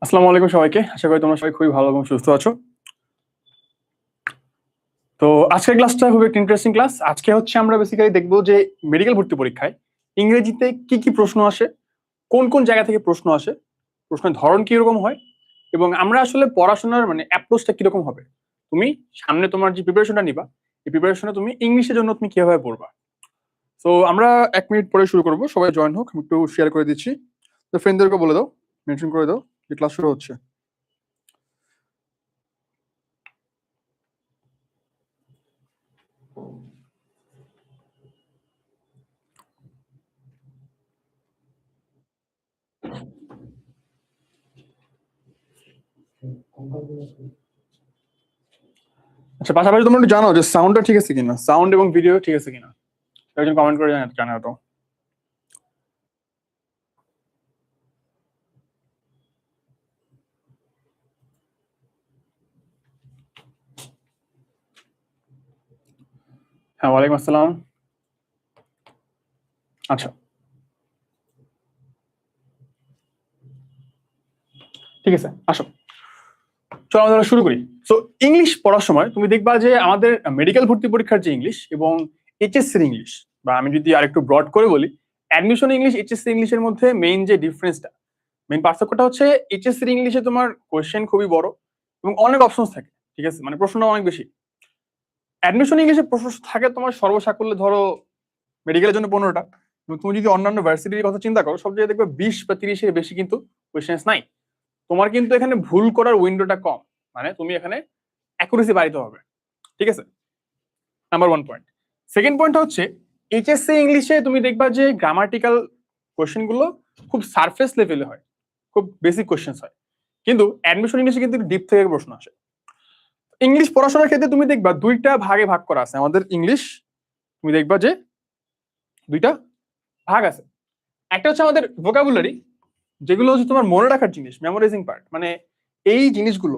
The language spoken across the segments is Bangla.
আসসালামু আলাইকুম সবাইকে। আশা করি তোমরা সবাই খুবই ভালো এবং সুস্থ আছো। তো আজকের ক্লাসটা খুব একটা ইন্টারেস্টিং ক্লাস। আজকে হচ্ছে আমরা বেসিক্যালি দেখবো যে মেডিকেল ভর্তি পরীক্ষায় ইংরেজিতে কি কি প্রশ্ন আসে, কোন কোন জায়গা থেকে প্রশ্ন আসে, প্রশ্নের ধরন কিরকম হয় এবং আমরা আসলে পড়াশোনার মানে অ্যাপ্রোচটা কিরকম হবে। তুমি সামনে তোমার যে প্রিপারেশনটা নিবা, এই প্রিপারেশনে তুমি ইংলিশের জন্য তুমি কিভাবে পড়বা। তো আমরা 1 মিনিট পরে শুরু করবো। সবাই জয়েন হোক। আমি একটু শেয়ার করে দিচ্ছি। তো ফ্রেন্ডদেরকে বলে দাও, মেনশন করে দাও যে ক্লাস শুরু হচ্ছে। আচ্ছা, পাশাপাশি তোমরা একটু জানো যে সাউন্ডটা ঠিক আছে কিনা, সাউন্ড এবং ভিডিও ঠিক আছে কিনা, একজন কমেন্ট করে জানাও তো। হ্যাঁ, ওয়ালাইকুম আসসালাম। আচ্ছা, ঠিক আছে, আসো চলো আমরা শুরু করি। সো ইংলিশ পড়ার সময় তুমি দেখবা যে আমাদের মেডিকেল ভর্তি পরীক্ষার যে ইংলিশ এবং এইচএসসির ইংলিশ, বা আমি যদি আরেকটু ব্রড করে বলি অ্যাডমিশন ইংলিশ এইচএসসি ইংলিশের মধ্যে মেইন যে ডিফারেন্সটা, মেইন পার্থক্যটা হচ্ছে এইচএসসির ইংলিশে তোমার কোয়েশ্চেন খুবই বড় এবং অনেক অপশনস থাকে, ঠিক আছে, মানে প্রশ্নটা অনেক বেশি। অ্যাডমিশন ইংলিশে প্রশ্ন থাকে তোমার সর্বসাকুল্যে ধরো মেডিকেলের জন্য 15টা, এবং তুমি যদি অন্যান্য ভার্সিটির কথা চিন্তা করো সব জায়গায় দেখবে 20 বা 30-এর বেশি কিন্তু কোয়েশ্চেন্স নাই। তোমার কিন্তু এখানে ভুল করার উইন্ডোটা কম, মানে তুমি এখানে অ্যাকুরেসি বাড়াইতে হবে, ঠিক আছে, নাম্বার 1 পয়েন্ট। সেকেন্ড পয়েন্ট হচ্ছে এইচএসসি ইংলিশে তুমি দেখবা যে গ্রামাটিক্যাল কোয়েশ্চেন গুলো খুব সারফেস লেভেলে হয়, খুব বেসিক কোয়েশ্চেন্স হয়, কিন্তু অ্যাডমিশন ইংলিশে কিন্তু ডিপ থেকে প্রশ্ন আসে। ইংলিশ পড়াশোনার ক্ষেত্রে তুমি দেখবা দুইটা ভাগে ভাগ করা আছে আমাদের ইংলিশ, তুমি দেখবা যে দুইটা ভাগ আছে। একটা হচ্ছে আমাদের ভোকাবুলারি, যেগুলো হচ্ছে তোমার মনে রাখার জিনিস, মেমোরাইজিং পার্ট, মানে এই জিনিসগুলো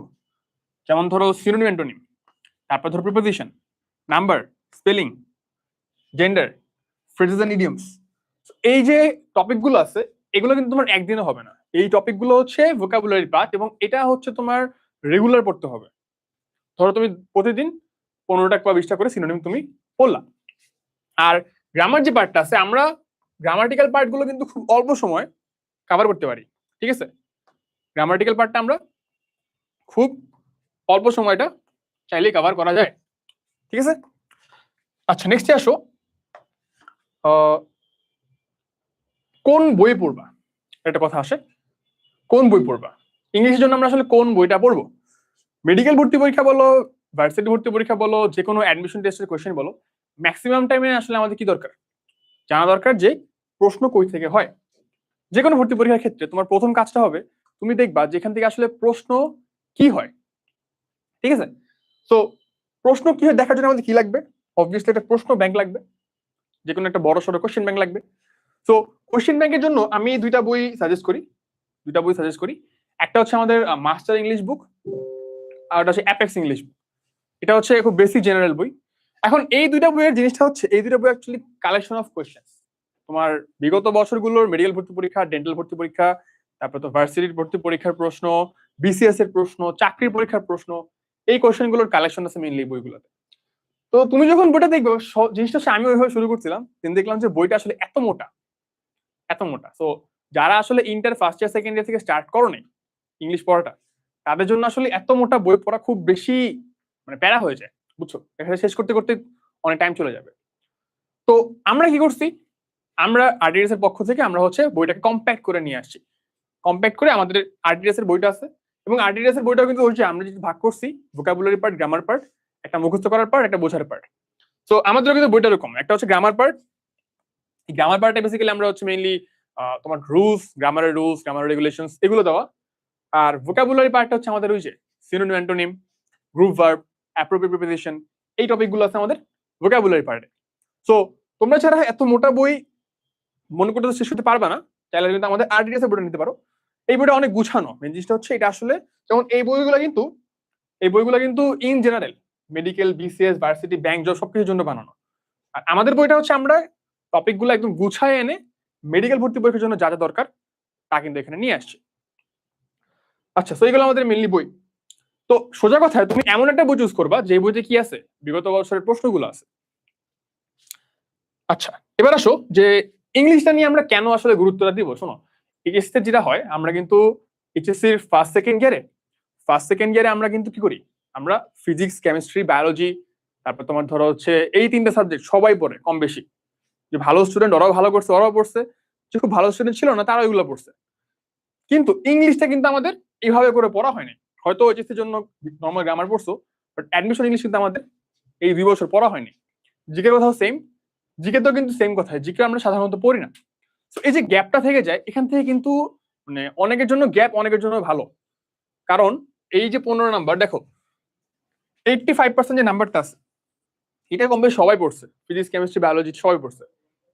যেমন ধরো সিনোনিম অ্যান্টোনিম, তারপর ধরো preposition, number, spelling, gender, phrases and idioms. এই যে টপিকগুলো আছে এগুলো কিন্তু তোমার একদিনে হবে না। এই টপিকগুলো হচ্ছে ভোকাবুলারি পার্ট এবং এটা হচ্ছে তোমার রেগুলার পড়তে হবে। ধরো তুমি প্রতিদিন 15টা বা 20টা করে সিনোনিম তুমি পড়লা। আর গ্রামার যে পার্টটা আছে, আমরা গ্রামাটিক্যাল পার্টগুলো কিন্তু খুব অল্প সময় কভার করতে পারি, ঠিক আছে, গ্রামাটিক্যাল পার্টটা আমরা খুব অল্প সময়টা চাইলে কভার করা যায়, ঠিক আছে। আচ্ছা, নেক্সটে আসো, কোন বই পড়বা, একটা কথা আসে, কোন বই পড়বা। ইংলিশের জন্য আমরা আসলে কোন বইটা পড়বো। মেডিকেল ভর্তি পরীক্ষা বলো, ভার্সিটি ভর্তি পরীক্ষা বলো, যে কোনো অ্যাডমিশন টেস্টের কোয়েশ্চেন বলো, ম্যাক্সিমাম টাইমে আসলে আমাদের কি দরকার, জানা দরকার যে প্রশ্ন কই থেকে হয়। যে কোনো ভর্তি পরীক্ষার ক্ষেত্রে তোমার প্রথম কাজটা হবে তুমি দেখবা যেখান থেকে আসলে প্রশ্ন কি হয়, ঠিক আছে। তো প্রশ্ন কি হয় দেখার জন্য আমাদের কি লাগবে, অবভিয়াসলি একটা প্রশ্ন ব্যাংক লাগবে, যে কোনো একটা বড় সড়ো কোশ্চেন ব্যাংক লাগবে। তো কোশ্চেন ব্যাংকের জন্য আমি দুইটা বই সাজেস্ট করি। একটা হচ্ছে আমাদের মাস্টার ইংলিশ বুক, আর ওটা হচ্ছে অ্যাপেক্স ইংলিশ বুক। এটা হচ্ছে খুব বেসিক জেনারেল বই। এখন এই দুইটা বইয়ের জিনিসটা হচ্ছে এই দুইটা বই অ্যাকচুয়ালি কালেকশন অফ কোয়েশ্চেন, তোমার বিগত বছরগুলোর মেডিকেল ভর্তি পরীক্ষা, ডেন্টাল ভর্তি পরীক্ষা, তারপর তো ভার্সিটির ভর্তি পরীক্ষার প্রশ্ন, বিসিএস এর প্রশ্ন, চাকরির পরীক্ষার প্রশ্ন, এই কোয়েশ্চেন গুলোর কালেকশন আছে মেইনলি এই বইগুলোতে। তো তুমি যখন বইটা দেখবে জিনিসটা হচ্ছে আমি ওইভাবে শুরু করছিলাম, কিন্তু দেখলাম যে বইটা আসলে এত মোটা। তো যারা আসলে inter first year second year থেকে স্টার্ট করো নাই ইংলিশ পড়াটা, তাদের জন্য আসলে এত মোটা বই পড়া খুব বেশি মানে প্যারা হয়ে যায়, বুঝছো, এখানে শেষ করতে করতে অনেক টাইম চলে যাবে। তো আমরা কি করছি, আমরা আরডিএস এর পক্ষ থেকে আমরা হচ্ছে বইটাকে কম্প্যাক্ট করে নিয়ে আসছি। কম্প্যাক্ট করে আমাদের আরডিএস এর বইটা আছে, এবং আরডিএস এর বইটাও কিন্তু হচ্ছে আমরা যেটা ভাগ করছি ভোকাবুলারি পার্ট, গ্রামার পার্ট, একটা মুখস্থ করার পার্ট, একটা বোঝার পার্ট। তো আমাদের কিন্তু বইটা এরকম, একটা হচ্ছে গ্রামার পার্ট। এই গ্রামার পার্টে বেসিক্যালি আমরা হচ্ছে মেইনলি তোমার রুলস, গ্রামার রেগুলেশনস এগুলো দেওয়া। আর ভোকাবুলারি পার্টটা হচ্ছে আমাদের ওই যে synonym antonym, group verb, appropriate preposition, এই টপিকগুলো আছে আমাদের ভোকাবুলারি পার্টে। সো তোমরা ছাড়া এত মোটা বই মনে করতে শেষ করতে পারবে না, চাইলে কিন্তু আমাদের আরডিএস এর বইটা নিতে পারো। এই বইটা অনেক গুছানো, মেন জিনিসটা হচ্ছে এটা আসলে, যেমন এই বইগুলো কিন্তু in general medical, BCS, varsity, bank job সবকিছুর জন্য বানানো। আর আমাদের বইটা হচ্ছে আমরা টপিকগুলো একদম গুছায় এনে মেডিকেল ভর্তি পরীক্ষার জন্য যা যা দরকার তা কিন্তু এখানে নিয়ে আসছি। আচ্ছা, তো এগুলো আমাদের মেনলি বই। তো সোজা কথায় তুমি এমন একটা বই চুজ করবা যে বইতে কি আছে, বিগত বছরের প্রশ্নগুলো আছে। আচ্ছা, এবার আসো যে ইংলিশটা নিয়ে আমরা কেন আসলে গুরুত্বটা দিব। শোনো, এইচএসসি যেটা হয়, আমরা কিন্তু এইচএসসির ফার্স্ট সেকেন্ড ইয়ারে আমরা কিন্তু কি করি, আমরা ফিজিক্স, কেমিস্ট্রি, বায়োলজি, তারপর তোমার ধরো হচ্ছে এই তিনটা সাবজেক্ট সবাই পড়ে কম বেশি। যে ভালো স্টুডেন্ট ওরাও ভালো করছে, ওরাও পড়ছে, যে খুব ভালো স্টুডেন্ট ছিল না তারাও এগুলো পড়ছে। কিন্তু ইংলিশটা কিন্তু আমাদের এইভাবে করে পড়া হয়নি। হয়তো এইচএসসির জন্য নর্মাল গ্রামার পড়ছো, বাট অ্যাডমিশন ইংলিশ কিন্তু আমাদের এই 2 বছর পড়া হয়নি। জিকের কথাও সেম, জিকে তো কিন্তু সেম কথাই, জিকে আমরা সাধারণত পড়ি না। তো এই যে গ্যাপটা থেকে যায়, এখান থেকে কিন্তু মানে অনেকের জন্য গ্যাপ, অনেকের জন্য ভালো। কারণ এই যে 15 নাম্বার, দেখো 85% যে নাম্বারটা আছে এটা কম বেশি সবাই পড়ছে, ফিজিক্স, কেমিস্ট্রি, বায়োলজি সবাই পড়ছে।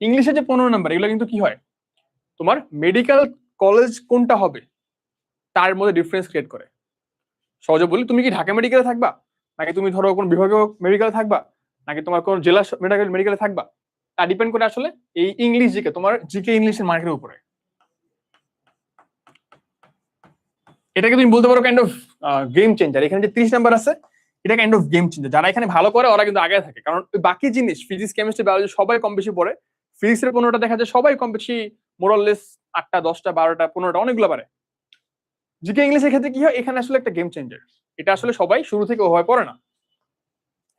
ইংলিশে যে 15 নাম্বার, এগুলো কিন্তু কি হয়, তোমার মেডিকেল কলেজ কোনটা হবে তার মধ্যে ডিফারেন্স ক্রিয়েট করে। সহজে বলি, তুমি কি ঢাকা মেডিকেলে থাকবা, নাকি তুমি ধরো কোন বিভাগীয় মেডিকেলে থাকবা, নাকি তোমার কোন জেলা মেডিকেলে থাকবা, তা ডিপেন্ড করে আসলে এই ইংলিশ জিকে, তোমার জিকে ইংলিশের মার্কের উপরে। এটাকে তুমি বলতে পারো কাইন্ড অফ গেম চেঞ্জার। এখানে যে 30 নাম্বার আছে, এটা কাইন্ড অফ গেম চেঞ্জার। যারা এখানে ভালো করে ওরা কিন্তু আগে থাকে, কারণ বাকি জিনিস ফিজিক্স, কেমিস্ট্রি, বায়োলজি সবাই কম বেশি পড়ে। ফিজিক্সের 15টা দেখা যায় সবাই কম বেশি মোরাললেস 8টা, 10টা, 12টা, 15টা অনেকগুলো পারে। জিকে ইংলিশের ক্ষেত্রে কি হয়, এখানে আসলে একটা গেম চেঞ্জার। এটা আসলে সবাই শুরু থেকে ওভাবে পড়ে না।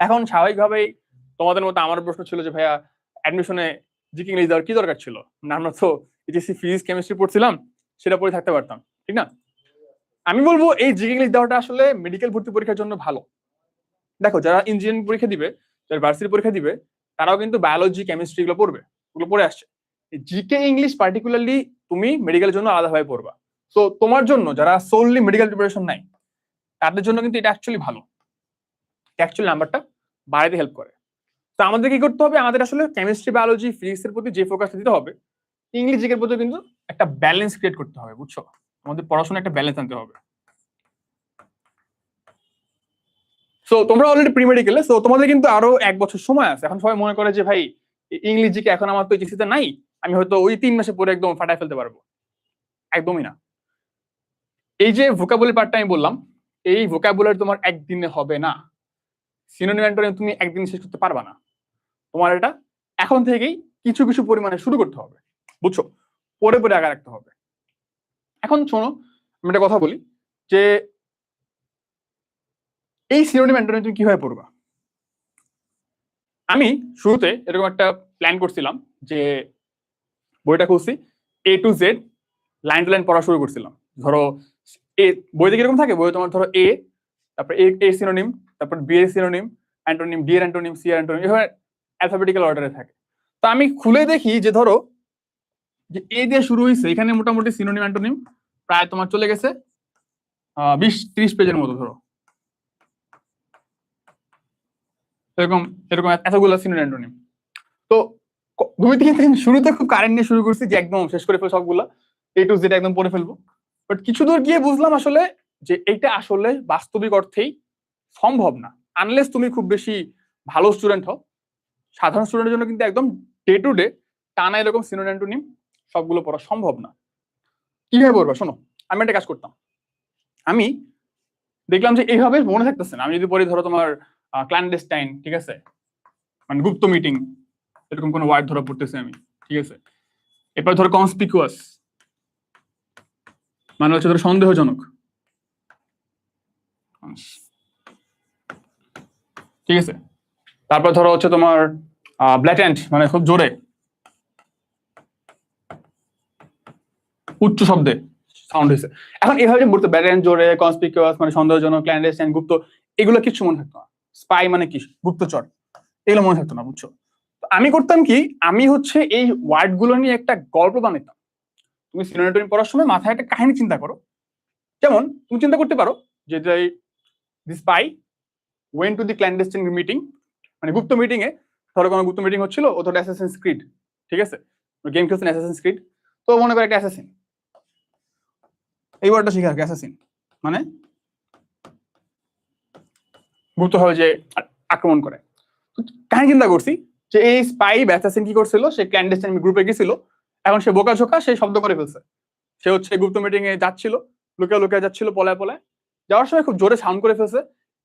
এখন স্বাভাবিকভাবেই তোমাদের মতো আমার প্রশ্ন ছিল যে ভাইয়া অ্যাডমিশনে জিকে ইংলিশ দেওয়ার কি দরকার ছিল, না আমরা তো এইচএসসি ফিজিক্স, কেমিস্ট্রি পড়ছিলাম, সেটা পড়ে থাকতে পারতাম, ঠিক না? আমি বলবো এই জিকে ইংলিশ দেওয়াটা আসলে মেডিকেল ভর্তি পরীক্ষার জন্য ভালো। দেখো, যারা ইঞ্জিনিয়ারিং পরীক্ষা দিবে, যারা ভার্সিটি পরীক্ষা দিবে, তারাও কিন্তু বায়োলজি, কেমিস্ট্রি এগুলো পড়বে, ওগুলো পড়ে আসছে। জিকে ইংলিশ পার্টিকুলারলি তুমি মেডিকেলের জন্য আলাদাভাবে পড়বা। তো তোমার জন্য যারা সোললি মেডিকেল প্রিপারেশন নাই, তাদের জন্য কিন্তু এটা অ্যাকচুয়ালি ভালো, অ্যাকচুয়ালি নাম্বারটা বাড়াতে হেল্প করে। তো আমাদের কি করতে হবে, আমাদের আসলে কেমিস্ট্রি, বায়োলজি, ফিজিক্স এর প্রতি যে ফোকাসটা দিতে হবে, ইংলিশ জিকের প্রতি কিন্তু একটা ব্যালেন্স ক্রিয়েট করতে হবে, বুঝছো? আমাদের পড়াশোনা একটা ব্যালেন্স আনতে হবে। সো তোমরা অলরেডি প্রি মেডিকেলে, সো তোমাদের কিন্তু আরো 1 বছর সময় আছে। এখন সবাই মনে করে যে ভাই ইংলিশ জিকে এখন আমার তো এইচএসসিতে নাই, আমি হয়তো ওই 3 মাসে পরে একদম ফাটায় ফেলতে পারবো। একদমই না। এই যে ভোকাবুলারি পার্টটা আমি বললাম, এই ভোকাবুলারি তোমার একদিনে হবে না। সিনোনিম অ্যান্টোনিম তুমি একদিন শেষ করতে পারবা না। তোমার এটা এখন থেকেই কিছু কিছু পরিমাণে শুরু করতে হবে, বুঝছো? পরে পরে আগে রাখতে হবে। এখন শোনো, আমি একটা কথা বলি যে এই সিনোনিম অ্যান্টোনিম তুমি কিভাবে পড়বা। আমি শুরুতে এরকম একটা প্ল্যান করছিলাম যে বইটা খুলছি, A to Z line to line পড়া শুরু করছিলাম। ধরো এ বইতে কিরকম থাকে, বইতে তোমার ধরো এ, তারপর এ সিনোনিম, তারপর বি এর সিনোনিম, অ্যান্টোনিম, ডি এর অ্যান্টোনিম, সি এর অ্যান্টোনিম, এভাবে অ্যালফাবেটিক্যাল অর্ডারে থাকে। তো আমি খুলে দেখি যে ধরো যে এ দিয়ে শুরু হয়েছে, এখানে মোটামুটি সিনোনিম অ্যান্টোনিম প্রায় তোমার চলে গেছে 20-30 পেজের মতো। ধরো এরকম এরকম এতগুলো সিনোনিম অ্যান্টোনিম। তো 2-3 দিন শুরুতে খুব কারেন্ট নিয়ে শুরু করছি যে একদম শেষ করে ফেলবো সবগুলা, এ টু জেড একদম পড়ে ফেলবো। বাট কিছু দূর গিয়ে বুঝলাম আসলে যে এইটা আসলে বাস্তবিক অর্থেই সম্ভব না, আনলেস তুমি খুব বেশি ভালো স্টুডেন্ট হও। সাধারণ স্টুডেন্টের জন্য কিন্তু একদম ডে টু ডে টানা এরকম সিনোনিম অ্যান্টোনিম সবগুলো পড়া সম্ভব না। কিভাবে পড়বা শোনো, আমি একটা কাজ করতাম। আমি দেখলাম যে এইভাবে মনে থাকতেছে না। আমি যদি পড়ি ধরো তোমার ক্ল্যান্ডেস্টাইন, ঠিক আছে, মানে গুপ্ত মিটিং, এরকম কোনো ওয়ার্ড ধরা পড়তেছে আমি, ঠিক আছে। এরপর ধরো কনসপিকুয়াস, মানে হচ্ছে ধরো সন্দেহজনক, ঠিক আছে। তারপর ধরো হচ্ছে তোমার ব্ল্যাটেন্ট, মানে খুব জোরে উচ্চ শব্দে সাউন্ড হয়েছে। এখন এভাবে বলতে ব্ল্যাটেন্ট, জোরে, কনসপিকুয়াস মানে সন্দেহজনক, ক্ল্যান্ডেস্টাইন গুপ্ত, এগুলো কিছু মনে থাকতো না। স্পাই মানে কি, গুপ্তচর, এগুলো মনে থাকতো না, বুঝছো? আমি করতাম কি, আমি হচ্ছে এই ওয়ার্ড গুলো নিয়ে একটা গল্প বানাতাম। তুমি সিনোনিম পড়ার সময় মাথায় একটা কাহিনী চিন্তা করো। যেমন তুমি চিন্তা করতে পারো যে the spy went to the clandestine meeting, মানে গুপ্ত মিটিং এ, ধরো কোনো গুপ্ত মিটিং হচ্ছিল, ও ধরো অ্যাসাসিনস ক্রিড, ঠিক আছে, গেম খেলছেন অ্যাসাসিনস ক্রিড। তো মনে করে একটা অ্যাসাসিন, এই ওয়ার্ডটা শিখে রাখে, অ্যাসাসিন মানে গুপ্তভাবে যে আক্রমণ করে। কাহিনী চিন্তা করছি যে এই স্পাই বা অ্যাসাসিন কি করছিল, সে ক্ল্যান্ডেস্টাইন গ্রুপে গেছিল, এখন সে বোকা ঝোকা, সে শব্দ করে ফেলছে। সে হচ্ছে গুপ্ত মিটিং এ যাচ্ছিল, লুকিয়ে লুকিয়ে যাচ্ছিল পলায় পলায়, যাওয়ার সময় খুব জোরে সাউন্ড করে ফেলছে।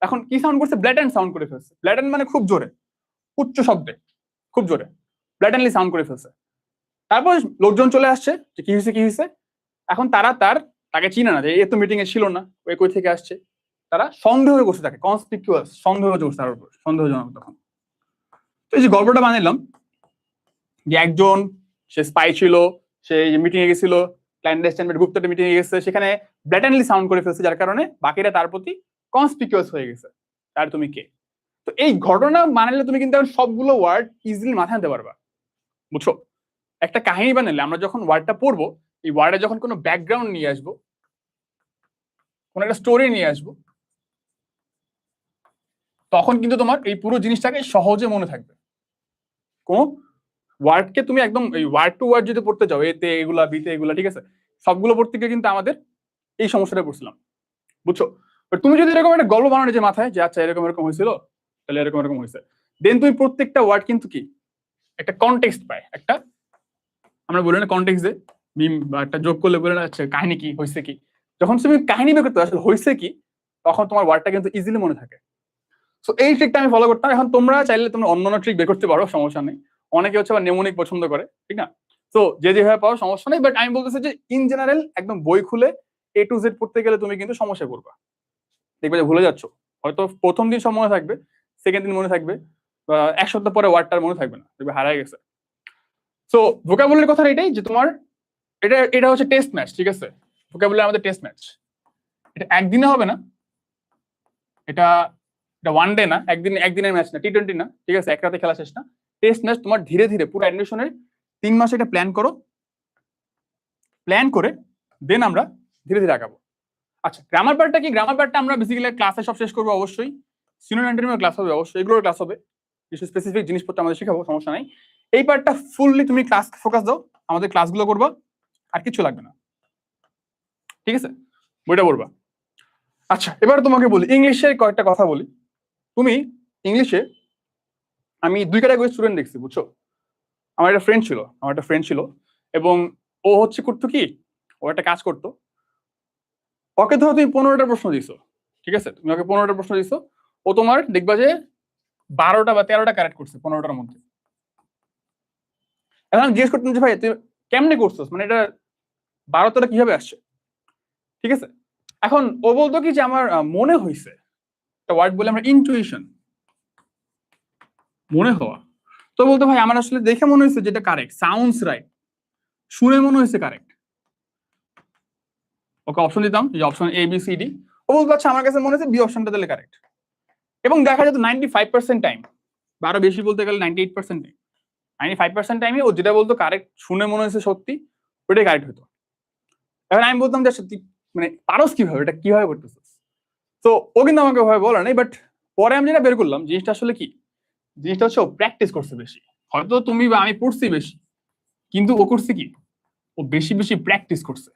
এখন কি সাউন্ড করছে? ব্ল্যাটেন্ট সাউন্ড করে ফেলছে। ব্ল্যাটেন্ট মানে খুব জোরে, উচ্চ শব্দে, খুব জোরে ব্ল্যাটেন্টলি সাউন্ড করে ফেলছে। তারপর লোকজন চলে আসছে যে কি হয়েছে কি হয়েছে। এখন তারা তাকে চিনে না, যে এ তো মিটিং এ ছিল না, ওই কই থেকে আসছে। তারা সন্দেহ করছে, তাকে কনসপিকুয়াস সন্দেহ করছে তার উপর, সন্দেহজনক। তখন তো এই যে গল্পটা বানাইলাম যে একজন সে স্পাই ছিল, সে মিটিং এ গেছিল, ক্ল্যান্ডেস্টাইন গুপ্তটা মিটিং এ গেছে, সেখানে ব্ল্যাটেন্টলি সাউন্ড করে ফেলছে, যার কারণে বাকিরা তার প্রতি কনসপিকুয়াস হয়ে গেছে। তার তুমি কে? তো এই ঘটনা বানালে তুমি কিন্তু সবগুলো ওয়ার্ড ইজিলি মাথায় আনতে পারবা, বুঝছো? একটা কাহিনী বানালে আমরা যখন ওয়ার্ডটা পড়বো, এই ওয়ার্ডে যখন কোনো ব্যাকগ্রাউন্ড নিয়ে আসবো, কোনো একটা স্টোরি নিয়ে আসবো, তখন কিন্তু তোমার এই পুরো জিনিসটাকে সহজে মনে থাকবে। কোন ওয়ার্ডকে তুমি একদম এই ওয়ার্ড টু ওয়ার্ড যদি পড়তে যাও, এতে এগুলা, বিতে এগুলা, ঠিক আছে, সবগুলো পড়তে গিয়ে কিন্তু আমাদের এই সমস্যাটা পড়ছিলাম, বুঝছো? তুমি যদি এরকম একটা গল্প বানানো যে মাথায়, যে আচ্ছা এরকম এরকম হয়েছিল, তাহলে এরকম এরকম হয়েছে, দেন তুমি প্রত্যেকটা ওয়ার্ড কিন্তু কি একটা কনটেক্সট পায়, একটা আমরা বলি না কনটেক্সট যে মিম বা একটা যোগ করলে বলে না আচ্ছা কাহিনী কি হয়েছে কি, যখন তুমি কাহিনী বের করতে আসলে হয়েছে কি, তখন তোমার ওয়ার্ডটা কিন্তু ইজিলি মনে থাকে। সো এই ট্রিকটা আমি ফলো করতাম। এখন তোমরা চাইলে তোমরা অন্য ট্রিক বের করতে পারো, সমস্যা নেই। অনেকে হচ্ছে আবার নেমোনিক পছন্দ করে, ঠিক না? তো যে যেভাবে পাও সমস্যা নেই, বাট আমি বলতেছি যে ইন জেনারেল একদম বই খুলে এ টু জেড পড়তে গেলে তুমি কিন্তু সমস্যায় পড়বা, দেখবে যে ভুলে যাচ্ছ। হয়তো প্রথম দিন সব মনে থাকবে, সেকেন্ড দিন মনে থাকবে, বা এক সপ্তাহ পরে ওয়ার্ডটার মনে থাকবে না, দেখবে হারায় গেছে। সো ভোকাবুলারির কথা এটাই যে তোমার এটা এটা হচ্ছে টেস্ট ম্যাচ, ঠিক আছে? ভোকাবুলারি আমাদের টেস্ট ম্যাচ, এটা একদিনে হবে না, এটা এটা ওয়ান ডে না, একদিনের ম্যাচ না, T20 না, ঠিক আছে, এক রাতে খেলা শেষ না, টেস্ট ম্যাচ। তোমার ধীরে ধীরে পুরো অ্যাডমিশনের 3 মাসে এটা প্ল্যান করো, প্ল্যান করে দেন আমরা ধীরে ধীরে আগাবো। আচ্ছা, গ্রামার পার্টটা কি? গ্রামার পার্টটা আমরা বেসিক্যালি ক্লাসে সব শেষ করবো অবশ্যই, সিনিয়র অ্যান্টারমিডিয়েট ক্লাস হবে অবশ্যই, এগুলোর ক্লাস হবে, কিছু স্পেসিফিক জিনিসপত্র আমাদের শেখাবো, সমস্যা নাই। এই পার্টটা ফুললি তুমি ক্লাস ফোকাস দাও, আমাদের ক্লাসগুলো করবা, আর কিছু লাগবে না, ঠিক আছে? বইটা পড়বা। আচ্ছা, এবার তোমাকে বলি ইংলিশের কয়েকটা কথা বলি। তুমি ইংলিশে, আমি 2 ক্যাটাগরি স্টুডেন্ট দেখছি, বুঝছো? আমার একটা ফ্রেন্ড ছিল এবং ও হচ্ছে করতো কি, ও একটা কাজ করতো, ওকে ধরো তুমি 15টা প্রশ্ন দিছো, ঠিক আছে, তুমি ওকে 15টা প্রশ্ন দিছো, ও তোমার দেখবা যে 12টা বা 13টা কারেক্ট করছে 15টার মধ্যে। এখন আমি জিজ্ঞেস করতাম যে ভাই তুই কেমনে করছিস, মানে এটা 12টাটা কিভাবে আসছে, ঠিক আছে? এখন ও বলতো কি যে আমার মনে হয়েছে, একটা ওয়ার্ড বলে আমরা ইনটুইশন, মনে হওয়া। তো বলতো ভাই আমার আসলে দেখে মনে হয়েছে যেটা কারেক্ট, সাউন্ডস রাইট, শুনে মনে হয়েছে কারেক্ট। ওকে অপশন দিতাম, যে অপশন ABCD, ও বলতো আচ্ছা আমার কাছে মনে হচ্ছে বি অপশনটা দিলে কারেক্ট। এবং দেখা যেত 95% টাইম, বা আরো বেশি বলতে গেলে 98% টাইম, 95% টাইমে ও যেটা বলতো কারেক্ট, শুনে মনে হয়েছে সত্যি, ওইটাই কারেক্ট হতো। এখন আমি বলতাম যে সত্যি মানে পারস কিভাবে, এটা কিভাবে করতেছিস? তো ও কিন্তু আমাকে ওভাবে বলা নেই, বাট পরে আমি যেটা বের করলাম জিনিসটা আসলে কি, জিনিসটা হচ্ছে ও প্র্যাকটিস করছে বেশি। হয়তো তুমি বা আমি পড়ছি বেশি, কিন্তু ও করছে কি, ও বেশি বেশি প্র্যাকটিস করছে,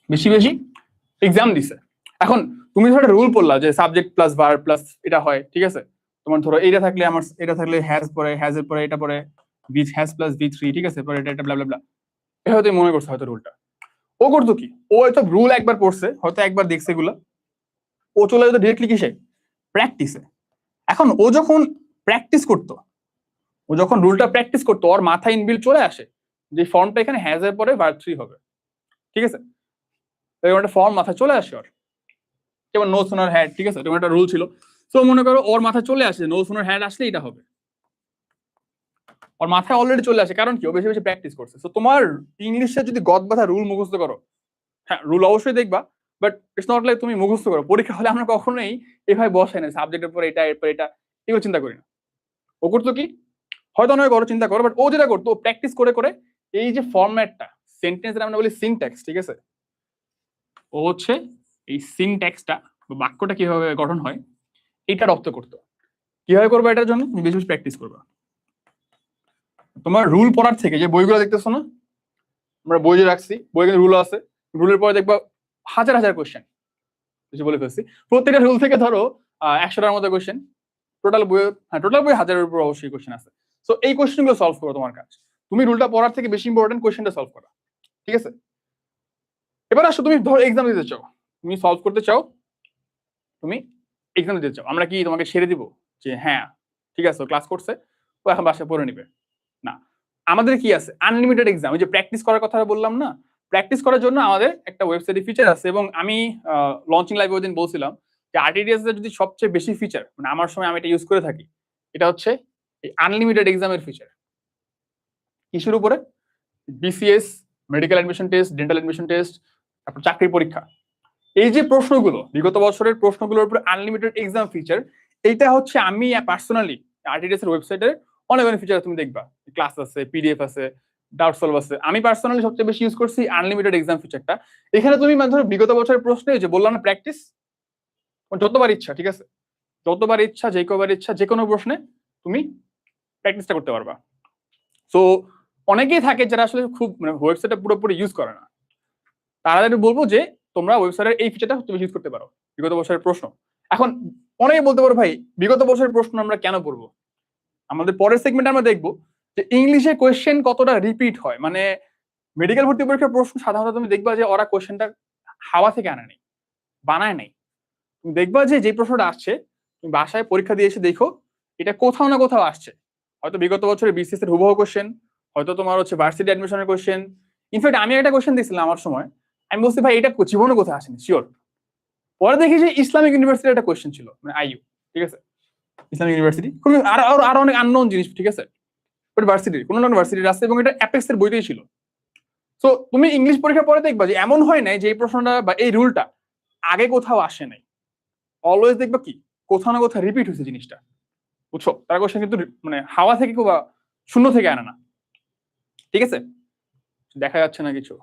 বেশি বেশি এক্সাম দিছে। এখন তুমি ধরো রুল পড়লা যে সাবজেক্ট প্লাস ভার্ব প্লাস এটা হয়, ঠিক আছে, তোমার ধরো এটা থাকলে আমার এটা থাকলে হ্যাজ পরে, হ্যাজ এর পরে এটা পরে ভি, হ্যাজ প্লাস V3, ঠিক আছে, পরে এটা ব্লা ব্লা ব্লা, এটা হয়তো মনে করছে হয়তো রুলটা। ও করতো কি, ও হয়তো রুল একবার পড়ছে, হয়তো একবার দেখছে এগুলা, ও চলে যেত ডিরেক্টলি কিসে, প্র্যাকটিসে। এখন ও যখন প্র্যাকটিস করতো, ও যখন রুলটা প্র্যাকটিস করতো, ওর মাথায় ইনবিল চলে আসে যে ফর্মটা এখানে হ্যাজ এর পরে ভার্ব 3 হবে, ঠিক আছে, এরকম একটা ফর্ম মাথায় চলে আসে ওর, যেমন নো সুনার হ্যাড, ঠিক আছে, এরকম একটা রুল ছিল। তো মনে করো ওর মাথায় চলে আসে নো সুনার হ্যাড আসলে এটা হবে, ওর মাথায় অলরেডি চলে আসে, কারণ কি ও বেশি বেশি প্র্যাকটিস করছে। তো তোমার ইংলিশে যদি গদ বাঁধা রুল মুখস্থ করো, হ্যাঁ রুল অবশ্যই দেখবা, বাট ইটস নট লাইক তুমি মুখস্থ করো। পরীক্ষা হলে আমরা কখনোই এভাবে বসাই না সাবজেক্টের পরে এটা, এরপর এটা, এগুলো চিন্তা করি না। ও করতো কি, হয়তো অনেক বড় চিন্তা করো, বাট ও যেটা করতো প্র্যাকটিস করে করে এই যে ফরম্যাটটা, সেন্টেন্সের আমরা বলি সিনট্যাক্স, ঠিক আছে, ও হচ্ছে এই সিনট্যাক্সটা বাক্যটা কিভাবে গঠন হয় এটা রপ্ত করতো। কিভাবে করবো এটার জন্য তুমি বেশি বেশি প্র্যাকটিস করবা। তোমার রুল পড়ার থেকে, যে বইগুলো দেখতেছো না, আমরা বই যে রাখছি, বই কিন্তু রুল আছে, রুলের পরে দেখবা হাজার হাজার কোয়েশ্চেন, কিছু বলে ফেলছি, প্রত্যেকটা রুল থেকে ধরো 100টার মতো কোয়েশ্চেন, টোটাল বই, হ্যাঁ টোটাল বই 1000-এর উপর অবশ্যই কোয়েশ্চেন আছে। সো এই কোয়েশ্চেন গুলো সলভ করো, তোমার কাজ, তুমি রুলটা পড়ার থেকে বেশি ইম্পর্টেন্ট কোয়েশ্চেনটা সলভ করা, ঠিক আছে? এবার আসো তুমি ধরো এক্সাম দিতে চাও, তুমি সলভ করতে চাও, তুমি এক্সাম দিতে চাও, আমরা কি তোমাকে ছেড়ে দিব যে হ্যাঁ ঠিক আছে ক্লাস করছে ও এখন বাসায় পড়ে নিবে? না, আমাদের কি আছে আনলিমিটেড এক্সাম। ওই যে প্র্যাকটিস করার কথা বললাম না, প্র্যাকটিস করার জন্য আমাদের একটা ওয়েবসাইটে ফিচার আছে, এবং আমি লঞ্চিং লাইভে ওই দিন বলছিলাম যে আরটিডিএস এর যদি সবচেয়ে বেশি ফিচার, মানে আমার সময় আমি এটা ইউজ করে থাকি, এটা হচ্ছে এই আনলিমিটেড এক্সামের ফিচার। কিসের উপরে? BCS, medical admission test, dental admission test, তারপর চাকরি পরীক্ষা, এই যে প্রশ্নগুলো বিগত বছরের প্রশ্নগুলোর উপর আনলিমিটেড এক্সাম ফিচার, এইটা হচ্ছে আমি পার্সোনালি আরটিডিএস এর ওয়েবসাইটের অনেক অনেক ফিচার তুমি দেখবা, ক্লাস আছে, পিডিএফ আছে, ডাউট সলভ আছে। আমি পার্সোনালি সবচেয়ে বেশি ইউজ করছি আনলিমিটেড এক্সাম ফিচারটা। এখানে তুমি মানে ধরো বিগত বছরের প্রশ্নে যে বললাম না প্র্যাকটিস, যতবার ইচ্ছা, ঠিক আছে, যতবার ইচ্ছা, যে কবার ইচ্ছা, যে কোনো প্রশ্নে তুমি প্র্যাকটিসটা করতে পারবা। সো অনেকেই থাকে যারা আসলে খুব মানে ওয়েবসাইটটা পুরোপুরি ইউজ করে না, তাদের বলবো যে তোমরা ওয়েবসাইটের এই ফিচারটা তুমি ইউজ করতে পারো, বিগত বছরের প্রশ্ন। এখন অনেকে বলতে পারো ভাই বিগত বছরের প্রশ্ন আমরা কেন পড়বো? আমাদের পরের সেগমেন্টে আমরা দেখবো যে ইংলিশে কোয়েশ্চেন কতটা রিপিট হয়। মানে মেডিকেল ভর্তি পরীক্ষার প্রশ্ন সাধারণত তুমি দেখবা যে ওরা কোয়েশ্চেনটা হাওয়া থেকে আনে নাই, বানায় নাই। তুমি দেখবা যে যে প্রশ্নটা আসছে তুমি বাসায় পরীক্ষা দিয়ে এসে দেখো এটা কোথাও না কোথাও আসছে। হয়তো বিগত বছরের বিসিএস এর হুবহু কোয়েশ্চেন, হয়তো তোমার হচ্ছে ভার্সিটি অ্যাডমিশনের কোয়েশ্চেন। ইনফ্যাক্ট আমি একটা কোয়েশ্চেন দিয়েছিলাম আমার সময়, আমি বলছি ভাই এটা জীবনে কোথায় আসেনি শিওর। পরে দেখি যে ইসলামিক ইউনিভার্সিটির একটা কোয়েশ্চেন ছিল, মানে আইইউ, ঠিক আছে, ইসলামিক ইউনিভার্সিটি, খুবই আরো অনেক আননোন জিনিস, ঠিক আছে, বাট ভার্সিটির কোনো ভার্সিটির আছে, এবং এটা অ্যাপেক্স এর বইতেই ছিল। সো তুমি ইংলিশ পরীক্ষা পরে দেখবা যে এমন হয় নাই যে এই প্রশ্নটা বা এই রুলটা আগে কোথাও আসে নাই, অলওয়েজ দেখবা কি কোথাও না কোথাও রিপিট হয়েছে জিনিসটা, বুঝছো? তার কোশ্চেন কিন্তু মানে হাওয়া থেকে বা শূন্য থেকে আনে না, ঠিক আছে? দেখা যাচ্ছে না কিছু,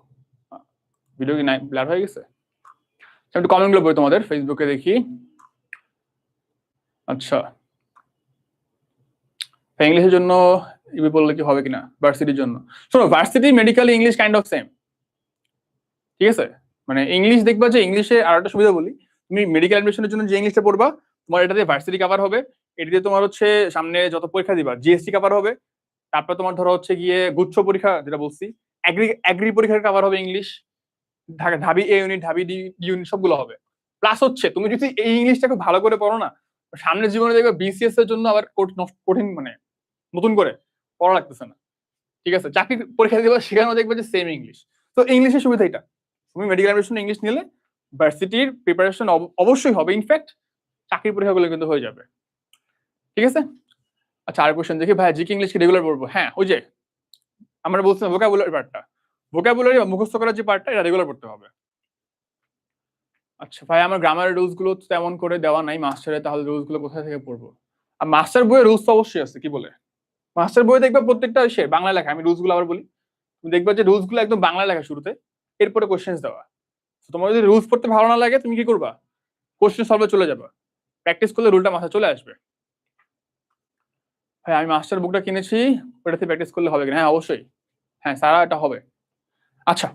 ভিডিও কি নাই, ব্লার হয়ে গেছে? একটু কমেন্ট গুলো পড়ি তোমাদের, ফেসবুকে দেখি। আচ্ছা, ইংলিশের জন্য ইবি বললে কি হবে কিনা ভার্সিটির জন্য? শোনো, varsity medical English kind of same, ঠিক আছে? মানে ইংলিশ দেখবা যে ইংলিশে আর একটা সুবিধা বলি, তুমি মেডিকেল অ্যাডমিশনের জন্য যে ইংলিশটা পড়বা তোমার এটাতে ভার্সিটি কভার হবে, এটা দিয়ে তোমার হচ্ছে সামনে যত পরীক্ষা দিবা জিএসটি কভার হবে, তারপর তোমার ধরো হচ্ছে গিয়ে গুচ্ছ পরীক্ষা যেটা বলছি, এগ্রি পরীক্ষার কভার হবে ইংলিশ, ঢাবি এ ইউনিট, ঢাবি ডি ইউনিট সবগুলো হবে। প্লাস হচ্ছে তুমি যদি এই ইংলিশটা খুব ভালো করে পড়ো না, সামনের জীবনে দেখবে বিসিএস এর জন্য আবার কঠিন মানে নতুন করে পড়া লাগতেছে না, ঠিক আছে? চাকরির পরীক্ষা দিবা সেখানেও দেখবে যে সেম ইংলিশ। তো ইংলিশের সুবিধা এটা, তুমি মেডিকেল অ্যাডমিশন ইংলিশ নিলে ভার্সিটির প্রিপারেশন অবশ্যই হবে, ইনফ্যাক্ট চাকরির পরীক্ষাগুলো কিন্তু হয়ে যাবে, ঠিক আছে? আচ্ছা, আর কোশ্চেন দেখি ভাই, জিকে ইংলিশ কি রেগুলার পড়বো? হ্যাঁ, ওই যে আমরা বলছিলাম ভোকাবুলারি পার্টটা, ভোকাবুলারি বা মুখস্থ করার যে পার্টটা এটা রেগুলার পড়তে হবে। আচ্ছা ভাই, আমার গ্রামারের রুলস গুলো তেমন করে দেওয়া নাই মাস্টারে, তাহলে রুলস গুলো কোথা থেকে পড়বো? আর মাস্টার বইয়ে রুলস তো অবশ্যই আছে, কি বলে মাস্টার বইয়ে দেখবা প্রত্যেকটা সে বাংলা লেখা। আমি রুলস গুলো আবার বলি, তুমি দেখবা যে রুলস গুলো একদম বাংলা লেখা শুরুতে, এরপরে কোশ্চেন দেওয়া। তোমার যদি রুলস পড়তে ভালো না লাগে তুমি কি করবা? কোশ্চেন সলভে চলে যাবা, প্র্যাকটিস করলে রুলটা মাথায় চলে আসবে। ভাই আমি মাস্টার বুকটা কিনেছি, ওটাতে প্র্যাকটিস করলে হবে কিনা? হ্যাঁ অবশ্যই, হ্যাঁ সারা এটা হবে। আচ্ছা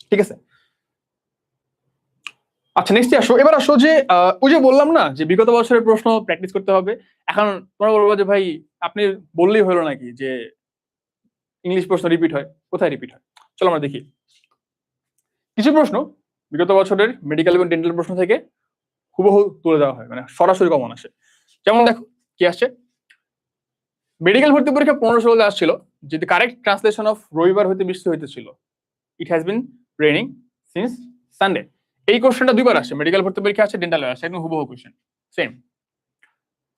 ঠিক আছে, আচ্ছা নেক্সট আসো। এবার আসো যে ওই যে বললাম না যে বিগত বছরের প্রশ্ন প্র্যাকটিস করতে হবে। এখন তোমরা বলবো যে ভাই আপনি বললেই হলো নাকি যে ইংলিশ প্রশ্ন রিপিট হয়? কোথায় রিপিট হয়? চলো আমরা দেখি। কিছু প্রশ্ন বিগত বছরের মেডিকেল এবং ডেন্টাল প্রশ্ন থেকে হুবহু তুলে দেওয়া হয়, মানে সরাসরি কমন আসে। যেমন দেখো কি আসছে, মেডিকেল ভর্তি পরীক্ষা 15 আসছিল, যদি কারেক্ট ট্রান্সলেশন অফ রবিবার হইতে বৃষ্টি হইতেছিল, it has been raining since Sunday. এই কোশ্চেনটা দুইবার আসে, মেডিকেল ভর্তি পরীক্ষা আসে, ডেন্টাল আসে, একদম হুবহু কোশ্চেন সেম।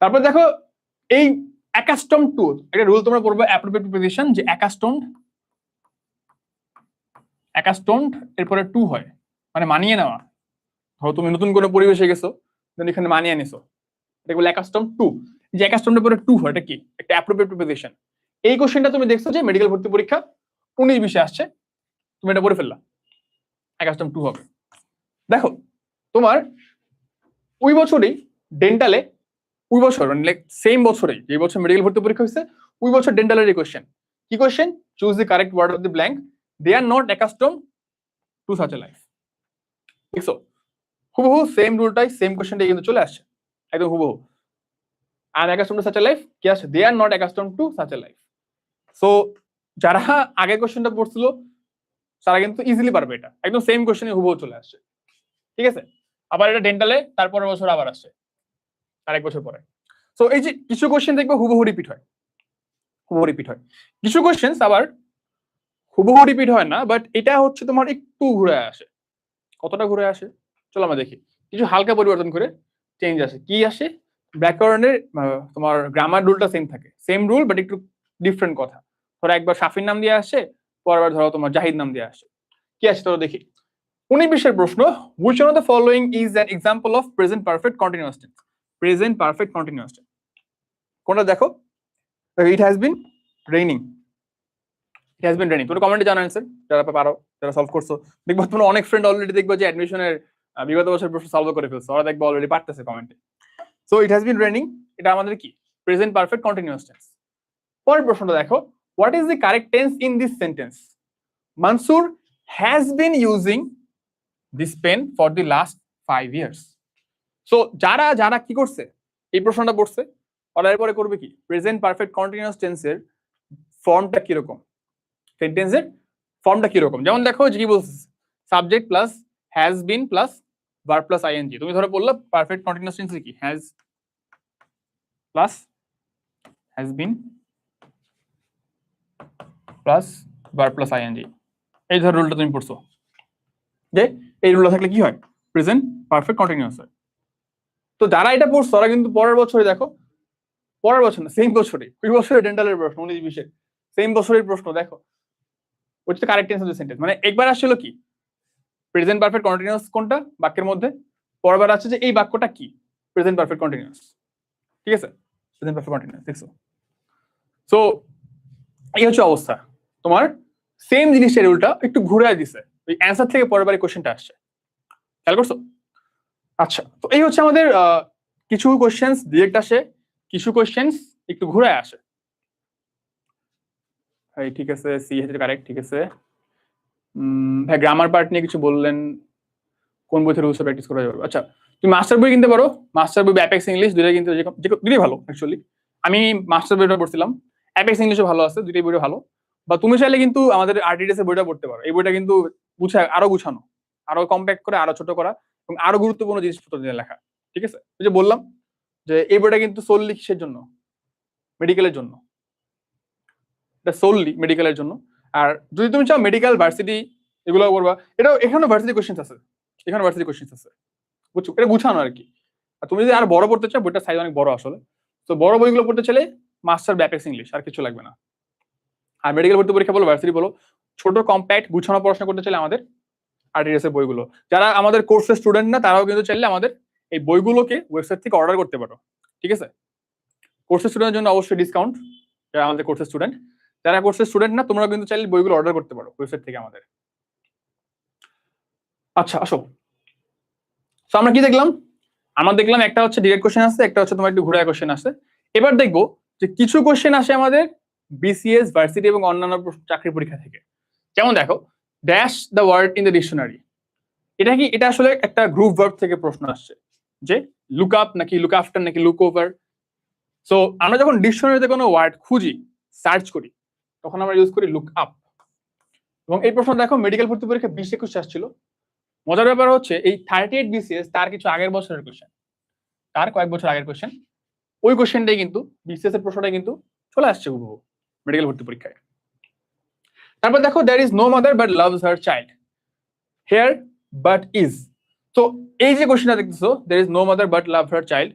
তারপর দেখো এই অ্যাকাস্টম টু, একটা রুল তোমরা পড়বে অ্যাপ্রোপ্রিয়েট প্রিপোজিশন, যে অ্যাকাস্টমড এরপরে টু হয়, মানে মানিয়ে নেওয়া। ধরো তুমি নতুন কোনো পরিবেশে গেছো, দেন এখানে মানিয়ে নিছো, এটা বলে অ্যাকাস্টম টু। যে অ্যাকাস্টমের পরে টু হয়, এটা কি? একটা অ্যাপ্রোপ্রিয়েট প্রিপোজিশন। এই কোশ্চেনটা তুমি দেখছো যে মেডিকেল ভর্তি পরীক্ষা 19-20 আসছে, তুমি এটা পড়ে ফেললা, অ্যাকাস্টম টু হবে। দেখো তোমার ওই বছরই ডেন্টালে, ওই বছর মানে লাইক সেম বছরেই, যে বছর মেডিকেল ভর্তি পরীক্ষা হয়েছে ওই বছর ডেন্টালের এই কোশ্চেন। কি question? Choose the correct word of the blank, they are not accustom to such a life. দেখছো হুবহু সেম রুলটাই, সেম কোশ্চেনটাই কিন্তু চলে আসছে একদম হুবহু। I am accustom to such a life, কি আসছে? They are not accustom to such a life. So যারা আগে কোশ্চেনটা পড়ছিল তারা কিন্তু ইজিলি পারবে, এটা একদম সেম কোশ্চেনে হুবহু চলে আসছে, ঠিক আছে। আবার এটা ডেন্টালে তারপরের বছর আবার আসছে, আর এক বছর পরে। সো এই যে কিছু কোশ্চেন দেখবো হুবহু রিপিট হয়, হুবহু রিপিট হয়, কিছু কোশ্চেন আবার হুবহু রিপিট হয় না, বাট এটা হচ্ছে তোমার একটু ঘুরে আসে। কতটা ঘুরে আসে চলো আমরা দেখি। কিছু হালকা পরিবর্তন করে চেঞ্জ আসে, কি আসে, ব্যাকরণের তোমার গ্রামার রুলটা সেম থাকে, সেম রুল বাট একটু ডিফারেন্ট কথা। ধরো একবার শাফির নাম দিয়ে আসে, পরেরবার ধরো তোমার জাহিদ নাম দিয়ে আসে। কি আসে তোরা দেখি। 19-20 প্রশ্ন, which one of the following is an example of present perfect continuous tense? Present perfect continuous tense কোনটা দেখো। It has been raining, it has been raining। তোমরা কমেন্টে জানাও অ্যানসার, যারা পারো, যারা সলভ করছো। দেখবো তোমার অনেক ফ্রেন্ড অলরেডি দেখবো যে অ্যাডমিশনের বিগত বছর প্রশ্ন সলভ করে ফেলছো, ওরা দেখবো অলরেডি পারতেছে কমেন্টে। So it has been raining, এটা আমাদের কি প্রেজেন্ট পারফেক্ট কন্টিনিউয়াস টেন্স। পরের প্রশ্নটা দেখো, what is the correct tense in this sentence? Mansur has been using this pen for the last 5 years। So যারা যারা কি করছে এই প্রশ্নটা পড়ছে, ওরা এরপরে করবে কি, প্রেজেন্ট পারফেক্ট কন্টিনিউয়াস টেন্সের ফর্মটা কিরকম, সেন্টেন্সের ফর্মটা কিরকম। যেমন দেখো যে কি বলছে, subject plus has been plus verb plus ING. তুমি ধরো বললা পারফেক্ট কন্টিনিউয়াস টেন্সে কি, has plus has been plus verb plus ING, এই ধর রুলটা তুমি পড়ছো, যে এই রুলটা থাকলে কি হয়, প্রেজেন্ট পারফেক্ট কন্টিনিউয়াস হয়। তো যারা এটা পড়ছো তারা কিন্তু পরের বছরে দেখো, পরের বছর না সেম বছরে, ওই বছরে ডেন্টালের প্রশ্ন 19-20 সেম বছরের প্রশ্ন দেখো, হচ্ছে correct tense of the sentence. মানে একবার আসলে কি প্রেজেন্ট পারফেক্ট কন্টিনিউয়াস কোনটা বাক্যের মধ্যে, পরেরবার আছে যে এই বাক্যটা কি প্রেজেন্ট পারফেক্ট কন্টিনিউয়াস, ঠিক আছে, প্রেজেন্ট পারফেক্ট কন্টিনিউয়াস দেখছো। সো এই হচ্ছে অবস্থা তোমার, সেম জিনিসের রুলটা একটু ঘুরে দিছে, ওই অ্যান্সার থেকে পরের বারে কোশ্চেনটা আসছে, খেয়াল করছো? আচ্ছা, তো এই হচ্ছে আমাদের কিছু কোশ্চেন্স ডিরেক্ট আসে, কিছু কোশ্চেন্স একটু ঘুরে আসে। ঠিক আছে, সি হচ্ছে কারেক্ট, ঠিক আছে। ভাই গ্রামার পার্ট নিয়ে কিছু বললেন, কোন বই থেকে রুলস প্র্যাকটিস করা যাবে? আচ্ছা, তুমি মাস্টার বই কিনতে পারো, মাস্টার বই অ্যাপেক্স ইংলিশ দুইটাই কিন্তু দুটোই ভালো অ্যাকচুয়ালি। আমি মাস্টার বইটা পড়ছিলাম, অ্যাপেক্স ইংলিশও ভালো আছে, দুটোই বইটা ভালো। বা তুমি চাইলে কিন্তু আমাদের আরটিডিএস এর বইটা পড়তে পারো, এই বইটা কিন্তু গুছায় আরো গুছানো, আরো কম্প্যাক্ট করে, আরো ছোট করা এবং আরো গুরুত্বপূর্ণ জিনিসপত্র দিয়ে লেখা, ঠিক আছে। ওই যে বললাম যে এই বইটা কিন্তু সোললি কিসের জন্য, মেডিকেলের জন্য, এটা সোললি মেডিকেলের জন্য। আর যদি তুমি চাও মেডিকেল ভার্সিটি এগুলো করবা, এটাও এখানে ভার্সিটি কোশ্চেন আছে, এখানে ভার্সিটি কোশ্চেন আছে, বুঝছো, এটা গুছানো আর কি। আর তুমি যদি আর বড় পড়তে চাও, বইটার সাইজ অনেক বড় আসলে, তো বড় বইগুলো পড়তে চাইলে মাস্টার ব্যাপেক্স ইংলিশ, আর কিছু লাগবে না। আর মেডিকেল ভর্তি পরীক্ষা বলো, ভার্সিটি বলো, ছোট কম্প্যাক্ট গুছানো পড়াশোনা করতে চাইলে আমাদের আরটিএস এর বইগুলো, যারা আমাদের কোর্সের স্টুডেন্ট না তারাও কিন্তু চাইলে আমাদের এই বইগুলোকে ওয়েবসাইট থেকে অর্ডার করতে পারো, ঠিক আছে। কোর্সের স্টুডেন্টের জন্য অবশ্যই ডিসকাউন্ট, যারা আমাদের কোর্সের স্টুডেন্ট, যারা কোর্সের স্টুডেন্ট না তোমরা কিন্তু চাইলে বইগুলো অর্ডার করতে পারো ওয়েবসাইট থেকে আমাদের। আচ্ছা আসো, তো আমরা কি দেখলাম, আমরা দেখলাম একটা হচ্ছে ডিরেক্ট কোশ্চেন আছে, একটা হচ্ছে তোমার একটু ঘুরে কোশ্চেন আছে। এবার দেখবো যে কিছু কোশ্চেন আসে আমাদের বিসিএস, ভার্সিটি এবং অন্যান্য চাকরি পরীক্ষা থেকে। যেমন দেখো, dash the word in the dictionary, এটা কি, এটা আসলে একটা গ্রুপ ভার্ব থেকে প্রশ্ন আসছে, যে লুক আপ নাকি লুক আফটার নাকি লুক ওভার। সো আমরা যখন ডিকশনারিতে কোনো ওয়ার্ড খুঁজি, সার্চ করি, তখন আমরা ইউজ করি লুক আপ। এবং এই প্রশ্ন দেখো মেডিকেল ভর্তি পরীক্ষা 20-21 আসছিল। মজার ব্যাপার হচ্ছে এই 38 বিসিএস তার কিছু আগের বছরের কোশ্চেন, তার কয়েক বছর আগের কোশ্চেন, ওই কোশ্চেনটাই কিন্তু বিসিএস এর প্রশ্নটাই কিন্তু চলে আসছে হুবহু মেডিকেল ভর্তি পরীক্ষায়। তারপর দেখো, there is no mother but loves her child, here but is. তো এই যে কোশ্চেনটা দেখতেছো, there is no mother but love her child,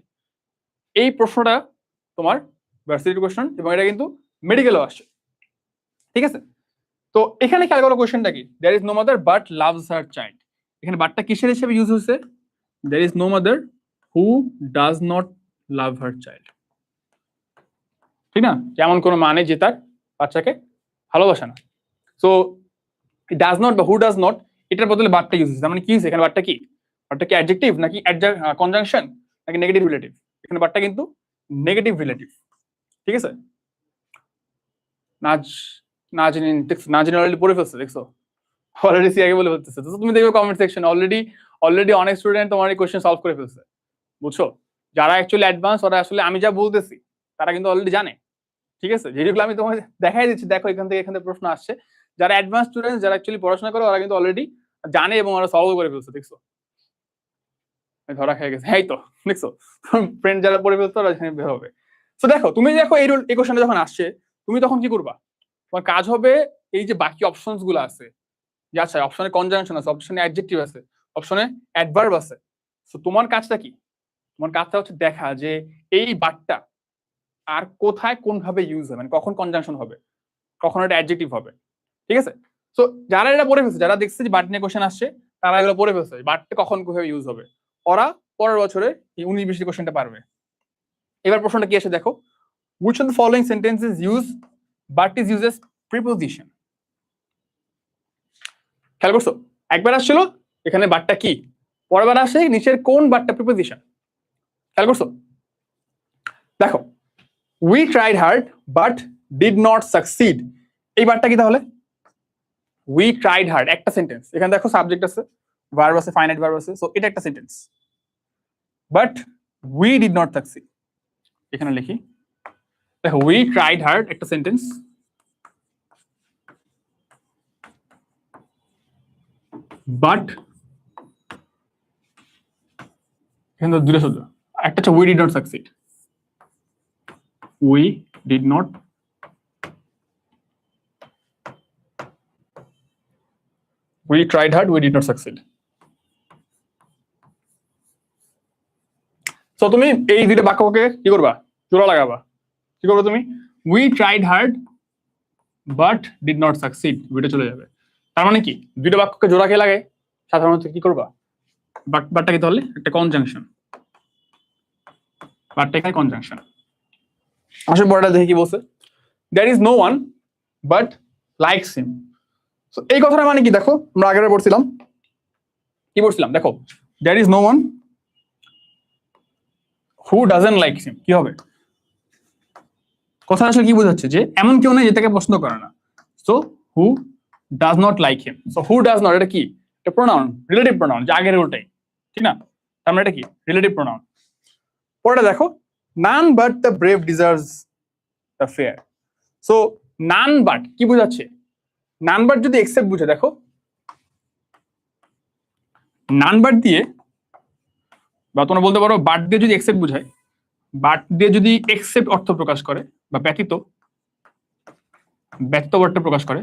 এই প্রশ্নটা তোমার ভার্সিটির কোশ্চেন এবং এটা কিন্তু মেডিকেলও আসছে, ঠিক আছে। তো এখানে খেয়াল করো কোশ্চেনটা কি, there is no mother but loves her child, এখানে বাটটা কিসের হিসেবে ইউজ হচ্ছে, there is no mother who does not love her child, ঠিক না, যেমন কোনো মানে যে তার বাচ্চাকে ভালোবাসে না। সো ডাজ নট বা হু ডাজ নট, এটার বদলে বাটটা ইউজ হচ্ছে, মানে কি হচ্ছে এখানে, বাটটা কি, বাটটা কি অ্যাডজেক্টিভ নাকি কনজাংশন নাকি নেগেটিভ রিলেটিভ, এখানে বাটটা কিন্তু নেগেটিভ রিলেটিভ, ঠিক আছে। নাজ নাজিন অলরেডি পড়ে ফেলছে, দেখছো অলরেডি সি আগে বলে ফেলতেছে। তো তুমি দেখবে কমেন্ট সেকশন অলরেডি অনেক স্টুডেন্ট তোমার এই কোশ্চেন সলভ করে ফেলছে, বুঝছো। যারা অ্যাকচুয়ালি অ্যাডভান্স, ওরা আসলে আমি যা বলতেছি তারা কিন্তু অলরেডি জানে, ঠিক আছে। যেগুলো আমি তোমাকে দেখাই দিচ্ছি, দেখো এখান থেকে প্রশ্ন আসছে, যারা অ্যাডভান্স স্টুডেন্ট, যারা অ্যাকচুয়ালি পড়াশোনা করে, ওরা কিন্তু অলরেডি জানে এবং ওরা সলভ করে ফেলছে। দেখছো, ধরা খেয়ে গেছে, এই তো দেখছো, ফ্রেন্ড যারা পড়ে ফেলতো ওরা বের হবে। তো দেখো, তুমি দেখো এই কোশ্চেনটা যখন আসছে, তুমি তখন কি করবা? তোমার কাজ হবে এই যে বাকি অপশনস গুলো আছে, যে আচ্ছা অপশনে কনজাংশন আছে, অপশনে অ্যাডজেক্টিভ আছে, অপশনে অ্যাডভার্ব আছে। তো তোমার কাজটা কি? তোমার কাজটা হচ্ছে দেখা যে এই বাটটা আর কোথায় কোন ভাবে ইউজ হবে, মানে কখন কনজাংশন হবে, কখন এটা অ্যাডজেক্টিভ হবে। ঠিক আছে? তো যারা এটা পড়ে ফেলছে, যারা দেখছে যে বাট নিয়ে কোশ্চেন আসছে, তারা এগুলো পড়ে ফেলছে, বাটটা কখন কিভাবে ইউজ হবে, ওরা পরের বছরে এই 19-20 কোশ্চেনটা পারবে। এবার প্রশ্নটা কি আসে দেখো, which of the following sentences use but is uses preposition? খেয়াল করছো, একবার আসছিল এখানে বাটটা কি, পরের বার আসে নিচের কোন বাটটা প্রিপোজিশন। খেয়াল করছো? দেখো, we tried hard but did not succeed, এই বাটটা কি তাহলে? we tried hard একটা সেন্টেন্স, এখানে দেখো সাবজেক্ট আছে, ভার্ব আছে, ফাইনাইট ভার্ব আছে, সো এটা একটা sentence. But we did not succeed, এখানে লিখি, দেখো we tried hard একটা সেন্টেন্স, বাট এখানে তো দুটো শব্দ, একটা হচ্ছে we did not succeed, we did not we tried hard, we did not succeed. So তুমি এই দুটো বাক্যকে কি করবা? জোড়া লাগাবা। কি করবে তুমি? we tried hard but did not succeed, দুটো চলে যাবে। তার মানে কি, দুটো বাক্যকে জোড়া কে লাগে? সাধারণত কি করবা? বাটটা কি তাহলে একটা কনজাংশন, বাটটা এখানে কনজাংশন। আসলে পরেরটা দেখি কি বলছে, there is no one but likes him. So এই কথাটা মানে কি দেখো, আমরা আগের পড়ছিলাম, কি পড়ছিলাম দেখো, there is no one who doesn't like him, কি হবে? কথা আসলে কি বোঝাচ্ছে, যে এমন কেউ নেই যে তাকে পছন্দ করে না। So who does not like him, so who does not এটা কি? এটা প্রোনাউন, রিলেটিভ প্রোনাউন, যে আগের ওটাই, ঠিক না? তার মানে এটা কি? Relative pronoun. পরেরটা দেখো, none but the brave deserves the fair. So none but কি বোঝাচ্ছে? none but যদি except বুঝে, দেখো none but দিয়ে, বা তোমরা বলতে পারো বাট দিয়ে যদি except বুঝায়, বাট দিয়ে যদি except অর্থ প্রকাশ করে, বা ব্যতীত অর্থ প্রকাশ করে,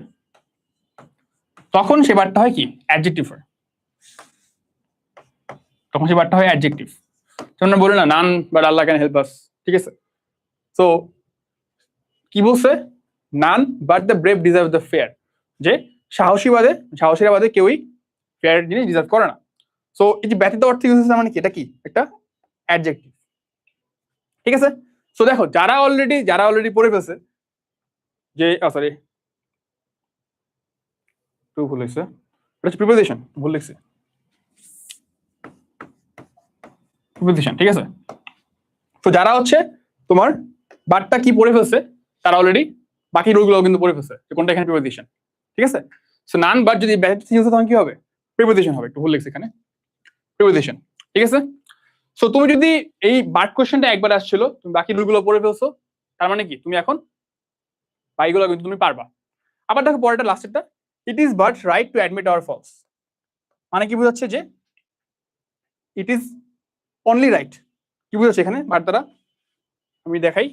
তখন সে বাটটা হয় কি? অ্যাডজেক্টিভ হয়। তখন সে বাটটা হয় অ্যাডজেক্টিভ। যেমন বলি না, none but Allah can help us, ঠিক আছে? সো কি বলছে? None but the brave deserve the fair, যে সাহসীরা বাদে কেউই ফেয়ার জিনিস ডিজার্ভ করে না। সো এই যে ব্যতীত অর্থে ইউজ হচ্ছে, মানে কি? এটা কি? একটা অ্যাডজেক্টিভ, ঠিক আছে? সো দেখো, যারা অলরেডি পড়ে ফেলছে, যে সরি টু ভুল লিখছে, এটা হচ্ছে প্রিপোজিশন, ভুল লিখছে, প্রিপোজিশন, ঠিক আছে? তো যারা হচ্ছে তোমার বাটটা কি পড়ে ফেলছে, তারা অলরেডি বাকি রুলগুলো কিন্তু পড়ে ফেলছে, যে কোনটা এখানে প্রিপোজিশন, ঠিক আছে? সো নান বাট যদি ব্যতীত ইউজ হয়, তখন কি হবে? প্রিপোজিশন হবে। একটু ভুল লিখছে এখানে, প্রিপোজিশন, ঠিক আছে? সো তুমি যদি এই বাট কোশ্চেনটা একবার আসছিল, তুমি বাকি রুলগুলো পড়ে ফেলছো, তার মানে কি তুমি এখন বাকিগুলো কিন্তু তুমি পারবা। আবার দেখো পরেরটা, লাস্টেরটা, it is but right to admit our faults, মানে কি বোঝাচ্ছে? যে ইট ইজ অনলি রাইট, কি বোঝাচ্ছে এখানে বাট দ্বারা? আমি দেখাই,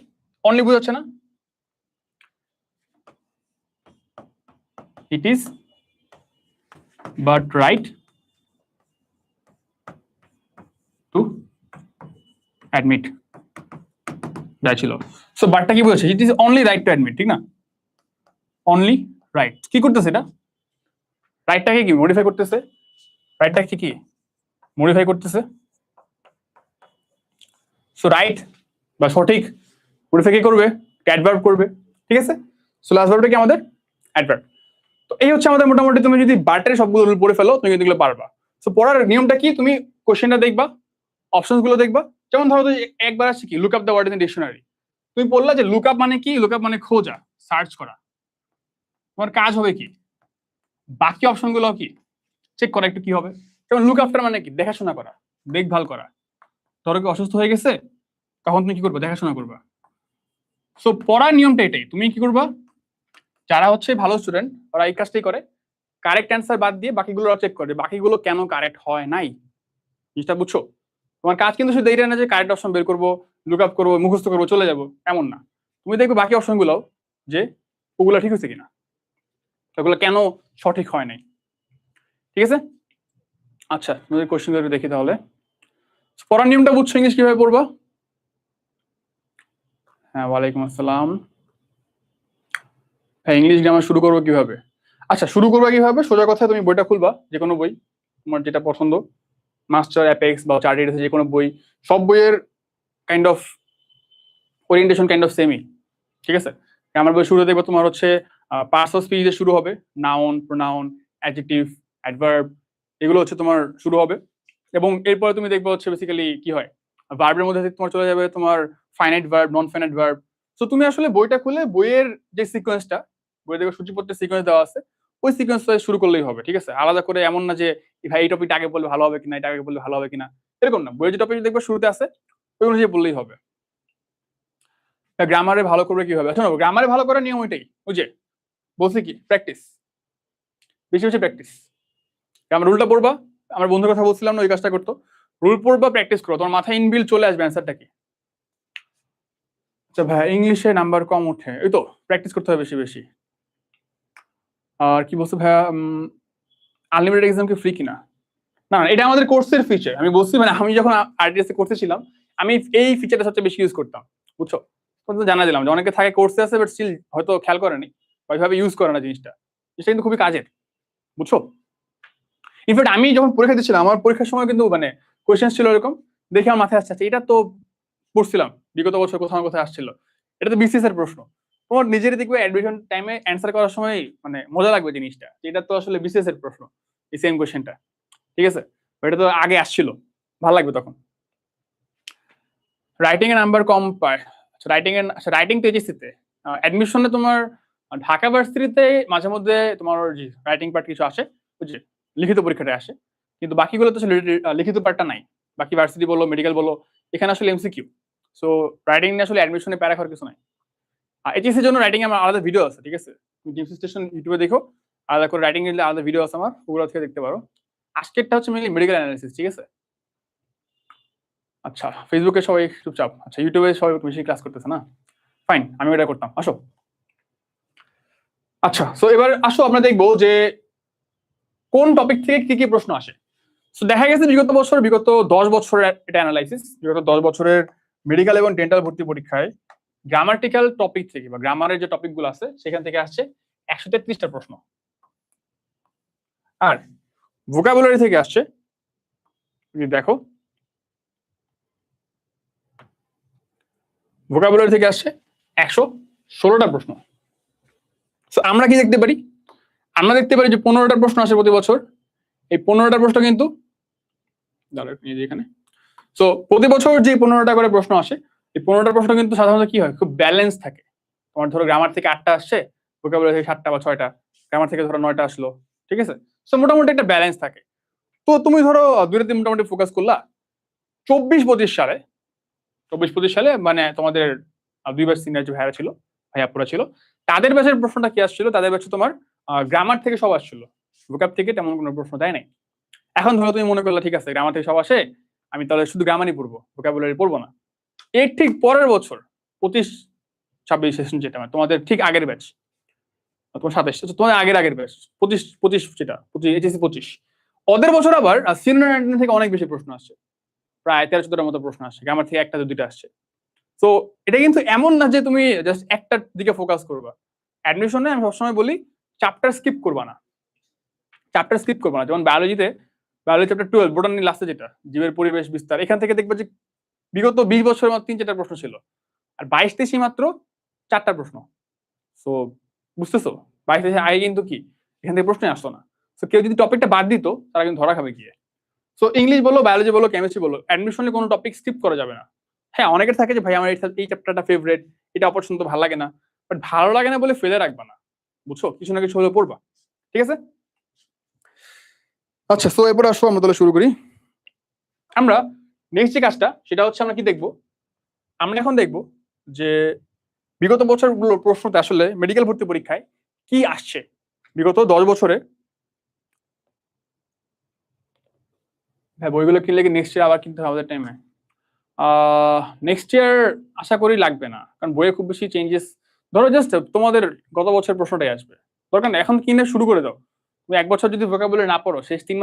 অনলি বোঝাচ্ছে না, ইট is but right to admit, যা ছিল। সো বাটটা কি বোঝাচ্ছে? It is only right to admit, ঠিক না? অনলি রাইট কি করতেছে? এটা রাইটটাকে কি মডিফাই করতেছে, রাইটটাকে কি মডিফাই করতেছে। সো রাইট বা সঠিক মডিফাই কি করবে? অ্যাডভার্ব করবে, ঠিক আছে? সো লাস্ট ভার্বটা কি আমাদের? অ্যাডভার্ব। তো এই হচ্ছে আমাদের মোটামুটি, তুমি যদি বাটের সবগুলো রুল পড়ে ফেলো, তুমি কিন্তু এগুলো পারবা। সো পড়ার নিয়মটা কি? তুমি কোশ্চেনটা দেখবা, অপশনস গুলো দেখবা। যেমন ধরো একবার আসছে কি, look up the word in the dictionary, তুমি বললা যে লুক আপ মানে কি? লুক আপ মানে খোঁজা, সার্চ করা। তোমার কাজ হবে কি? বাকি অপশনগুলো কি চেক করা, একটু কি হবে? যেমন লুক আফটার মানে কি? দেখাশোনা করা, দেখভাল করা। ধরো কি অসুস্থ হয়ে গেছে, তখন তুমি কি করবে? দেখাশোনা করবা। সো পড়ার নিয়মটা এটাই, তুমি কি করবা? যারা হচ্ছে ভালো স্টুডেন্ট ওরা এই কাজটাই করে, কারেক্ট অ্যান্সার বাদ দিয়ে বাকিগুলো ওরা চেক করে, বাকিগুলো কেন কারেক্ট হয় নাই, জিনিসটা বুঝছো? তোমার কাজ কিন্তু শুধু এইটা না যে কারেক্ট অপশন বের করবো, লুক আপ করবো, মুখস্থ করবো, চলে যাবো, এমন না। তুমি দেখবে বাকি অপশনগুলো যে ওগুলো ঠিক হচ্ছে কিনা, ওগুলো কেন সঠিক হয় নাই। ঠিক আছে, আচ্ছা তোমাদের কোশ্চেন গুলো দেখি তাহলে। পড়ার নিয়মটা বুঝছো, ইংলিশ কিভাবে পড়বা? হ্যাঁ, ওয়ালাইকুম আসসালাম। হ্যাঁ, ইংলিশ গ্রামার শুরু করবো কিভাবে? আচ্ছা, শুরু করবা কিভাবে? সোজা কথা, তুমি বইটা খুলবা, যে কোনো বই তোমার যেটা পছন্দ, মাস্টার, অ্যাপেক্স বা চার্টেড, যে কোনো বই, সব বইয়ের kind of orientation kind of সেমই। ঠিক আছে, গ্রামার বই শুরু দেখবো তোমার হচ্ছে পার্টস অফ স্পিচ দিয়ে শুরু হবে, নাউন, প্রোনাউন, অ্যাডজেক্টিভ, অ্যাডভার্ব, এগুলো হচ্ছে তোমার শুরু হবে। এবং এরপরে তুমি দেখবে হচ্ছে বেসিক্যালি কি হয়, ভার্বের মধ্যে থেকে তোমার চলে যাবে তোমার finite verb, non finite verb. তো তুমি আসলে বইটা খুলে বইয়ের যে সিকোয়েন্সটা, বই দেখবে সূচিপত্রের সিকোয়েন্স দেওয়া আছে, ওই সিকোয়েন্স শুরু করলেই হবে। ঠিক আছে, আলাদা করে এমন না যে ভাই এই টপিকটা আগে বললে ভালো হবে কিনা, এটা আগে বললে ভালো হবে কিনা, এরকম না। বইয়ের যে টপিক দেখবে শুরুতে আছে ওই অনুযায়ী বললেই হবে। গ্রামারে ভালো করবে কিভাবে? শোনো, গ্রামারে ভালো করার নিয়ম ওইটাই, ওই যে বলছি কি, প্র্যাকটিস, বেশি বেশি প্র্যাকটিস। গ্রামার রুলটা পড়বা, আমার বন্ধুর কথা বলছিলাম না, ওই কাজটা করতো। রুল পড়বা, প্র্যাকটিস করো, তোমার মাথায় ইনবিল চলে আসবে অ্যান্সারটা কি। আচ্ছা ভাই, ইংলিশে নাম্বার কম ওঠে, এই তো প্র্যাকটিস করতে হবে বেশি বেশি। আর কি বলছো ভাইয়া, আনলিমিটেড এক্সাম কি ফ্রি কিনা? না, এটা আমাদের কোর্সের ফিচার, আমি বলছি, মানে আমি যখন আরটিএস এ কোর্সে ছিলাম, আমি এই ফিচারটা সবচেয়ে বেশি ইউজ করতাম, বুঝছো? তো জানা দিলাম যে অনেকে থাকে কোর্সে আছে বাট স্টিল হয়তো খেয়াল করেনি, ওইভাবে ইউজ করে না জিনিসটা, জিনিসটা কিন্তু খুবই কাজের, বুঝছো? ইনফ্যাক্ট আমি যখন পরীক্ষা দিচ্ছিলাম, আমার পরীক্ষার সময় কিন্তু মানে কোয়েশ্চেন ছিল এরকম, দেখে আমার মাথায় আসছে এটা তো পড়ছিলাম বিগত বছর কোথাও কোথায় আসছিল, এটা তো বিসিএস এর প্রশ্ন। তোমার নিজেরই দেখবে অ্যাডমিশন টাইমে অ্যান্সার করার সময় মানে মজা লাগবে জিনিসটা, এটা তো আসলে বিসিএস এর প্রশ্ন, এই সেম কোয়েশ্চেনটা। ঠিক আছে, এটা তো আগে আসছিল, ভালো লাগবে তখন। রাইটিং এর নাম্বার কম পায়, রাইটিং তো এইচএসসি তে, অ্যাডমিশনে তোমার ঢাকা ভার্সিটিতে মাঝে মধ্যে তোমার রাইটিং পার্ট কিছু আসে, বুঝলি, লিখিত পরীক্ষাটা আসে, কিন্তু বাকিগুলো তো আসলে লিখিত পার্টটা নাই। বাকি ভার্সিটি বলো, মেডিকেল বলো, এখানে আসলে এমসিকিউ। সো রাইটিং নিয়ে আসলে অ্যাডমিশনে প্যারা খাওয়ার কিছু নাই। আর এইচএসসির জন্য রাইটিং আমার আলাদা ভিডিও আছে, ঠিক আছে, তুমি ডিমসি স্টেশন ইউটিউবে দেখো, আলাদা করে রাইটিং এর আলাদা ভিডিও আছে আমার, ওগুলো থেকে দেখতে পারো। আজকেরটা হচ্ছে মেইনলি মেডিকেল অ্যানালিসিস, ঠিক আছে। আচ্ছা, ফেসবুকে সবাই চুপচাপ, আচ্ছা ইউটিউবে সবাই বেশি ক্লাস করতেছে না, ফাইন, আমি এটা করতাম, আসো। আচ্ছা, সো এবার আসো আমরা দেখবো যে কোন টপিক থেকে কি কি প্রশ্ন আসে। সো দেখা গেছে বিগত 10 বছরের এটা অ্যানালাইসিস, বিগত 10 বছরের মেডিকেল এবং ডেন্টাল ভর্তি পরীক্ষায় গ্রামাটিক্যাল টপিক থেকে বা গ্রামারের যে টপিকগুলো আছে সেখান থেকে আসছে 133টা প্রশ্ন। আর ভোকাবুলারি থেকে আসছে, দেখো ভোকাবুলারি থেকে আসছে 116টা প্রশ্ন। আমরা কি দেখতে পারি? আমরা দেখতে পারি যে 15টা প্রশ্ন আসে প্রতি বছর। এই 15টা প্রশ্ন কিন্তু এখানে, তো প্রতি বছর যে 15টা করে প্রশ্ন আসে, এই 15টা প্রশ্ন কিন্তু সাধারণত কি হয়, খুব ব্যালেন্স থাকে। তোমার ধরো গ্রামার থেকে 8টা আসছে, ভোকাবুলারি থেকে 7টা বা 6টা, গ্রামার থেকে ধরো 9টা আসলো, ঠিক আছে। তো মোটামুটি একটা ব্যালেন্স থাকে। তো তুমি ধরো দুইটা তিন মোটামুটি ফোকাস করলা। 24-25 সালে মানে তোমাদের 2 ব্যাচ সিনিয়র যে ভাইয়া ছিল, ভাইয়াপুরা ছিল, তাদের ব্যাচের প্রশ্নটা কি আসছিল, তাদের ব্যাচে তোমার গ্রামার থেকে সব আসছিল, ভোকাব থেকে তেমন কোনো প্রশ্ন দেয় নাই। এখন ধরো তুমি মনে করলে ঠিক আছে গ্রামার থেকে সব আসে, আমি তাহলে শুধু গ্রামারই পড়বো, ভোকাবুলারি পড়বো না। এর ঠিক পরের বছর 25-26 সেশন, যেটা তোমাদের ঠিক আগের ব্যাচ, তোমার 27, তোমার আগের ব্যাচ 25 যেটা এইচএসসি 25, ওদের বছর আবার সিনিয়র থেকে অনেক বেশি প্রশ্ন আসছে, প্রায় 13-14টার মতো প্রশ্ন আসছে, গ্রামার থেকে 1টা-2টা আসছে। তো এটা কিন্তু এমন না যে তুমি জাস্ট একটার দিকে ফোকাস করবা। অ্যাডমিশনে আমি সবসময় বলি চ্যাপ্টার স্কিপ করবা না, যেমন বায়োলজি চ্যাপ্টার 12 বোটানি লাস্টে যেটা জীবের পরিবেশ বিস্তার, এখান থেকে দেখবে যে বিগত 20 বছরের মাত্র 3-4টা প্রশ্ন ছিল, আর 22-23 মাত্র 4টা প্রশ্ন। সো বুঝতেছো, 22-23 আগে কিন্তু কি এখান থেকে প্রশ্নই আসতো না। তো কেউ যদি টপিকটা বাদ দিত তারা কিন্তু ধরা খাবে গিয়ে। সো ইংলিশ বলো, বায়োলজি বলো, কেমিস্ট্রি বলো, অ্যাডমিশনে কোনো টপিক স্কিপ করা যাবে না। হ্যাঁ, অনেকের থাকে যে ভাই আমার এই চ্যাপ্টারটা ফেভারিট, এটা অপছন্দ, ভালো লাগে না, বাট ভালো লাগে না বলে ফেলে রাখবা না, বুঝছো, কিছু না কিছু হলে পড়বা, ঠিক আছে। আচ্ছা, সো এরপর আসো আমরা তাহলে শুরু করি। আমরা নেক্সট যে কাজটা সেটা হচ্ছে আমরা কি দেখবো, আমরা এখন দেখবো যে বিগত বছরগুলোর প্রশ্নতে আসলে মেডিকেল ভর্তি পরীক্ষায় কি আসছে বিগত 10 বছরে। হ্যাঁ, বইগুলো কিনলে কি নেক্সট ইয়ার আবার কিনতে হবে আমাদের টাইমে? নেক্সট ইয়ার আশা করি লাগবে না, কারণ বইয়ে খুব বেশি চেঞ্জেস, ধরো জাস্ট তোমাদের গত বছর প্রশ্নটাই আসবে, দরকার না এখন কিনে শুরু করে দাও। তুমি 1 বছর যদি ভোকাবুলারি না পড়ো, শেষ 3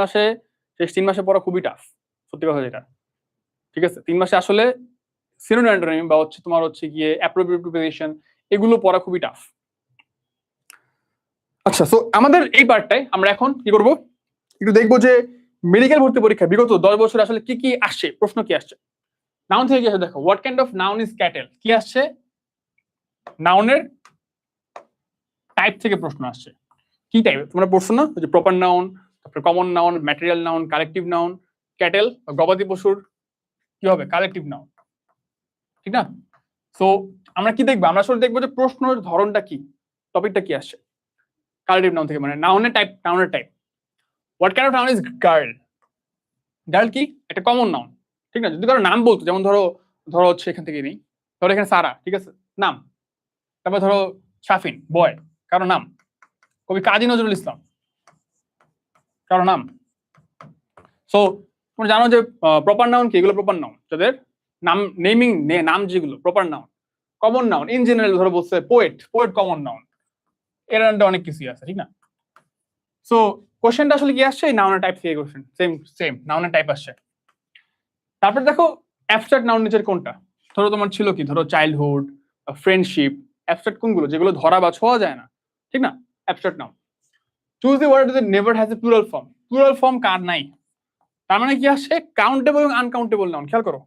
মাসে পড়া খুবই টাফ, সত্যি কথা যেটা। ঠিক আছে, 3 মাসে আসলে সিনোনিম বা হচ্ছে তোমার হচ্ছে গিয়ে অ্যাপ্রোপ্রিয়েট প্রিপারেশন, এগুলো পড়া খুবই টাফ। আচ্ছা, সো আমাদের এই পার্টটাই আমরা এখন কি করব, একটু দেখবো যে মেডিকেল ভর্তি পরীক্ষা বিগত 10 বছর আসলে কি কি আসছে, প্রশ্ন কি আসছে। নাউন থেকে কি আসছে দেখো, what kind of noun is cattle, কি আসছে, নাউনের টাইপ থেকে প্রশ্ন আসছে। কি টাইপ তোমরা পড়ছো না, যে প্রপার নাউন, তারপরে common noun, material noun, collective noun. Cattle গবাদি পশুর কি হবে, কালেকটিভ নাউন, ঠিক না? সো আমরা কি দেখবো, আমরা আসলে দেখবো যে প্রশ্নের ধরনটা কি, টপিকটা কি আসছে কালেকটিভ নাউন থেকে, মানে নাউনের type. What kind of noun is girl, girl কি একটা কমন নাউন, ঠিক না? যদি কারো নাম বলতো, যেমন ধরো ধরো হচ্ছে এখান থেকে নেই, ধরো এখানে সারা, ঠিক আছে, নাম। তারপর ধরো শাফিন বয়, কারো নাম। কবি কাজী নজরুল ইসলাম, কারো নাম। সো তোমরা জানো যে প্রপার নাউন কি, এগুলো প্রপার নাউন যাদের নাম, নেমিং নাম যেগুলো proper noun. Common noun in general, ধরো বলছে পোয়েট কমন নাউন, এর আন্ডারে অনেক কিছুই আছে, ঠিক না? সো কোশ্চেনটা আসলে কি আসছে, নাউনের টাইপ থেকে কোশ্চেন, সেম নাউনের টাইপ আসছে। তারপর দেখো অ্যাবস্ট্রাক্ট নাউন নিচের কোনটা, ধরো তোমার ছিল কি, ধরো চাইল্ডহুড, ফ্রেন্ডশিপ, অ্যাবস্ট্রাক্ট কোনগুলো, যেগুলো ধরা বা ছোঁয়া যায় না, ঠিক না? Abstract noun. Choose the word that never has a plural form, plural form কার নাই, তার মানে কি আসছে, কাউন্টেবল এবং আনকাউন্টেবল নাউন। খেয়াল করো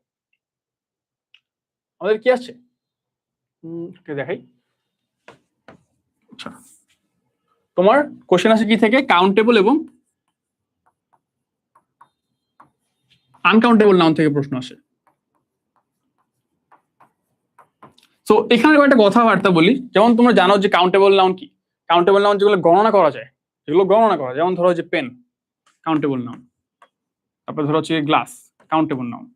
আমাদের কি আসছে, দেখাই। আচ্ছা, তোমার কোশ্চেন আসে কি থেকে, কাউন্টেবল এবং আনকাউন্টেবল নাউন থেকে প্রশ্ন আসে। তো এখানে একটা কথাবার্তা বলি, যেমন তোমরা জানো যে কাউন্টেবল নাউন কি, কাউন্টেবল নাউন যেগুলো গণনা করা যায়, যেমন ধরো যে পেন, কাউন্টেবল নাউন। তারপর ধরো হচ্ছে গ্লাস, কাউন্টেবল নাউন,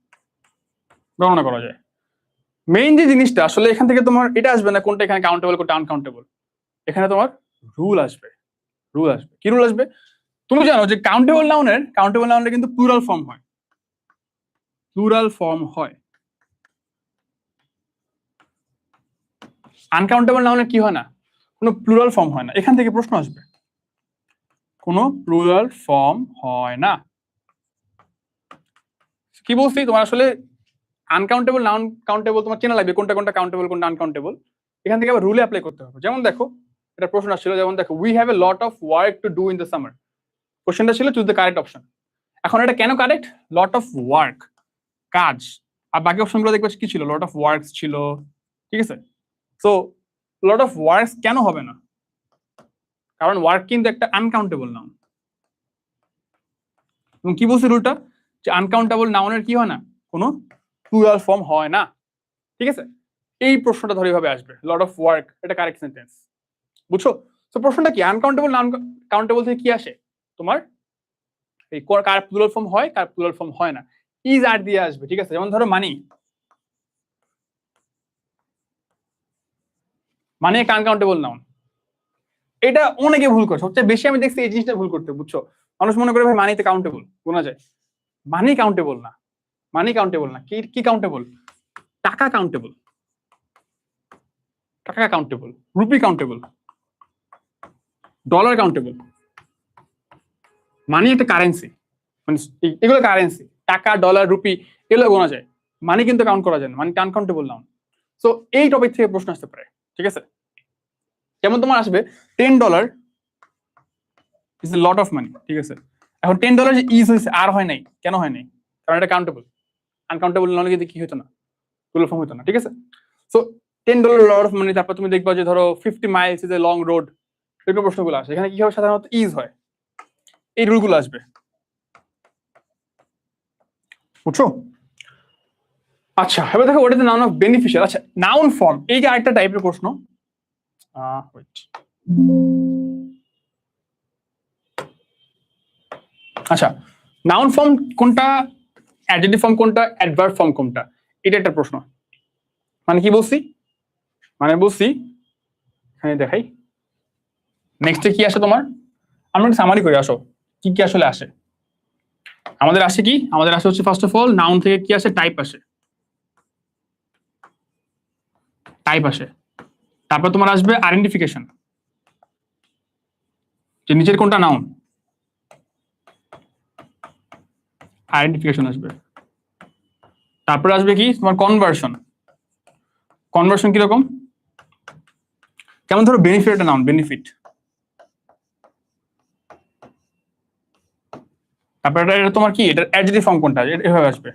গণনা করা যায়। মেইন যে জিনিসটা আসলে এখান থেকে তোমার এটা আসবে না কোনটা এখানে কাউন্টেবল কোনটা আনকাউন্টেবল, এখানে তোমার রুল আসবে। কি রুল আসবে, তুমি জানো যে কাউন্টেবল নাউনের কিন্তু প্লুরাল ফর্ম হয়, আনকাউন্টেবল নাউনের কি হয় না, কোনো প্লুরাল ফর্ম হয় না। এখান থেকে প্রশ্ন আসবে, কোনো প্লুরাল ফর্ম হয় না। কি বলছি, তোমার আসলে আনকাউন্টেবল নাউন কাউন্টেবল তোমার চেনা লাগবে, কোনটা কাউন্টেবল কোনটা আনকাউন্টেবল। এখান থেকে আবার রুলে অ্যাপ্লাই করতে হবে। যেমন দেখো এটা প্রশ্ন আসছিল, যেমন দেখো we have a lot of work to do in the summer, কোশ্চেনটা ছিল চুজ দ্য কারেক্ট অপশন। এখন এটা কেন কারেক্ট, লট অফ ওয়ার্ক কাজ, আর বাকি অপশনগুলো দেখবে কি ছিল, লট অফ ওয়ার্কস ছিল, ঠিক আছে? সো লট অফ ওয়ার্কস কেন হবে না, কারণ ওয়ার্ক কিন্তু একটা আনকাউন্টেবল নাউন। এবং কি বলছে রুলটা, যে আনকাউন্টেবল নাউনের কি হয় না, কোনো প্লুরাল ফর্ম হয় না, ঠিক আছে? এই প্রশ্নটা ধরে ভাবে আসবে, লট অফ ওয়ার্ক এটা কারেক্ট সেন্টেন্স, বুঝছো? তো প্রশ্নটা কি, আনকাউন্টেবল নাউন কাউন্টেবল থেকে কি আসে, তোমার এই কার প্লুরাল ফর্ম হয়, কার প্লুরাল ফর্ম হয় না, ইজ আর দিয়ে আসবে, ঠিক আছে? যেমন ধরো মানি একটা আনকাউন্টেবল নাউন, এটা অনেকে ভুল করে, সবচেয়ে বেশি আমি দেখছি এই জিনিসটা ভুল করতে, বুঝছো? মানুষ মনে করে ভাই মানিতে কাউন্টেবল গোনা যায়, মানি কাউন্টেবল না, কি কাউন্টেবল, টাকা countable, rupee countable, dollar countable. Money একটা কারেন্সি, মানে এগুলো কারেন্সি, টাকা ডলার রুপি এগুলো গোনা যায়, মানি কিন্তু কাউন্ট করা যায় না, মানি আনকাউন্টেবল নাউন। সো এই টপিক থেকে প্রশ্ন আসতে পারে, ঠিক আছে? যেমন তোমার আসবে $10 is a lot of money, ঠিক আছে? এখন $10 যে ইজ হয়েছে, আর হয় নাই, কেন হয় নাই, কারণ এটা কাউন্টেবল। আনকাউন্টেবল নাহলে কিন্তু কি হতো না, প্লুরাল ফর্ম হতো না, ঠিক আছে? So $10 lot of money. তারপর তুমি দেখবা যে ধরো 50 Miles is a long road, এরকম প্রশ্নগুলো আসে, এখানে কি হবে, সাধারণত ইজ হয়, এই রুলগুলো আসবে, বুঝছো? আচ্ছা, এবার দেখো ওটা নাউন অফ বেনিফিশিয়াল। আচ্ছা, নাউন ফর্ম, এই যে আরেকটা টাইপের প্রশ্ন। আচ্ছা, নাউন ফর্ম কোনটা, অ্যাডজেক্টিভ ফর্ম কোনটা, অ্যাডভার্ব ফর্ম কোনটা, এটা একটা প্রশ্ন। মানে কি বলছি, এখানে দেখাই, নেক্সটে কি আসে তোমার, আমরা সামারি করে আসো কি কি আসলে আসে। আমাদের আসে কি, আমাদের আসে হচ্ছে ফার্স্ট অফ অল নাউন থেকে কি আসে, টাইপ আসে, টাইপ আসে। তারপর তোমার আসবে আইডেন্টিফিকেশন, যে নিচের কোনটা নাউন, আইডেন্টিফিকেশন আসবে। তারপর আসবে কি তোমার কনভার্সন, কনভার্সন কিরকম, যেমন ধরো বেনিফিট একটা নাউন, বেনিফিট। তারপর এটা তোমার কি, এটার অ্যাডজেক্টিভ ফর্ম কোনটা, এভাবে আসবে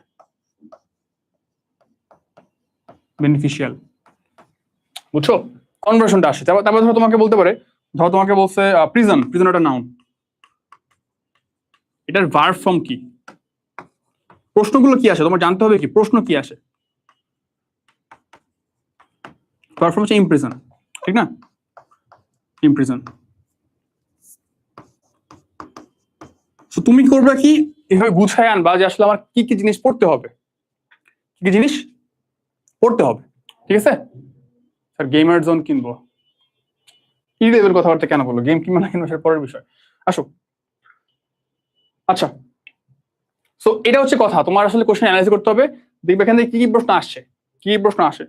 বেনিফিশিয়াল, বুঝছো। কনভার্সনটা আসে। তারপর ধরো তোমাকে বলতে পারে, ধরো তোমাকে বলছে প্রিজন, প্রিজন একটা নাউন, এটার ভার্ব ফর্ম কি, প্রশ্নগুলো কি আসে তোমার জানতে হবে, কি প্রশ্ন কি আসে, ভার্ব ফর্ম হচ্ছে ইমপ্রিজন, ঠিক না, ইমপ্রিজন। তো তুমি করবে কি, এভাবে গুছায় আনবা যে আসলে আমার কি কি জিনিস পড়তে হবে, কি কি জিনিস পড়তে হবে, ঠিক আছে। স্যার গেমার জোন কিনবো, কি লেভেল কথাবার্তা কেন বললো, গেম কিনবো না কিনবো সেটা পরের বিষয়, আসো। আচ্ছা, সো এটা হচ্ছে কথা, তোমার আসলে কোশ্চেন অ্যানালাইজ করতে হবে, দেখবে এখান থেকে কি কি প্রশ্ন আসছে, কি কি প্রশ্ন আসে।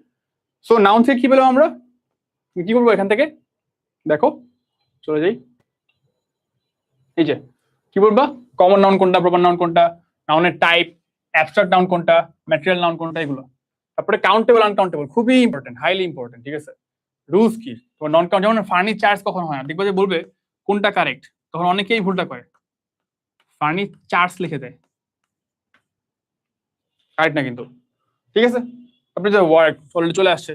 সো নাউন থেকে কি পেলাম আমরা, কি করবো এখান থেকে, দেখো চলে যাই, এই যে কি বলবা, কমন নাউন কোনটা, প্রপার নাউন কোনটা, নাউনের টাইপ, অ্যাবস্ট্রাক্ট নাউন কোনটা, ম্যাটেরিয়াল নাউন কোনটা, এগুলো। তারপরে কাউন্টেবল আনকাউন্টেবল, খুবই ইম্পর্টেন্ট, হাইলি ইম্পর্টেন্ট, ঠিক আছে। রুলস কি, তোমার নন কাউন্ট, যেমন ফানি চার্জ কখন হয় না, দেখবে যে বলবে কোনটা কারেক্ট, তখন অনেকেই ভুলটা করে, ফানি চার্জ লিখে দেয়, কারেক্ট না কিন্তু, ঠিক আছে। আপনি যে ওয়ার্ড অলরেডি চলে আসছে,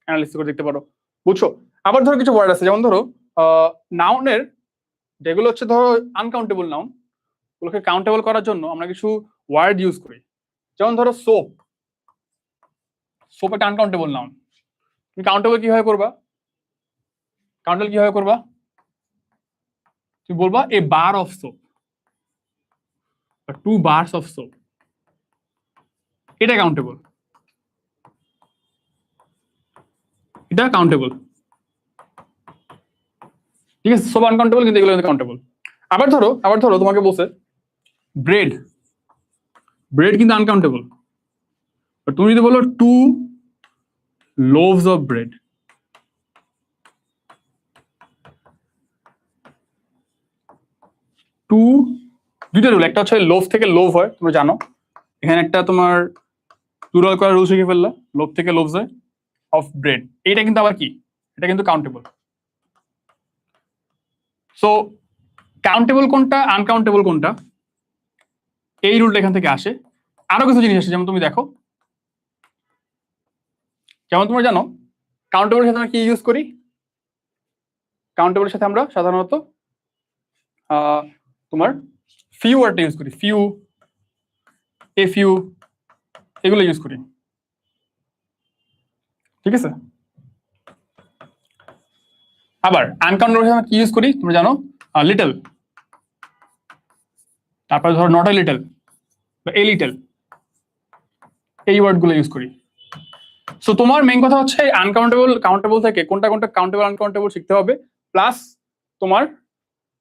অ্যানালিসিস করে দেখতে পারো, বুঝছো। আবার ধরো কিছু ওয়ার্ড আছে, যেমন ধরো নাউনের যেগুলো হচ্ছে ধরো আনকাউন্টেবল নাউন, ওগুলোকে কাউন্টেবল করার জন্য আমরা কিছু ওয়ার্ড ইউজ করি, যেমন ধরো সোপ, সোপ একটা আনকাউন্টেবল নাউন, তুমি কাউন্টেবল কিভাবে করবা, কাউন্টেবল কিভাবে করবা, তুমি বলবা a bar of soap, 2 bars of soap, এটা কাউন্টেবল, এটা কাউন্টেবল, ঠিক আছে। সব আনকাউন্টেবল কিন্তু এগুলো কাউন্টেবল। আবার ধরো তোমাকে বলছে ব্রেড, ব্রেড কিন্তু আনকাউন্টেবল, তুমি যদি বলো 2 loaves অফ ব্রেড, 2, দুইটা রুল, একটা হচ্ছে লোভ থেকে লোভ হয়, তুমি জানো, এখানে একটা তোমার প্লুরাল করার রুল শিখে ফেললা, লোভ থেকে লোভস হয়, অফ ব্রেড, এইটা কিন্তু আবার কি, এটা কিন্তু কাউন্টেবল। সো কাউন্টেবল কোনটা, আনকাউন্টেবল কোনটা, এই রুলটা এখান থেকে আসে। আরো কিছু জিনিস আসে, যেমন তুমি দেখো, যেমন তোমরা জানো কাউন্টেবলের সাথে আমরা কি ইউজ করি, কাউন্টেবলের সাথে আমরা সাধারণত তোমার ফিউ ওয়ার্ডটা ইউজ করি, ফিউ, এ ফিউ, এগুলো ইউজ করি, ঠিক আছে। আবার আনকাউন্টেবলের সাথে আমরা কি ইউজ করি তোমরা জানো, লিটল, তারপরে ধরো নট এ লিটল বা এ লিটল, এই ওয়ার্ডগুলো ইউজ করি। সো তোমার মেইন কথা হচ্ছে আনকাউন্টেবল কাউন্টেবল থেকে কোনটা কোনটা কাউন্টেবল আনকাউন্টেবল শিখতে হবে, প্লাস তোমার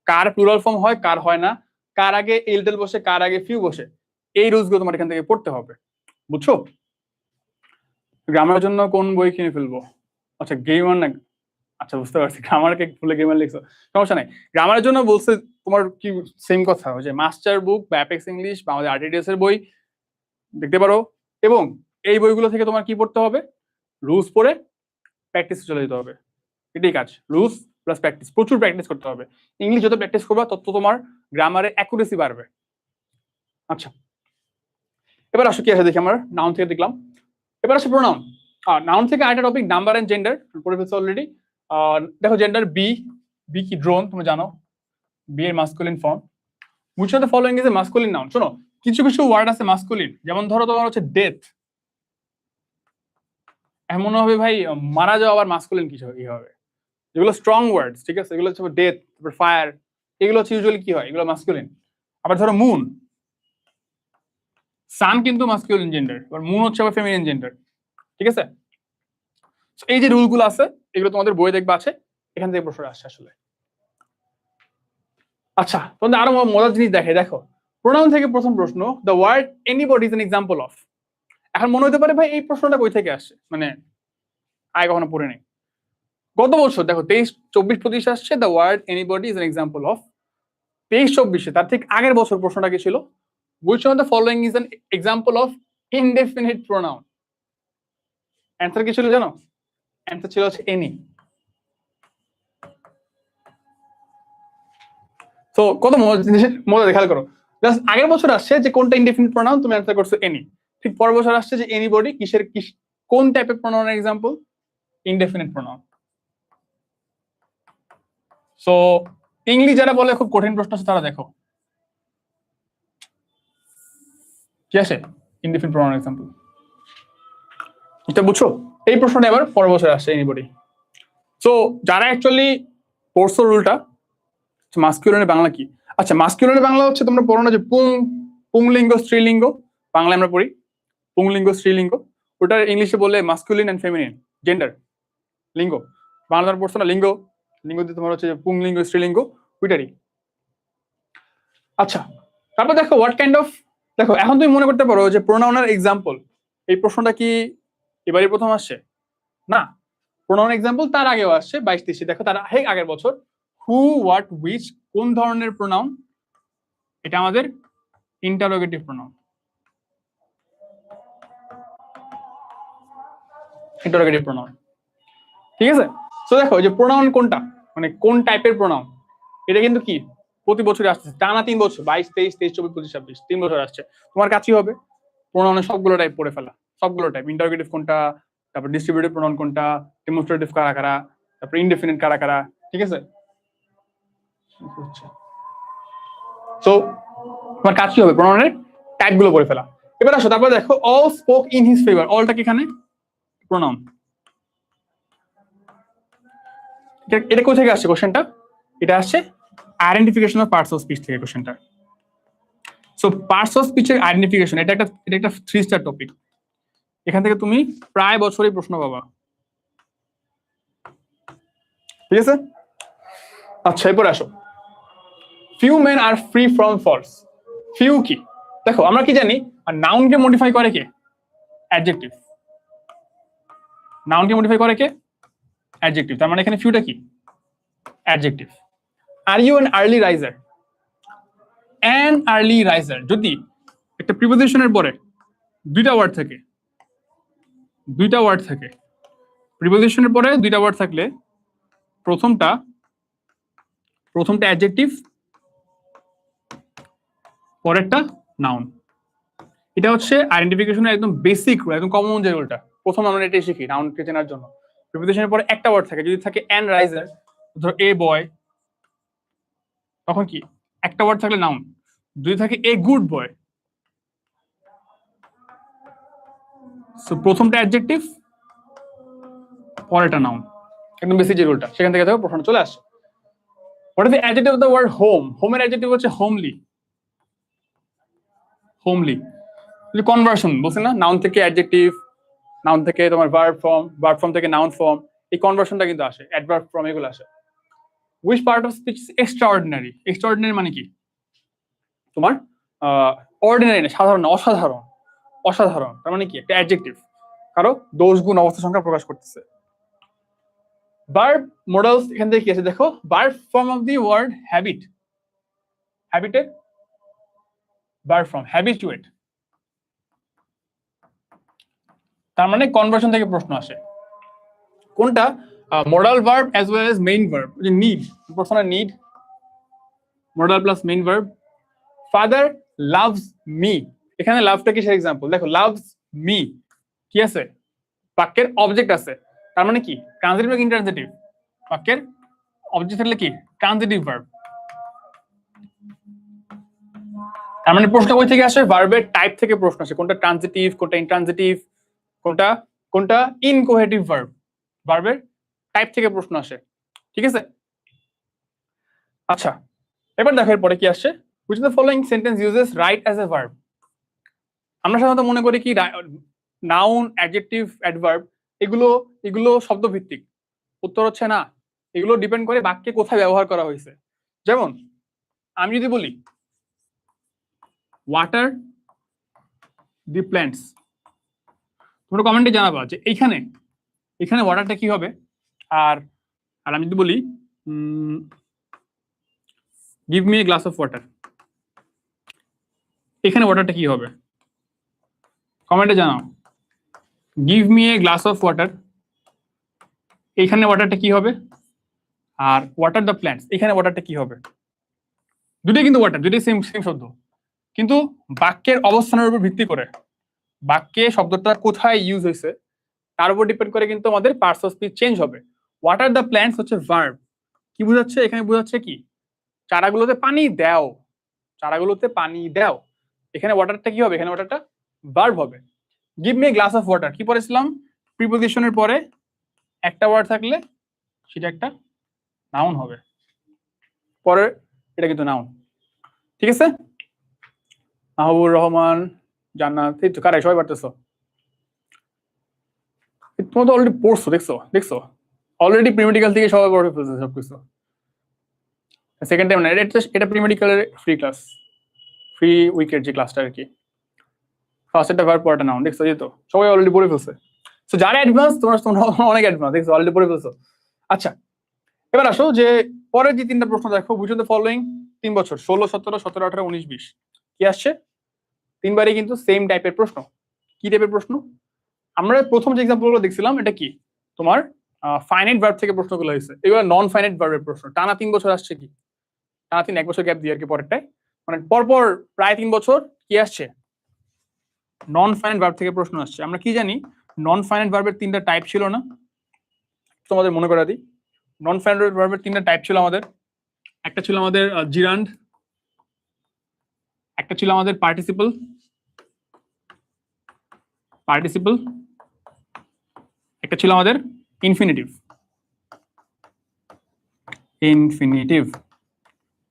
কার প্লুরাল ফর্ম হয় কার হয় না, কার আগে এ লিটল বসে কার আগে ফিউ বসে, এই রুলস গুলো তোমার এখান থেকে পড়তে হবে, বুঝছো। গ্রামারের জন্য কোন বই কিনে ফেলবো, আচ্ছা গেমার না, আচ্ছা বুঝতে পারছি, গ্রামারকে ভুলে গেমার লিখছো, সমস্যা নাই। গ্রামারের জন্য বলছে তোমার কি সেম কথা, ওই যে মাস্টার বুক বা অ্যাপেক্স ইংলিশ বা আমাদের আরটিডিএস এর বই দেখতে পারো, এবং এই বইগুলো থেকে তোমার কি পড়তে হবে, রুলস পড়ে প্র্যাকটিসে চলে যেতে হবে, এটাই কাজ, রুলস প্লাস প্র্যাকটিস, প্রচুর প্র্যাকটিস করতে হবে। ইংলিশ যত প্র্যাকটিস করবা তত তোমার গ্রামারের অ্যাকুরেসি বাড়বে। আচ্ছা, এবার আসো কি আছে দেখি, আমরা নাউন থেকে দেখলাম, এবার আসে প্রোনাউন। নাউন থেকে আরেকটা টপিক নাম্বার এন্ড জেন্ডার পড়ে ফেলছো অলরেডি। দেখো জেন্ডার, বি, বি কি ড্রোন, তুমি জানো, বি এর masculine form, which of the following is a masculine noun, শোনো কিছু কিছু ওয়ার্ড আছে মাস্কুলিন, যেমন ধরো তোমার হচ্ছে ডেথ, এমন হবে ভাই মারা যাওয়া আবার মাস্কুলিন কিছু কি হবে, যেগুলো স্ট্রং ওয়ার্ডস, ঠিক আছে, এগুলো হচ্ছে ডেথ, তারপর ফায়ার, এগুলো হচ্ছে ইউজুয়ালি কি হয়, এগুলো মাস্কুলিন। আবার ধরো মুন, সান কিন্তু মাস্কুলিন জেন্ডার, আবার মুন হচ্ছে আবার ফেমিনিন জেন্ডার, ঠিক আছে। এই যে রুলগুলো আছে এগুলো তোমাদের বই দেখবা আছে, এখান থেকে প্রশ্ন আসছে আসলে, আচ্ছা, তোমাদের আরো মজার জিনিস দেখে, দেখো প্রোনাউন থেকে প্রথম প্রশ্ন, the word anybody is an example of. এখন মনে হতে পারে ভাই এই প্রশ্নটা কই থেকে আসছে, মানে আগে কখনো পড়ে নেই। গত বছর দেখো 23-24-25 আসছে, the word anybody is an example of. 23-24 তার ঠিক আগের বছর প্রশ্নটা কি ছিল, which one of the following is an example of indefinite pronoun? Answer কি ছিল জানো? অ্যান্সার ছিল হচ্ছে এনি। তো কত মজা খেয়াল করো, জাস্ট আগের বছর আসছে যে কোনটা ইনডেফিনিট প্রোনাউন, তুমি অ্যান্সার করছো এনি। ঠিক পরের বছর আসছে যে এনিবডি কিসের কোন টাইপের প্রোনাউনের example, indefinite pronoun. So English যারা বলে খুব কঠিন প্রশ্ন আছে তারা দেখো কি আসে, ইনডেফিনিট প্রোনাউন এক্সাম্পল। এটা বুঝছো, এই প্রশ্নটা এবার পরের বছর আসছে এনিবডি। সো যারা অ্যাকচুয়ালি পড়ছো রুলটা, মাস্কুলিনের বাংলা কি? আচ্ছা, মাস্কুলিনের বাংলা হচ্ছে তোমরা পড়ো না যে পুংলিঙ্গ স্ত্রীলিঙ্গ, বাংলা আমরা পড়ি পুংলিঙ্গ স্ত্রীলিঙ্গ, ওটা ইংলিশে বলে মাস্কুলিন এন্ড ফেমিনিন জেন্ডার, লিঙ্গ। বাংলা পড়ছো না লিঙ্গ, লিঙ্গ দিয়ে তোমার হচ্ছে পুংলিঙ্গ স্ত্রীলিঙ্গ ওইটারই। আচ্ছা, তারপর দেখো হোয়াট কাইন্ড অফ, দেখো এখন তুমি মনে করতে পারো যে প্রোনাউনের এক্সাম্পল, এই প্রশ্নটা কি এবারই প্রথম আসছে? না, প্রোনাউন এক্সাম্পল তার আগেও আসছে 22-23। দেখো তার আগের বছর হু, হোয়াট, হুইচ কোন ধরনের প্রোনাউন, এটা আমাদের ইন্টারোগেটিভ প্রোনাউন, ইন্টারোগেটিভ প্রোনাউন। ঠিক আছে, তো দেখো যে প্রোনাউন কোনটা, মানে কোন টাইপের প্রোনাউন, এটা কিন্তু কি প্রতি বছরই আসছে, টানা 3 বছর, 22-23-24-25-26 3 বছর আসছে। তোমার কাছেই হবে প্রোনাউনের সবগুলো টাইপ পড়ে ফেলা, সবগুলো টাইপ, ইন্টারোগেটিভ কোনটা, তারপর ডিস্ট্রিবিউটিভ প্রোনাউন কোনটা, ডেমনস্ট্রেটিভ কারা কারা, তারপর ইনডেফিনিট কারা কারা। ঠিক আছে, সো তোমার কাজ কি হবে প্রোনাউনের টাইপ গুলো পড়ে ফেলা। এবার আসো, তারপর দেখো all spoke in his favour, অলটা কি এখানে প্রোনাউন, এটা কোথা থেকে আসছে কোশ্চেনটা, এটা আসছে identification of parts of speech থেকে কোশ্চেনটা। সো পার্টস অফ স্পিচের আইডেন্টিফিকেশন এটা একটা 3 স্টার টপিক, এখান থেকে তুমি প্রায় বছরই প্রশ্ন পাবা। ঠিক আছে, আচ্ছা এরপর আসো, few men are free from faults. Few কি, দেখো আমরা কি জানি, আর নাউনকে মডিফাই করে কে, অ্যাডজেক্টিভ। নাউনকে মডিফাই করে কে, অ্যাডজেক্টিভ। তার মানে এখানে ফিউটা কি, adjective. Are you an early riser, an early riser, যদি একটা প্রিপোজিশনের পরে দুইটা ওয়ার্ড থাকে, প্রিপোজিশনের পরে দুইটা ওয়ার্ড থাকলে প্রথমটা অ্যাডজেক্টিভ, পরেরটা নাউন। এটা হচ্ছে আইডেন্টিফিকেশনের একদম বেসিক রুল, একদম কমন যে রুলটা, প্রথম আমরা এটাই শিখি নাউনকে চেনার জন্য। প্রিপোজিশনের পরে একটা ওয়ার্ড থাকে, যদি থাকে অ্যান রাইজার, ধরো এ বয়, তখন কি একটা ওয়ার্ড থাকলে নাউন। যদি থাকে এ গুড বয়, সো প্রথমটা অ্যাডজেক্টিভ, পরেরটা নাউন, একদম বেসিক যে রুলটা, সেখান থেকে দেখো প্রশ্ন চলে আসে। What is the adjective of the word home, হোমের অ্যাডজেক্টিভ হচ্ছে হোমলি, হোমলি। কনভার্সন বলছে না, নাউন থেকে অ্যাডজেক্টিভ, নাউন থেকে তোমার ভার্ব ফর্ম থেকে নাউন ফর্ম, এই কনভার্সনটা কিন্তু আসে, অ্যাডভার্ব ফর্ম এগুলো আসে। which part of speech is extraordinary, extraordinary মানে কি তোমার অর্ডিনারি না, সাধারণ, অসাধারণ, অসাধারণ, তার মানে কি একটা অ্যাডজেক্টিভ, কারো দোষ গুণ অবস্থা সংখ্যা প্রকাশ করতেছে। ভার্ব মডেলস এখান থেকে কি আছে দেখো, verb form of the word habit, হ্যাবিটেড ভার্ব ফর্ম হ্যাবিচুয়েট, তার মানে কনভার্সন থেকে প্রশ্ন আসে। কোনটা, modal verb as well as main verb, যে নিড, প্রশ্নটা need, modal plus main verb. Father loves me, এখানে লাভটা কিসের এক্সাম্পল, দেখো লাভস মি কি আছে, বাক্যের অবজেক্ট আছে, তার মানে কি ট্রানজিটিভ নাকি ইন্ট্রানজিটিভ, বাক্যের অবজেক্ট থাকলে কি ট্রানজিটিভ ভার্ব। তার মানে প্রশ্ন কই থেকে আসে, ভার্বের টাইপ থেকে প্রশ্ন আসে, কোনটা ট্রানজিটিভ, কোনটা ইন্ট্রানজিটিভ, কোনটা ইনকোহেটিভ ভার্ব, ভার্বের টাইপ থেকে প্রশ্ন আসে। ঠিক আছে, আচ্ছা এবার দেখো এরপরে কি আসছে, which of the following sentence uses right as a verb। আমরা সাধারণত মনে করি কি নাউন, অ্যাডজেক্টিভ, অ্যাডভার্ব এগুলো শব্দ ভিত্তিক, উত্তর হচ্ছে না, এগুলো ডিপেন্ড করে বাক্যে কোথায় ব্যবহার করা হয়েছে। যেমন আমি যদি বলি ওয়াটার দি প্ল্যান্টস, তোমরা কমেন্টে জানাবা যে এইখানে এখানে ওয়াটারটা কি হবে। আর আর আমি যদি বলি give me a glass of water, এখানে ওয়াটারটা কি হবে কমেন্টে জানাও। Give me a glass of water, এখানে ওয়াটারটা কি হবে। আর ওয়াটার দ্য প্ল্যান্টস, এখানে ওয়াটারটা কি হবে। দুটোই কিন্তু ওয়াটার, দুটোই সেম সেম শব্দ, কিন্তু বাক্যের অবস্থানের উপর ভিত্তি করে, বাক্যে শব্দটা কোথায় ইউজ হয়েছে তার উপর ডিপেন্ড করে কিন্তু আমাদের পার্টস অফ স্পিচ চেঞ্জ হবে। ওয়াটার দ্য প্ল্যান্টস হচ্ছে ভার্ব, কি বোঝাচ্ছে এখানে, বোঝাচ্ছে কি চারাগুলোতে পানি দাও, চারাগুলোতে পানি দাও। এখানে ওয়াটারটা কি হবে, এখানে ওয়াটারটা ভার্ব হবে। Give me a glass of water, কি পড়েছিলাম, প্রিপোজিশনের পরে একটা ওয়ার্ড থাকলে সেটা একটা নাউন হবে, পরে এটা কিন্তু নাউন। ঠিক আছে, মাহবুর রহমান, জান্নাত, এই তো কারাই সবাই পারতেছো, তোমরা তো অলরেডি পড়ছো, দেখছো দেখছো অলরেডি প্রিমেডিক্যাল থেকে সবাই পড়ে ফেলছে সবকিছু। সেকেন্ড টাইম না, এটা প্রিমেডিক্যালের ফ্রি ক্লাস, ফ্রি উইকের যে ক্লাসটা আর কি। ফার্স্ট একটা ভার্ব পড়াটা নাউন, দেখছো যে তো সবাই অলরেডি পড়ে ফেলছে। সো যারা অ্যাডভান্স তোমরা অনেক অ্যাডভান্স, দেখছো অলরেডি পড়ে ফেলছো। আচ্ছা এবার আসো যে পরের যে তিনটা প্রশ্ন দেখো, বুঝো দ্য ফলোইং 3 বছর 16, 17, 17, 18, 19, 20 কি আসছে, তিনবারই কিন্তু সেম টাইপের প্রশ্ন। কি টাইপের প্রশ্ন, আমরা প্রথম যে এক্সাম্পল গুলো দেখছিলাম এটা কি তোমার ফাইনাইট ভার্ব থেকে প্রশ্নগুলো হয়েছে, এবার নন ফাইনাইট ভার্বের প্রশ্ন। টানা 3 বছর আসছে কি, টানা 1 বছর গ্যাপ দিয়ে আর কি পরেরটাই, মানে পরপর প্রায় 3 বছর কি আসছে নন ফাইনাইট ভার্ব থেকে প্রশ্ন আসছে। আমরা কি জানি নন ফাইনাইট ভার্বের 3টা টাইপ ছিল না, তোমাদের মনে করা দিই। নন ফাইনাইট ভার্বের 3টা টাইপ ছিল আমাদের, একটা ছিল আমাদের জিরান্ড, একটা ছিল আমাদের পার্টিসিপল, পার্টিসিপল, একটা ছিল আমাদের ইনফিনিটিভ, ইনফিনিটিভ,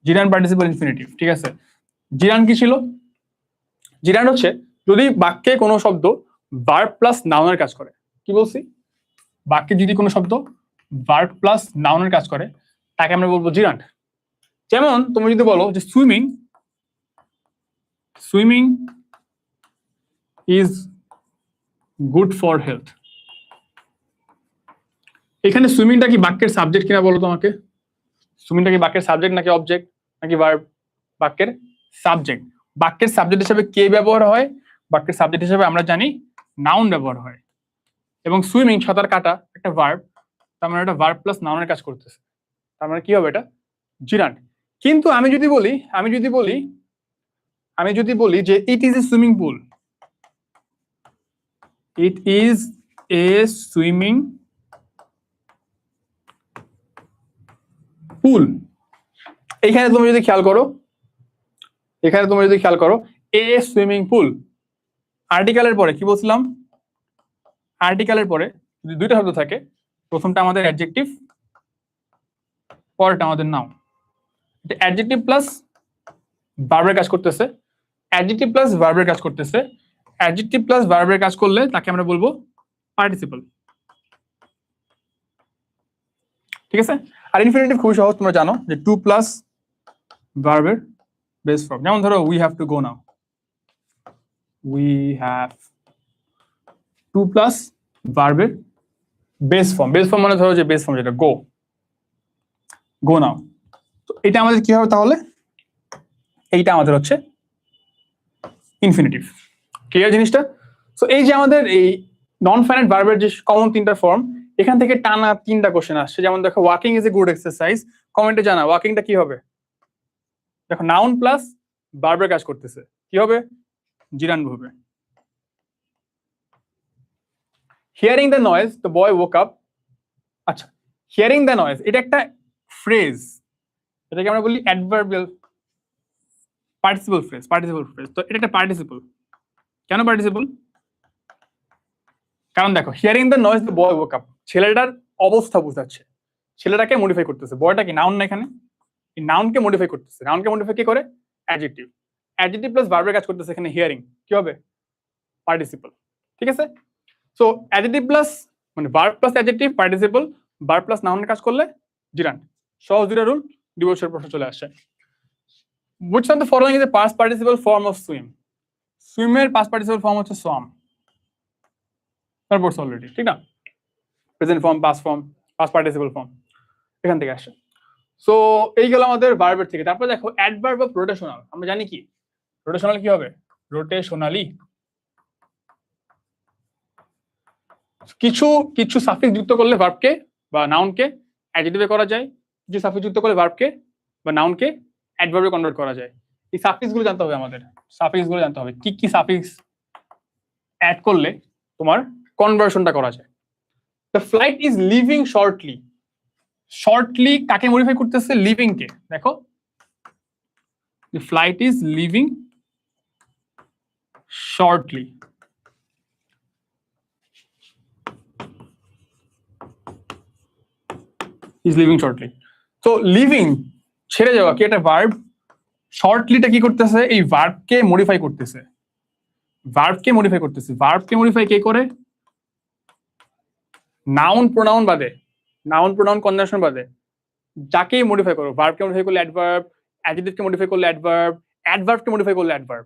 জিরান, পার্টিসিপল, ইনফিনিটিভ। ঠিক আছে, জিরান কি ছিল, জিরান হচ্ছে যদি বাক্যে কোনো শব্দ ভার্ব প্লাস নাউনের কাজ করে। কি বলছি, বাক্যে যদি কোনো শব্দ ভার্ব প্লাস নাউনের কাজ করে তাকে আমরা বলবো জিরান্ড। যেমন তুমি যদি বলো যে swimming, swimming is good for health, এখানে সুইমিংটা কি বাক্যের সাবজেক্ট কিনা বলো তোমাকে, সুইমিংটা কি বাক্যের সাবজেক্ট নাকি অবজেক্ট নাকি ভার্ব, বাক্যের সাবজেক্ট। বাক্যের সাবজেক্ট হিসেবে কে ব্যবহার হয়, বাক্যের সাবজেক্ট হিসেবে আমরা জানি নাউন ব্যবহার হয়। এবং সুইমিং সাঁতার কাটা একটা ভার্ব, তার মানে এটা ভার্ব প্লাস নাউনের কাজ করতেছে, তার মানে কি হবে এটা জিরান্ড। কিন্তু আমি যদি বলি, আমি যদি বলি যে it is a swimming pool, it is a swimming pool, এখানে তুমি যদি খেয়াল করো, এখানে তুমি যদি খেয়াল করো এ সুইমিং পুল, আর্টিকেলের পরে কি বলছিলাম, আর্টিকেলের পরে যদি দুইটা শব্দ থাকে, প্রথমটা আমাদের অ্যাডজেক্টিভ, পরেরটা আমাদের নাউন। এটা অ্যাডজেক্টিভ প্লাস ভার্বের কাজ করতেছে, অ্যাডজেক্টিভ প্লাস ভার্বের কাজ করতেছে, অ্যাডজেক্টিভ প্লাস ভার্বের কাজ করলে তাকে আমরা বলবো পার্টিসিপল। ঠিক আছে, আর ইনফিনিটিভ খুবই সহজ, তোমরা জানো যে টু প্লাস ভার্বের বেস ফর্ম। যেমন ধরো we have to go now, we have to plus ভার্বের বেস ফর্ম, বেস ফর্ম মানে ধরো যে বেস ফর্ম যেটা গো, গো নাও। তো এটা আমাদের কি হবে তাহলে, এইটা আমাদের হচ্ছে ইনফিনিটিভ। ক্লিয়ার জিনিসটা। সো এই যে আমাদের এই নন ফাইনাইট ভার্বের যে কমন 3টা ফর্ম, এখান থেকে টানা 3টা কোশ্চেন আসছে। যেমন দেখো walking is a good exercise, কমেন্টে জানা ওয়াকিংটা কি হবে, দেখো নাউন প্লাস ভার্বের কাজ করতেছে, কি হবে জিরান হবে। Hearing the noise the boy woke up, আচ্ছা হিয়ারিং দ্য নয়েজ এটা একটা ফ্রেজ, এটাকে আমরা বলি adverbial participle phrase, participle phrase. তো এটা একটা পার্টিসিপল, কেন পার্টিসিপল, কারণ দেখো hearing the noise the boy woke up ছেলেটার অবস্থা বোঝাচ্ছে, ছেলেটাকে মডিফাই করতেছে, বয়টা কি নাউন না, এখানে এই নাউনকে মডিফাই করতেছে, নাউনকে মডিফাই কি করে অ্যাডজেক্টিভ, অ্যাডজেক্টিভ প্লাস ভার্বের কাজ করতেছে, এখানে হিয়ারিং কি হবে পার্টিসিপল। ঠিক আছে, সো অ্যাডজেক্টিভ প্লাস মানে verb plus adjective participle, verb plus নাউনের কাজ করলে জিরান্ড। সহজ দুইটা রুল, 2 বছরের প্রশ্ন চলে আসে। which of the following is the past participle form of swim? swim এর past participle form হচ্ছে swam, তারপর অলরেডি, ঠিক না? Present form, past form, past participle form এখান থেকে আসে। সো এই গেল আমাদের ভার্বের থেকে। তারপর দেখো অ্যাডভার্ব অফ রোটেশনাল। আমরা জানি কি রোটেশনাল কি হবে? রোটেশনালি কিছু কিছু সাফিক্স যুক্ত করলে ভার্বকে বা নাউনকে অ্যাডজেক্টিভে করা যায়, কিছু সাফিক্স যুক্ত করলে ভার্বকে বা নাউনকে অ্যাডভার্বে কনভার্ট করা যায়। এই সাফিক্স গুলো জানতে হবে আমাদের, সাফিক্স গুলো জানতে হবে কি কি সাফিক্স অ্যাড করলে তোমার কনভার্সনটা করা যায়। The flight is living shortly. Shortly কাকে মডিফাই করতেছে? লিভিং কে। দেখো the flight is living shortly. Is living shortly. তো লিভিং ছেড়ে যাওয়া কি একটা ভার্ব, শর্টলিটা কি করতেছে? এই ভার্বকে মডিফাই করতেছে, ভার্বকে মডিফাই করতেছে। ভার্বকে মডিফাই কে করে? নাউন প্রোনাউন বাদে, নাউন প্রোনাউন কনজাংশন বাদে যাকেই মডিফাই করো, ভার্বকে মডিফাই করলে অ্যাডভার্ব, অ্যাডজেক্টিভকে মডিফাই করলে অ্যাডভার্ব, অ্যাডভার্বকে মডিফাই করলে অ্যাডভার্ব,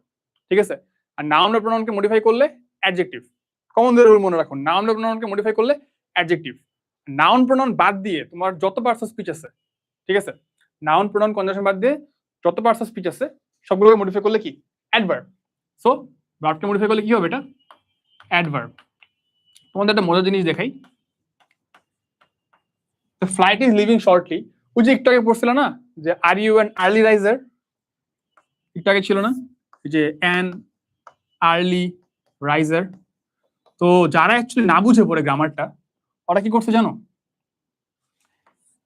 ঠিক আছে? আর নাউন আর প্রোনাউনকে মডিফাই করলে অ্যাডজেক্টিভ। কমন রুল মনে রাখুন, নাউন আর প্রোনাউনকে মডিফাই করলে অ্যাডজেক্টিভ। নাউন প্রোনাউন বাদ দিয়ে তোমার যত পার্টস অফ স্পিচ আছে, ঠিক আছে, নাউন প্রোনাউন কনজাংশন বাদ দিয়ে যত পার্টস অফ স্পিচ আছে সবগুলোকে মডিফাই করলে কি? অ্যাডভার্ব। সো ভার্বকে মডিফাই করলে কি হবে? এটা অ্যাডভার্ব। তোমাদের একটা মজার জিনিস দেখাই, the flight is leaving shortly। ওই যে একটু আগে পড়ছিল না যে are you an early riser, একটু আগে ছিল না যে অ্যান আর্লি রাইজার। তো যারা অ্যাকচুয়ালি না বুঝে পড়ে গ্রামারটা, ওরা কি করছে জানো?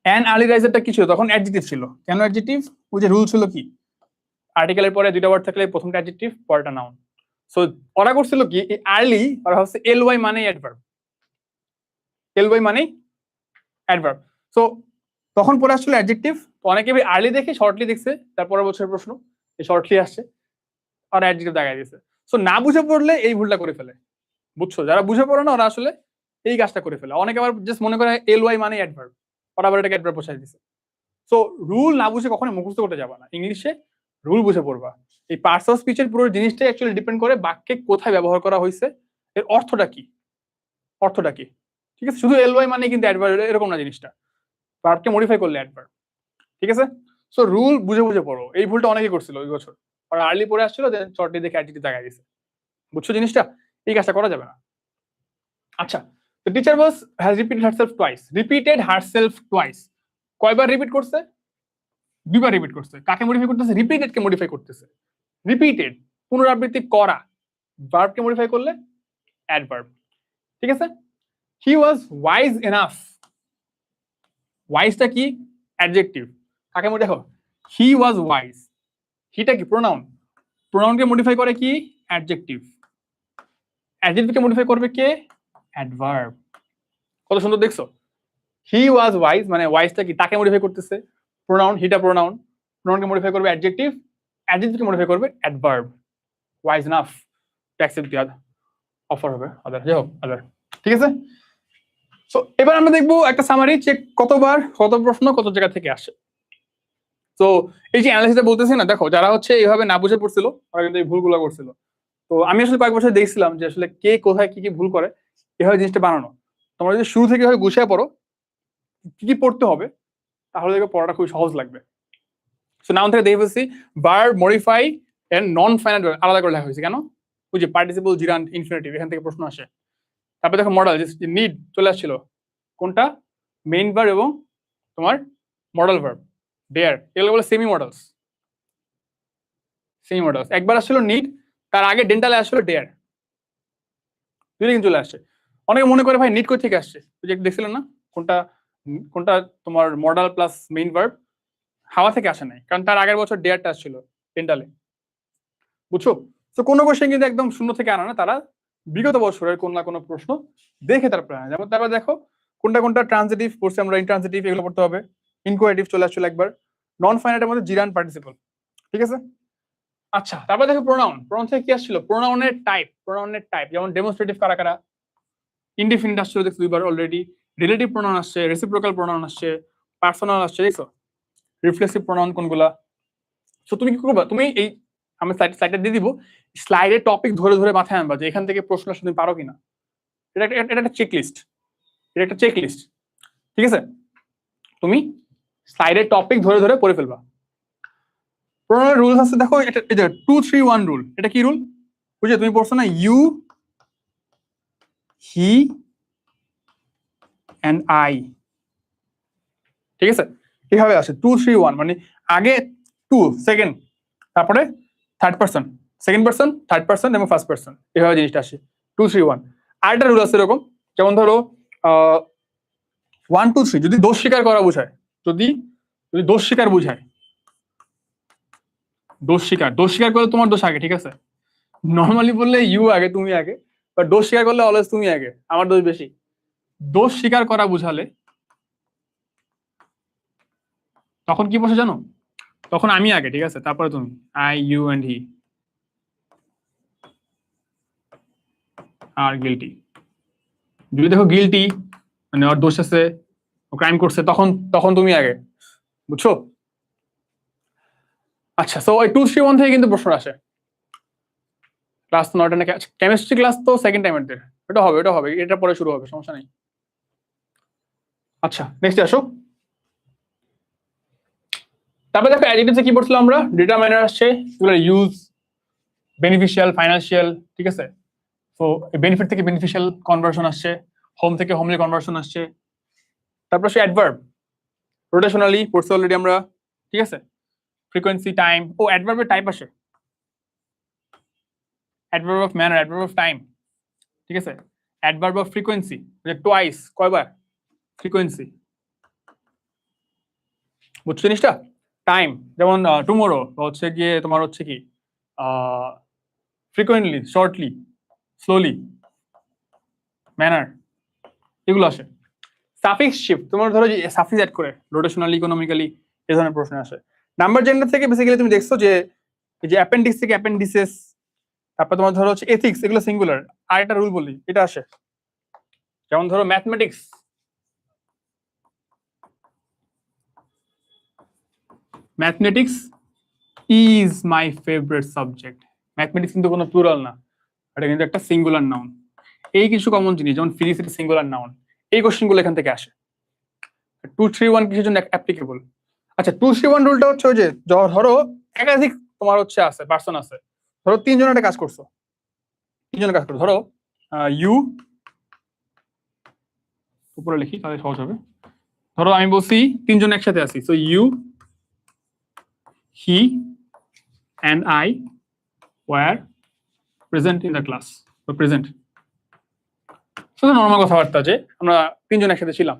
অ্যান আর্লি রাইজারটা কি ছিল? তখন অ্যাডজেক্টিভ ছিল। কেন অ্যাডজেক্টিভ? ওই যে রুল ছিল কি, আর্টিকেলের পরে দুইটা ওয়ার্ড থাকলে প্রথমটা অ্যাডজেক্টিভ, পরেরটা নাউন। সো ওরা করছিল কি, এই আর্লি ওরা হচ্ছে এল ওয়াই মানে অ্যাডভার্ব, এল ওয়াই মানে অ্যাডভার্ব। সো তখন পরে আসলে অ্যাডজেক্টিভ। তো অনেকে আর্লি দেখে শর্টলি দেখছে, তারপরের বছরের প্রশ্ন এই শর্টলি আসছে আর অ্যাডজেক্টিভ দেখাই দিয়েছে। সো না বুঝে পড়লে এই ভুলটা করে ফেলে, বুঝছো? যারা বুঝে পড়ে না ওরা আসলে এই কাজটা করে ফেলে। অনেকে আবার জাস্ট মনে করে এল ওয়াই মানে অ্যাডভার্ব, ওরা আবার এটাকে অ্যাডভার্ব বসাই দিছে। সো রুল না বুঝে কখনো মুখস্থ করতে যাবা না, ইংলিশে রুল বুঝে পড়বা। এই পার্টস অফ স্পিচের পুরো জিনিসটাই অ্যাকচুয়ালি ডিপেন্ড করে বাক্যে কোথায় ব্যবহার করা হয়েছে, এর অর্থটা কি, অর্থটা কি, ঠিক আছে? শুধু এল ওয়াই মানে কিন্তু অ্যাডভার্ব এরকম না জিনিসটা, ভার্বকে মডিফাই করলে অ্যাডভার্ব, ঠিক আছে? সো রুল বুঝে বুঝে পড়ো। এই ভুলটা অনেকেই করছিল ওই বছর, আর আর্লি পড়ে আসছিল, দেন শর্টলি দেখে অ্যাডজেক্টিভ দেখাই দিয়েছে। বুঝছো জিনিসটা? এই কাজটা করা যাবে না। আচ্ছা, the teacher has repeated herself twice. repeated herself twice কয়বার রিপিট করছে? দুইবার রিপিট করছে। কাকে মডিফাই করতেছে? রিপিটেড কে মডিফাই করতেছে। রিপিটেড পুনরাবৃত্তি করা, ভার্বকে মডিফাই করলে অ্যাডভার্ব, ঠিক আছে? he was wise enough, ওয়াইজটা কি? অ্যাডজেক্টিভ। কাকে মডিফাই দেখো, he was wise, হিটা কি? প্রোনাউন, প্রোনাউনকে মডিফাই করে কি? অ্যাডজেক্টিভ। অ্যাডজেক্টিভকে মডিফাই করবে কে? অ্যাডভার্ব। কত সুন্দর দেখছো? হি ওয়াজ ওয়াইজ মানে ওয়াইজটা কি? তাকে মডিফাই করতেছে প্রোনাউন, হিটা প্রোনাউন, প্রোনাউনকে মডিফাই করবে অ্যাডজেক্টিভ, অ্যাডজেক্টিভকে মডিফাই করবে adverb. Wise Naf to accept the offer হবে আদার, যাই হোক আদার, ঠিক আছে? সো এবার আমরা দেখবো একটা সামারি, চেক কতবার কত প্রশ্ন কত জায়গা থেকে আসে। তো এই যে অ্যানালাইসিসটা বলতেছি না, দেখো যারা হচ্ছে এইভাবে না বুঝে পড়ছিল ওরা কিন্তু এই ভুলগুলো করছিল। তো আমি আসলে কয়েক বছর দেখছিলাম যে আসলে কে কোথায় কি কি ভুল করে, এভাবে জিনিসটা বানানো। তোমরা যদি শুরু থেকে এভাবে গুছিয়ে পড়ো কি কি পড়তে হবে, তাহলে দেখবে পড়াটা খুব সহজ লাগবে। সো নাউন থেকে দেখে ফেলছি verb, modify and non final আলাদা করে লেখা হয়েছে। কেন? ওই যে পার্টিসিপল, জিরান্ট, ইনফিনিটিভ, এখান থেকে প্রশ্ন আসে। তারপরে দেখো মডেল, নিড চলে আসছিল, কোনটা? মেইন ভার্ব এবং তোমার মডেল ভার্ব, ডেয়ার, এগুলো বলে সেমি মডেলস। সেমি মডেলস একবার আসছিল নিড, তার আগে ডেন্টালে আসছিল ডেয়ার, দুই কিন্তু চলে আসছে। অনেকে মনে করে ভাই নিড কই থেকে আসছে, যে দেখছিলেন না কোনটা কোনটা তোমার মডেল প্লাস মেইন ভার্ব, হাওয়া থেকে আসে নাই, কারণ তার আগের বছর ডেয়ারটা আসছিল ডেন্টালে, বুঝছো? তো কোনো কোশ্চেন কিন্তু একদম শূন্য থেকে আনা না, তারা বিগত বছরের কোন না কোনো প্রশ্ন দেখে তারপরে আনা। যেমন তারপর দেখো কোনটা কোনটা ট্রানজিটিভ পড়ছে আমরা, ইনট্রানজিটিভ এগুলো পড়তে হবে, ইনকোয়ারেটিভ চলে আসছিল একবার, নন ফাইনাইটের মধ্যে জিরান পার্টিসিপল, ঠিক আছে? আচ্ছা, তারপর দেখো প্রোনাউন, প্রোনাউন থেকে কি আসছিল? প্রোনাউনের টাইপ, প্রোনাউনের টাইপ যেমন ডেমনস্ট্রেটিভ কারা কারা, ইনডিফিনিট আসছিল দেখছো দুইবার অলরেডি, রিলেটিভ প্রোনাউন আসছে, রেসিপ্রোকাল প্রোনাউন আসছে, পার্সোনাল আসছে, দেখছো? রিফ্লেক্সিভ প্রোনাউন কোনগুলা, সো তুমি কি করবা, তুমি এই আমি স্লাইডটা দিয়ে দিব, স্লাইডের টপিক ধরে ধরে মাথায় আনবা যে এখান থেকে প্রশ্ন আসলে তুমি পারো কিনা। এটা একটা চেকলিস্ট, এটা একটা চেকলিস্ট, ঠিক আছে? তুমি স্লাইডের টপিক ধরে ধরে পড়ে ফেলবা। প্রোনাউনের রুলস আছে, দেখো এটা 2-3-1 রুল। এটা কি রুল বুঝে তুমি পড়ছো না? ইউ, হি এন্ড আই, ঠিক আছে? কিভাবে আসে 2-3-1, মানে আগে 2 সেকেন্ড, তারপরে third person, second person, third person এবং ফার্স্ট পারসন, এভাবে জিনিসটা আসে 2-3-1। আরেকটা রুল আছে এরকম, যেমন ধরো 1-2-3 যদি দোষ স্বীকার করা বোঝায়, যদি যদি দোষ স্বীকার বোঝায়, দোষ স্বীকার করলে তোমার দোষ আগে, ঠিক আছে? নর্মালি বললে ইউ আগে, তুমি আগে, বাট দোষ স্বীকার করলে অলওয়েজ তুমি আগে, আমার দোষ বেশি। দোষ স্বীকার করা বুঝালে তখন কি বসে জানো? তখন আমি আগে, ঠিক আছে, তারপরে তুমি, I, you and he are guilty. যদি দেখো গিলটি মানে ওর দোষ আছে, ও ক্রাইম করছে, তখন তখন তুমি আগে, বুঝছো? আচ্ছা, সো ওই 2-3-1 থেকে কিন্তু প্রশ্ন আসে। ক্লাস তো 9টা না, কেমিস্ট্রি ক্লাস তো সেকেন্ড টাইমের দের, এটা হবে, এটা পরে শুরু হবে, সমস্যা নেই। আচ্ছা, নেক্সট আসো। তারপরে দেখো অ্যাডজেক্টিভসে কি পড়ছিলাম আমরা? ডিটারমাইনার আসছে, এগুলো ইউজ, বেনিফিশিয়াল, ফাইন্যান্সিয়াল, ঠিক আছে? তো বেনিফিট থেকে বেনিফিশিয়াল কনভার্সন আসছে, হোম থেকে হোমলি কনভার্সন আসছে। তারপর আসে অ্যাডভার্ব, রোটেশনালি পড়ছি অলরেডি আমরা, ঠিক আছে? ফ্রিকোয়েন্সি, টাইম, ও অ্যাডভার্বের টাইপ আসে, adverb of manner, adverb of time, ঠিক আছে? অ্যাডভার্ব অফ ফ্রিকোয়েন্সি, যে টোয়াইস, কয়বার, ফ্রিকোয়েন্সি, বুঝছো জিনিসটা? টাইম যেমন টুমোরো, হচ্ছে গিয়ে তোমার হচ্ছে কি ফ্রিকোয়েন্টলি, শর্টলি, স্লোলি, ম্যানার, এগুলো আসে। সাফিক্স শিফট, তোমার ধরো যে সাফিক্স অ্যাড করে রোটেশনালি, ইকোনমিক্যালি, এই ধরনের প্রশ্ন আসে। নাম্বার জেন্ডার থেকে বেসিক্যালি তুমি দেখছো যে এই যে অ্যাপেন্ডিক্স থেকে অ্যাপেন্ডিসেস, তারপর তোমার ধরো হচ্ছে এথিক্স, এগুলো সিঙ্গুলার। আর একটা রুল বলি, এটা আসে, যেমন ধরো mathematics, mathematics is my favourite subject. Mathematics কিন্তু কোনো প্লুরাল না, এটা কিন্তু একটা সিঙ্গুলার নাউন। এই কিছু কমন জিনিস, যেমন ফিজিক্স একটা সিঙ্গুলার নাউন, এই কোশ্চেনগুলো এখান থেকে আসে। 2-3-1 কিসের জন্য অ্যাপ্লিকেবল? আচ্ছা, 2-3-1 রুলটা হচ্ছে ওই যে ধরো একাধিক তোমার হচ্ছে আছে, পার্সন আছে, ধরো তিনজন একটা কাজ করছো, ধরো ইউ, উপরে লিখি তাহলে সহজ হবে। ধরো আমি বলছি তিনজন একসাথে আছি, so you, he and I were present in the class, or present. শুধু নর্মাল কথাবার্তা যে আমরা তিনজন একসাথে ছিলাম,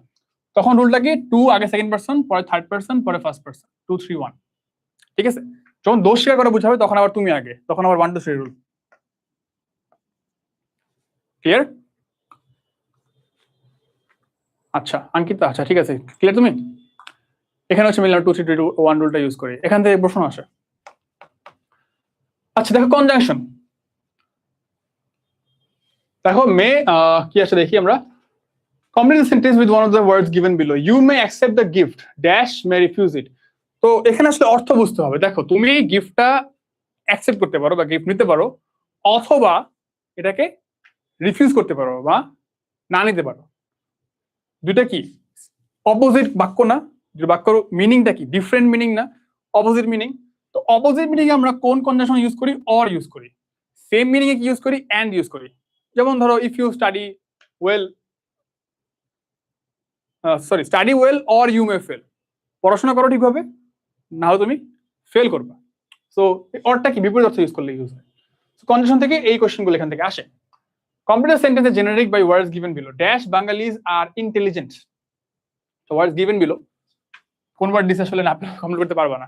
তখন রুলটা কি 2 আগে সেকেন্ড পারসন, পরে থার্ড পারসন, পরে ফার্স্ট পারসন, 2-3-1, ঠিক আছে? যখন দোষ স্বীকার করা বুঝাবে তখন আবার তুমি আগে, তখন আবার 1-2-3 রুল। ক্লিয়ার? আচ্ছা আঙ্কিতা, আচ্ছা ঠিক আছে, ক্লিয়ার তুমি? এখানে হচ্ছে মিলার 2-3-2-1 রুলটা ইউজ করি, এখান থেকে প্রশ্ন আসে। আচ্ছা দেখো কনজাংশন, দেখো মে কি আছে দেখি আমরা। Complete the sentence with one of the words given below. You may accept the gift, dash may refuse it. তো এখানে আসলে অর্থ বুঝতে হবে। দেখো তুমি গিফটটা অ্যাকসেপ্ট করতে পারো বা গিফট নিতে পারো, অথবা এটাকে রিফিউজ করতে পারো বা না নিতে পারো। দুইটা কি অপোজিট বাক্য না? বাক্যর মিনিংটা কি ডিফারেন্ট মিনিং না, অপোজিট মিনিং। তো অপোজিট মিনিং আমরা কোন কনজাংশন ইউজ করি? অর ইউজ করি। সেম মিনিং এ কি ইউজ করি? এন্ড ইউজ করি। যেমন ধরো if you study well, sorry, study well or you may fail, পড়াশোনা করো ঠিকভাবে, না হলে তুমি ফেল করবা। সো অরটা কি বিপরীত অর্থ ইউজ করলে ইউজ হয়। কনজাংশন থেকে এই কোশ্চেনগুলো এখান থেকে আসে। Complete sentence generic by words given below, dash Bengalis are intelligent. তো ওয়ার্ডস গিভেন বিলো, কোন ওয়ার্ড দিছে আসলে না কমপ্লিট করতে পারবা না।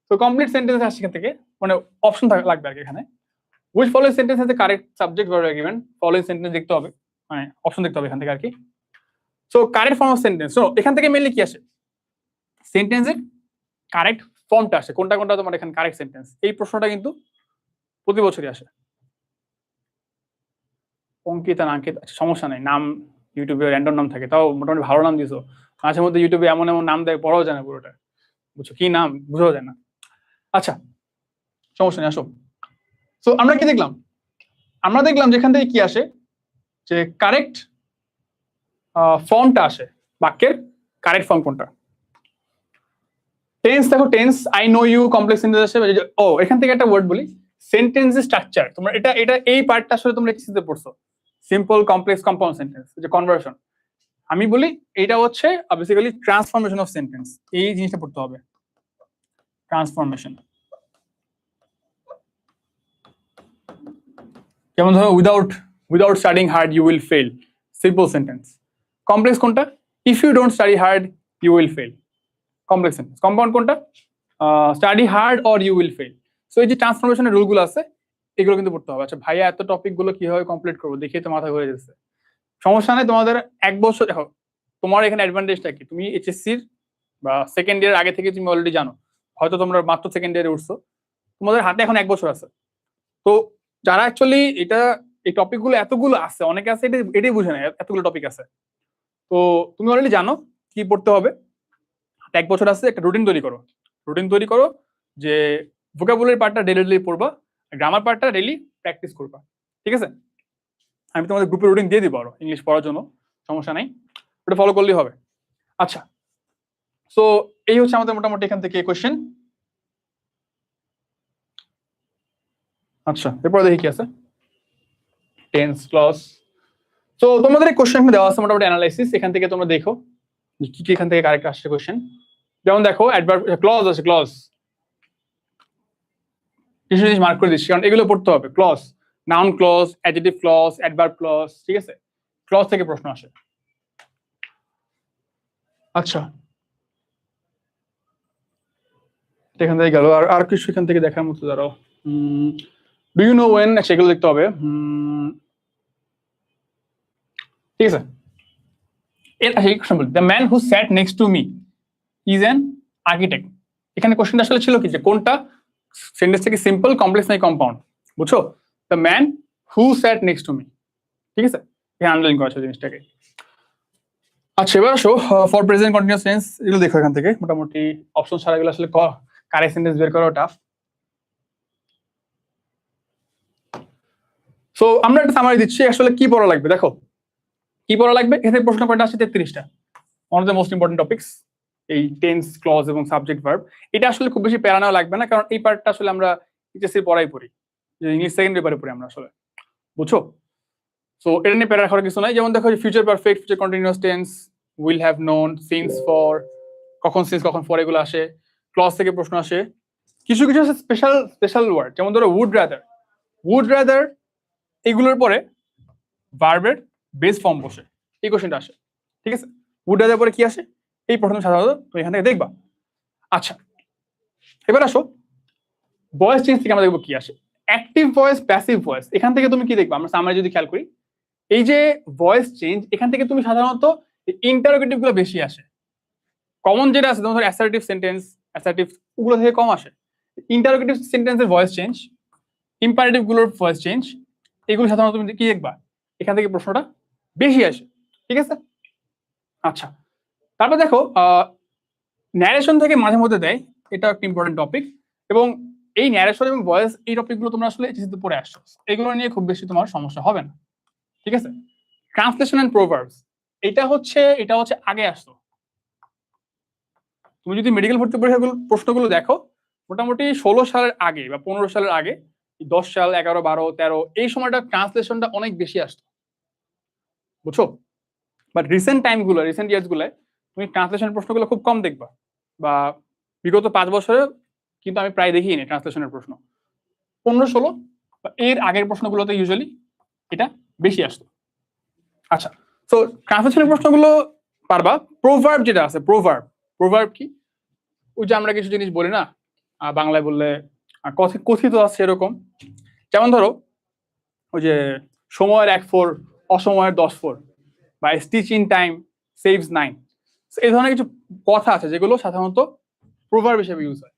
তো কমপ্লিট সেন্টেন্স আসছে এখান থেকে, মানে অপশন লাগবে আর কি এখানে। Which following sentence has the correct subject verb given, following sentence দেখতে হবে, মানে অপশন দেখতে হবে এখান থেকে আর কি। So correct form of sentence, so এখান থেকে মেইনলি কি আসে? সেন্টেন্সের কারেক্ট ফর্মটা আসে, কোনটা কোনটা তোমার এখানে কারেক্ট সেন্টেন্স, এই প্রশ্নটা কিন্তু প্রতি বছরই আসে। অঙ্কিতা না অঙ্কিতা, সমস্যা নেই, নাম ইউটিউবে র্যান্ডম নাম থাকে, তাও মোটামুটি ভালো নাম দিছো। মাঝে মধ্যে ইউটিউবে এমন এমন নাম দেয় পড়াও যায় না পুরোটা, বুঝছো কি নাম বুঝাও যায় না। আচ্ছা সমস্যা নেই, আসো। সো আমরা কি দেখলাম? আমরা দেখলাম যেখান থেকে কি আসে, যে কারেক্ট ফর্মটা আসে, বাক্যের কারেক্ট ফর্ম কোনটা। টেন্স দেখো, tense I know you complex sentence আসে। ও এখান থেকে একটা ওয়ার্ড বলি, সেন্টেন্স স্ট্রাকচার। তোমরা এটা এটা এই পার্টটা আসলে তোমরা কিসে পড়ছো? সিম্পল, কমপ্লেক্স, কম্পাউন্ড সেন্টেন্স, যে কনভার্সন। আমি বলি এটা হচ্ছে বেসিক্যালি ট্রান্সফরমেশন অফ সেন্টেন্স, এই জিনিসটা পড়তে হবে, ট্রান্সফরমেশন। যেমন ধরো without studying hard you will fail, simple sentence. Complex কোনটা? If you don't study hard you will fail, complex sentence. Compound কোনটা? Study hard or you will fail. So এই যে ট্রান্সফরমেশনের রুলগুলো আছে, এগুলো কিন্তু পড়তে হবে। আচ্ছা ভাইয়া, এত টপিক গুলো কিভাবে কমপ্লিট করবো দেখিয়ে তো মাথা ঘুরে যাচ্ছে। সমস্যা নেই, তোমাদের 1 বছর দেখো, তোমার এখানে অ্যাডভান্টেজটা কি, তুমি এইচএসসির বা সেকেন্ড ইয়ার আগে থেকে তুমি অলরেডি জানো, হয়তো তোমরা মাত্র সেকেন্ড ইয়ারে উঠছো, তোমাদের হাতে এখন 1 বছর আছে। তো যারা অ্যাকচুয়ালি এটা এই টপিক গুলো এতগুলো আছে, অনেকে আছে এটাই বুঝে না এতগুলো টপিক আছে, তো তুমি অলরেডি জানো কি পড়তে হবে। 1 বছর আছে, একটা রুটিন তৈরি করো। রুটিন তৈরি করো যে ভোকাবুলারি পার্টটা ডেইলি পড়বা, গ্রামার পার্টটা ডেইলি প্র্যাকটিস করবা, ঠিক আছে? আমি তোমাদের গ্রুপে রুটিন দিয়ে দিব আরো ইংলিশ পড়ার জন্য, সমস্যা নাই, ওটা ফলো করলেই হবে। আচ্ছা, সো এই হচ্ছে আমাদের মোটামুটি এখান থেকে কোশ্চেন। আচ্ছা, এরপর দেখি কি আছে, টেন্স, ক্লজ। তো তোমাদের এই কোশ্চেন দেওয়া আছে মোটামুটি অ্যানালাইসিস, এখান থেকে তোমরা দেখো কি কি এখান থেকে কারেক্ট আসছে কোশ্চেন। যেমন দেখো অ্যাডভার্ব, ক্লজ আছে, ক্লজ কিছু জিনিস মার্ক করে দিচ্ছি কারণ এগুলো পড়তে হবে। Clause, noun clause, adjective clause, adverb clause, ঠিক আছে? ক্লজ থেকে প্রশ্ন আসে। আচ্ছা, এখান থেকে গেল, আর কিছু এখান থেকে দেখার মতো দাঁড়াও। ডু ইউ নো ওয়েন, সেগুলো দেখতে হবে। ঠিক আছে, এর এই কোশ্চেন বলি, the man who sat next to me is an architect. এখানে কোশ্চেনটা আসলে ছিল কি, যে কোনটা সেন্টেন্স থেকে সিম্পল, কমপ্লেক্স নাকি কম্পাউন্ড, বুঝছো? The man who sat next to me, ঠিক আছে? এখানে আন্ডারলাইন করা আছে জিনিসটাকে। আচ্ছা, এবার আসো ফর প্রেজেন্ট কন্টিনিউয়াস টেন্স, এগুলো দেখো এখান থেকে মোটামুটি অপশন ছাড়া এগুলো আসলে কারেক্ট সেন্টেন্স বের করা টাফ। সো আমরা একটা সামারি দিচ্ছি আসলে কি পড়া লাগবে। দেখো কি পড়া লাগবে, এখানে প্রশ্ন কয়টা আসছে? 33টা। One of the most important topics এই টেন্স, ক্লজ এবং সাবজেক্ট ভার্ব। এটা আসলে খুব বেশি প্যারা নেওয়া লাগবে না, কারণ এই পার্টটা আসলে আমরা এইচএসসি পড়াই পড়ি, যে ইংলিশ সেকেন্ড পেপারে পড়ি আমরা আসলে, বুঝছো? সো এটা নিয়ে প্যারা রাখার কিছু নাই। যেমন দেখো future perfect, future continuous tense, will have known, since for, কখন সিন্স কখন ফর, এগুলো আসে। ক্লজ থেকে প্রশ্ন আসে। কিছু কিছু আছে স্পেশাল ওয়ার্ড, যেমন ধরো উড রাদার, এগুলোর পরে ভার্বের বেস ফর্ম বসে, এই কোশ্চেনটা আসে, ঠিক আছে? উড রাদার পরে কি আসে, এই প্রশ্ন সাধারণত তুমি এখান থেকে দেখবা। আচ্ছা, এবার আসো ভয়েস চেঞ্জ থেকে আমরা দেখবো কি আসে, অ্যাক্টিভ ভয়েস, প্যাসিভ ভয়েস। এখান থেকে তুমি কি দেখবা, আমরা সামারি যদি খেয়াল করি, এই যে ভয়েস চেঞ্জ, এখান থেকে তুমি সাধারণত ইন্টারোগেটিভ গুলো বেশি আসে। কমন যেটা আছে, ধরো অ্যাসার্টিভ সেন্টেন্স, অ্যাসার্টিভ, ওগুলো থেকে কম আসে। ইন্টারোগেটিভ সেন্টেন্সের ভয়েস চেঞ্জ, ইম্পারেটিভ গুলোর ভয়েস চেঞ্জ, এগুলো সাধারণত তুমি কি দেখবা, এখান থেকে প্রশ্নটা বেশি আসে, ঠিক আছে? আচ্ছা, তারপর দেখো ন্যারেশন থেকে মাঝে মধ্যে দেয়, এটা একটা ইম্পর্টেন্ট টপিক। এবং এই ন্যারেশন এবং ভয়েস, এই টপিকগুলো তোমরা আসলে এইচএসসিতে পড়ে আসছো, এগুলো নিয়ে খুব বেশি তোমার সমস্যা হবে না, ঠিক আছে? ট্রান্সলেশন এন্ড প্রোভার্বস, এটা হচ্ছে আগে আসতো। তুমি যদি মেডিকেল ভর্তি পরীক্ষাগুলো প্রশ্নগুলো দেখো, মোটামুটি 16 সালের আগে বা 15 সালের আগে, 10 সাল, 11, 12, 13, এই সময়টা ট্রান্সলেশনটা অনেক বেশি আসতো, বুঝছো? বাট রিসেন্ট ইয়ার্স গুলায় তুমি ট্রান্সলেশন প্রশ্নগুলো খুব কম দেখবা, বা বিগত 5 বছরে কিন্তু আমি প্রায় দেখিনি ট্রান্সলেশনের প্রশ্ন। 15-16 বা এর আগের প্রশ্নগুলোতে ইউজুয়ালি এটা বেশি আসতো। আচ্ছা, তো ট্রান্সলেশনের প্রশ্নগুলো পারবা। প্রোভার্ব যেটা আছে, প্রোভার্ব কি, ওই যে আমরা কিছু জিনিস বলি না, বাংলায় বললে কথিত আছে এরকম। যেমন ধরো ওই যে সময়ের 1 ফোর, অসময়ের 10 ফোর, বা স্টিচ ইন টাইম সেভস 9, এই ধরনের কিছু কথা আছে যেগুলো সাধারণত প্রোভার্ব হিসেবে ইউজ হয়।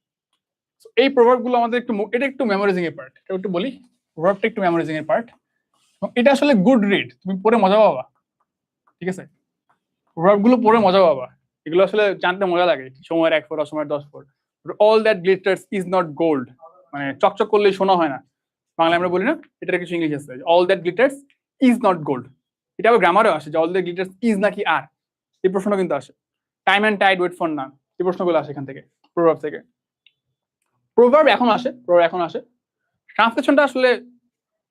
এই প্রোভার্ব গুলো আমাদের এটা একটু মেমোরাইজিং এর পার্ট, এটা একটু বলি, প্রোভার্বটা একটু মেমোরাইজিং এর পার্ট। এটা আসলে গুড রিড, তুমি পড়ে মজা পাবা, ঠিক আছে? প্রোভার্ব গুলো পড়ে মজা পাবা, এগুলো আসলে জানতে মজা লাগে। সময়ের 1 ফোর, অসময়ের 10 four, all that glitters is not gold, মানে চকচক করলেই শোনা হয় না, বাংলা আমরা বলি না, এটার কিছু ইংলিশ আছে, all that glitters is not gold. এটা আবার গ্রামারেও আসে যে অল দ্যাট গ্লিটার্স ইজ নাকি আর, এই প্রশ্ন কিন্তু আসে। Time and tide wait for none, এই প্রশ্নগুলো আসে এখান থেকে, প্রভাব থেকে। প্রভাব এখন আসে, প্রভাব এখন আসে, ট্রান্সলেশনটা আসলে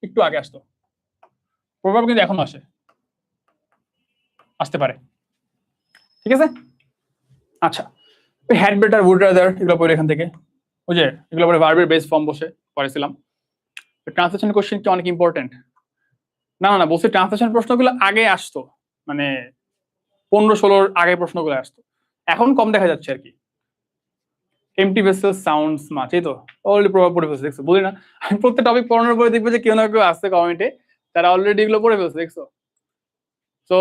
একটু আগে আসতো, প্রভাব কিন্তু এখন আসে, আসতে পারে, ঠিক আছে। আচ্ছা, হ্যাড বেটার উড রাদার এগুলো পড়ে এখান থেকে, ওই যে এগুলো পরে ভার্বের বেস ফর্ম বসে পড়েছিলাম। ট্রান্সলেশন কোশ্চেন কি অনেক ইম্পর্টেন্ট? না না না, বলছি ট্রান্সলেশন প্রশ্নগুলো আগে আসতো, মানে 15-16 আগে প্রশ্নগুলো আসতো, এখন কম দেখা যাচ্ছে আর কি। এমটি ভেসেল সাউন্ডস মাছ, এই তো অলরেডি প্রভাব পড়ে ফেলছে, দেখছো? বলি না আমি প্রত্যেক টপিক পড়ানোর পরে দেখবো যে কেউ না কেউ আসছে কমেন্টে তারা অলরেডি এগুলো পড়ে ফেলছে, দেখছো? তো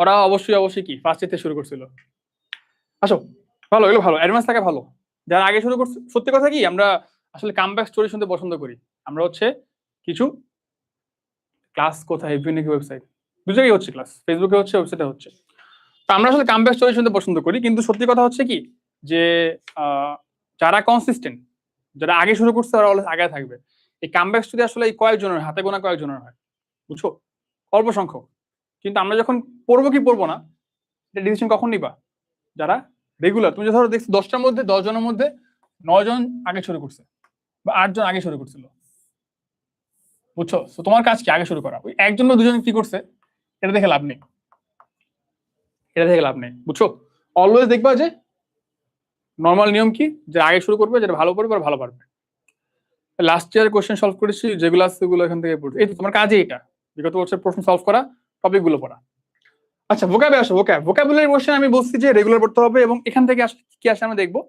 ওরা অবশ্যই কি ফার্স্ট থেকে শুরু করছিল। আসো, ভালো, এগুলো ভালো, অ্যাডভান্স থাকা ভালো। যারা আগে শুরু করছে, সত্যি কথা কি আমরা আসলে কামব্যাক স্টোরি শুনতে পছন্দ করি। আমরা হচ্ছে কিছু ক্লাস, কোথায় বিভিন্ন ওয়েবসাইট, দু জায়গায় হচ্ছে ক্লাস, ফেসবুকে হচ্ছে, ওয়েবসাইটে হচ্ছে। তো আমরা আসলে কামব্যাক স্টোরি শুনতে পছন্দ করি, কিন্তু সত্যি কথা হচ্ছে কি যে যারা কনসিস্টেন্ট, যারা আগে শুরু করছে তারা অলওয়েজ আগে থাকবে। এই কামব্যাক স্টোরি আসলে এই কয়েকজনের, হাতে গোনা কয়েকজনের হয়, বুঝছো, অল্প সংখ্যক। কিন্তু আমরা যখন পড়বো কি পড়বো না, এটা ডিসিশন কখন নিবা? যারা রেগুলার, তুমি ধরো দেখছো 10টার মধ্যে 10 জনের মধ্যে 9 জন আগে শুরু করছে বা 8 জন আগে শুরু করছিল, বুঝছো? তো তোমার কাজ কি? আগে শুরু করা। ওই একজন বা দুজন কি করছে এটা দেখে লাভ নেই, এটা দেখে লাভ নেই, বুঝছো? অলওয়েজ দেখবা যে নর্মাল নিয়ম কি, যে আগে শুরু করবে, যেটা ভালো করবে আর ভালো পারবে। লাস্ট ইয়ার কোশ্চেন সলভ করেছি যেগুলো আছে সেগুলো এখান থেকে পড়ছি, এই তো তোমার কাজে এটা, বিগত বছর প্রশ্ন সলভ করা, টপিক গুলো পড়া। আচ্ছা, ভোকাবে আসো। ভোকাবুলারি কোশ্চেন আমি বলছি যে রেগুলার পড়তে হবে, এবং এখান থেকে আসলে কি আসে আমরা দেখবো।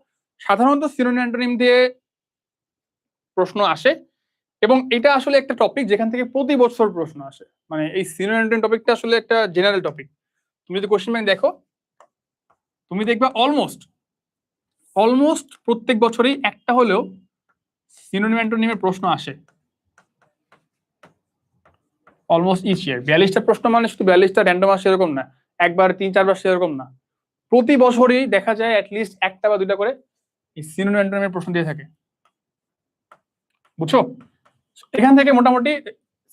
সাধারণত সিনোনিম অ্যান্টোনিম দিয়ে প্রশ্ন আসে, এবং এটা আসলে একটা টপিক যেখান থেকে প্রতি বছর প্রশ্ন আসে। মানে এই সিনোনিম অ্যান্টোনিম টপিকটা আসলে একটা জেনারেল টপিক। তুমি যদি কোশ্চেন ব্যাংক দেখো, তুমি দেখবা অলমোস্ট প্রত্যেক বছরই একটা হলেও সিনোনিম অ্যান্টোনিমের প্রশ্ন আসে, অলমোস্ট ইচ ইয়ার। 42টা প্রশ্ন মানে শুধু 42টা র্যান্ডম আসে এরকম না, একবার 3-4 বার এরকম না, প্রতি বছরই দেখা যায় অ্যাটলিস্ট একটা বা দুইটা করে এই সিনোনিম অ্যান্টোনিমের প্রশ্ন দিয়ে থাকে, বুঝছো? এখান থেকে মোটামুটি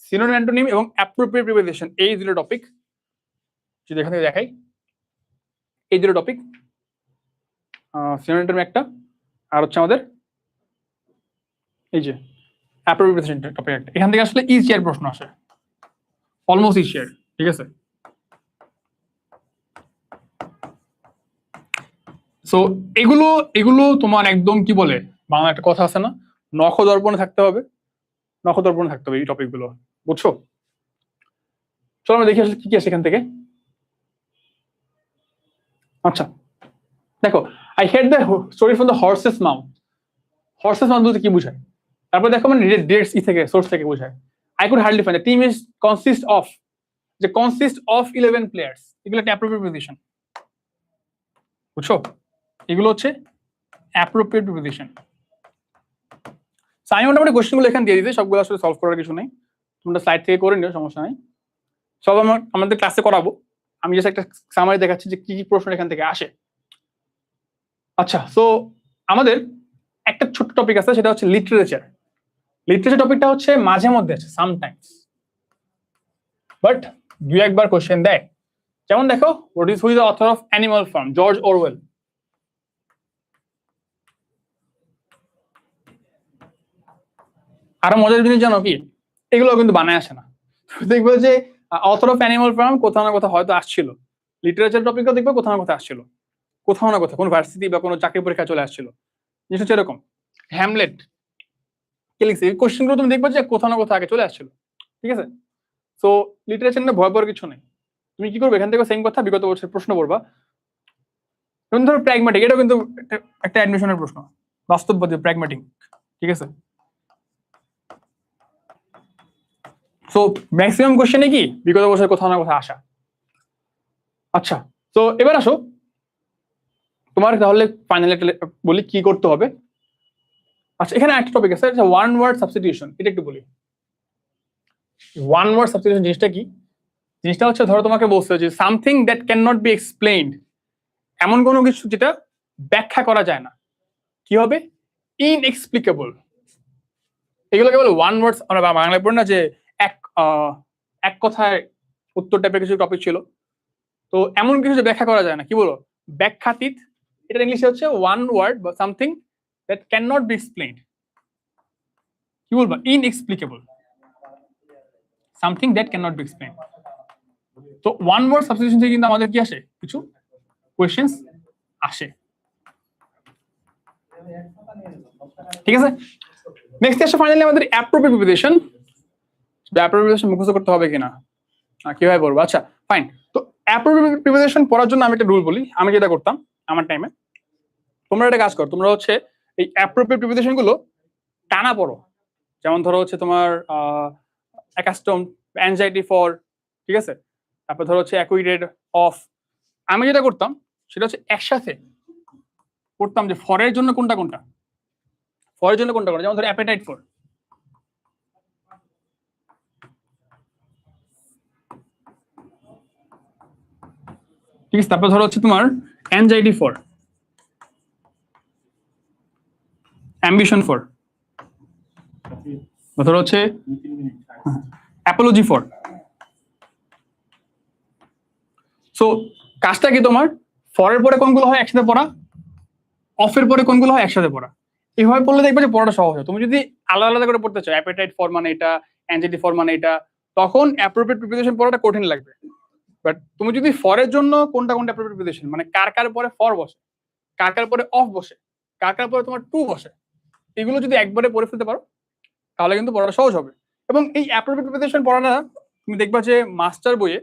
সিনোনিম অ্যান্টোনিম এবং অ্যাপ্রোপ্রিয়েট প্রিপোজিশন, এই দুটো টপিক যদি এখান থেকে দেখাই, এই দুটো টপিক, সিনোনিম অ্যান্টোনিম একটা, আর হচ্ছে আমাদের এই যে অ্যাপ্রোপ্রিয়েট প্রিপোজিশন টপিক একটা। এখান থেকে আসলে ইচ ইয়ার প্রশ্ন আসে, অলমোস্ট ইচ ইয়ার, ঠিক আছে? সো এগুলো এগুলো তোমার একদম কি বলে, বাংলা একটা কথা আছে না, নখ দর্পণে থাকতে হবে, নখ দর্পণে থাকতে হবে এই টপিক গুলো, বুঝছো? চলো আমরা দেখি আসলে কি কি আছে এখান থেকে। আচ্ছা, দেখো, I head the story from the horse's mouth. Horse's mouth বলতে কি বোঝায়? তারপর দেখো মানে ডিরেক্ট থেকে, সোর্স থেকে বোঝায়। I could hardly find the team is consist of 11 players, এগুলো একটা অ্যাপ্রোপ্রিয়েট প্রিপোজিশন, বুঝছো? এগুলো হচ্ছে অ্যাপ্রোপ্রিয়েট প্রিপোজিশন। আমি মোটামুটি কোশ্চেনগুলো এখানে দিয়ে দিতে, সবগুলো আসলে সলভ করার কিছু নেই, তোমরা স্লাইড থেকে করে নিও, সমস্যা নেই। সব আমাদের ক্লাসে করাবো, আমি জাস্ট একটা সামারি দেখাচ্ছি যে কি কি প্রশ্ন এখান থেকে আসে। আচ্ছা, সো আমাদের একটা ছোট্ট টপিক আছে, সেটা হচ্ছে লিটারেচার। লিটারেচার টপিকটা হচ্ছে মাঝে মধ্যে আছে, সামটাইমস, বাট দুই একবার কোশ্চেন দেয়। যেমন দেখো, what is who is the author of animal farm, George Orwell. আরো মজার জিনিস জানো কি, এগুলো কিন্তু বানায় আসে না। দেখবো যে অথর অফ অ্যানিমাল ফার্ম কোথাও না কোথাও হয়তো আসছিল, লিটারেচার টপিকও দেখবো কোথাও না কোথাও আসছিল, কোথাও না কোথাও কোনো ভার্সিটি বা কোনো চাকরি পরীক্ষা চলে আসছিল, জিনিস হচ্ছে এরকম। হ্যামলেট কে লিখছে, এই কোশ্চেনগুলো তুমি দেখবে যে কোথাও না কোথাও আগে চলে আসছিল, ঠিক আছে? সো লিটারেচার নিয়ে ভয় পাওয়ার কিছু নেই। তুমি কি করবে, এখান থেকে সেম কথা, বিগত বছর প্রশ্ন পড়বা। যেমন ধরো প্র্যাগম্যাটিক, এটাও কিন্তু একটা অ্যাডমিশনের প্রশ্ন, বাস্তববাদী প্র্যাগম্যাটিক, ঠিক আছে? সো ম্যাক্সিমাম কোশ্চেনে কি বিগত বছর কোথাও না কোথাও আসা। আচ্ছা, তো এবার আসো তোমার তাহলে ফাইনাল বলি কি করতে হবে। আচ্ছা, এখানে একটা টপিক আছে, ওয়ান ওয়ার্ড সাবস্টিটিউশন, এটা একটু বলি। ওয়ান ওয়ার্ড সাবস্টিটিউশন জিনিসটা কি? জিনিসটা হচ্ছে ধরো তোমাকে বলছে যে something that can not be explained, এমন কোনো কিছু যেটা ব্যাখ্যা করা যায় না, কি হবে? ইনএক্সপ্লিকেবল, এগুলোকে বলে ওয়ান ওয়ার্ডস। আমরা বাংলায় পড়ি না যে এক কথায় উত্তর টাইপের কিছু টপিক ছিল, তো এমন কিছু যে ব্যাখ্যা করা যায় না, কি বলো ব্যাখ্যাতীত, এটা ইংলিশে হচ্ছে ওয়ান ওয়ার্ড বা something that can not be explained. কি বলবা? Inexplicable, something that can not be explained. তো ওয়ান ওয়ার্ড সাবস্টিটিউশন থেকে কিন্তু আমাদের কি আসে, কিছু কোয়েশ্চেন্স আসে। ঠিক আছে, নেক্সট আসে ফাইনালি আমাদের অ্যাপ্রোপ্রিয়েট প্রিপোজিশন। অ্যাপ্রোপ্রিয়েট প্রিপোজিশন মুখস্থ করতে হবে কিনা, কিভাবে বলবো? আচ্ছা ফাইন। তো অ্যাপ্রোপ্রিয়েট প্রিপোজিশন পড়ার জন্য আমি একটা রুল বলি, আমি যেটা করতাম আমার টাইমে। তোমরা একটা কাজ করো, তোমরা হচ্ছে এই অ্যাপ্রোপ্রিয়েট প্রিপোজিশন গুলো টানা পড়ো। যেমন ধরো হচ্ছে তোমার অ্যাকাস্টম, অ্যাংজাইটি ফর, ঠিক আছে, তারপর ধরো হচ্ছে অ্যাকুইটেড অফ। আমি যেটা করতাম সেটা হচ্ছে একসাথে পড়তাম যে ফরের জন্য কোনটা কোনটা, ফরের জন্য কোনটা কোনটা। যেমন ধরো অ্যাপেটাইট ফর, ঠিক আছে, তারপর ধরো হচ্ছে তোমার অ্যাংজাইটি ফর, অ্যাম্বিশন ফর, ধরো হচ্ছে অ্যাপোলজি ফর। সো কাজটা কি তোমার, ফরের পরে কোনগুলো হয় একসাথে পড়া, অফের পরে কোনগুলো হয় একসাথে পড়া। এইভাবে পড়লে দেখবে যে পড়াটা সহজ হয়। তুমি যদি আলাদা আলাদা করে পড়তে চাও, অ্যাপেটাইট ফর মানে এটা, অ্যাংজাইটি ফর মানে এটা, তখন অ্যাপ্রোপ্রিয়েট প্রিপোজিশন পড়াটা কঠিন লাগবে। বাট তুমি যদি ফরের জন্য কোনটা কোনটা অ্যাপ্রোপ্রিয়েট প্রিপোজিশন, মানে কার কার পরে ফর বসে, কার কার পরে অফ বসে, কার কার পরে তোমার টু বসে, এগুলো যদি একবারে পড়ে ফেলতে পারো তাহলে কিন্তু পড়াটা সহজ হবে। এবং এই অ্যাপ্রোপ্রিয়েট প্রিপোজিশন পড়াটা তুমি দেখবা যে মাস্টার বইয়ে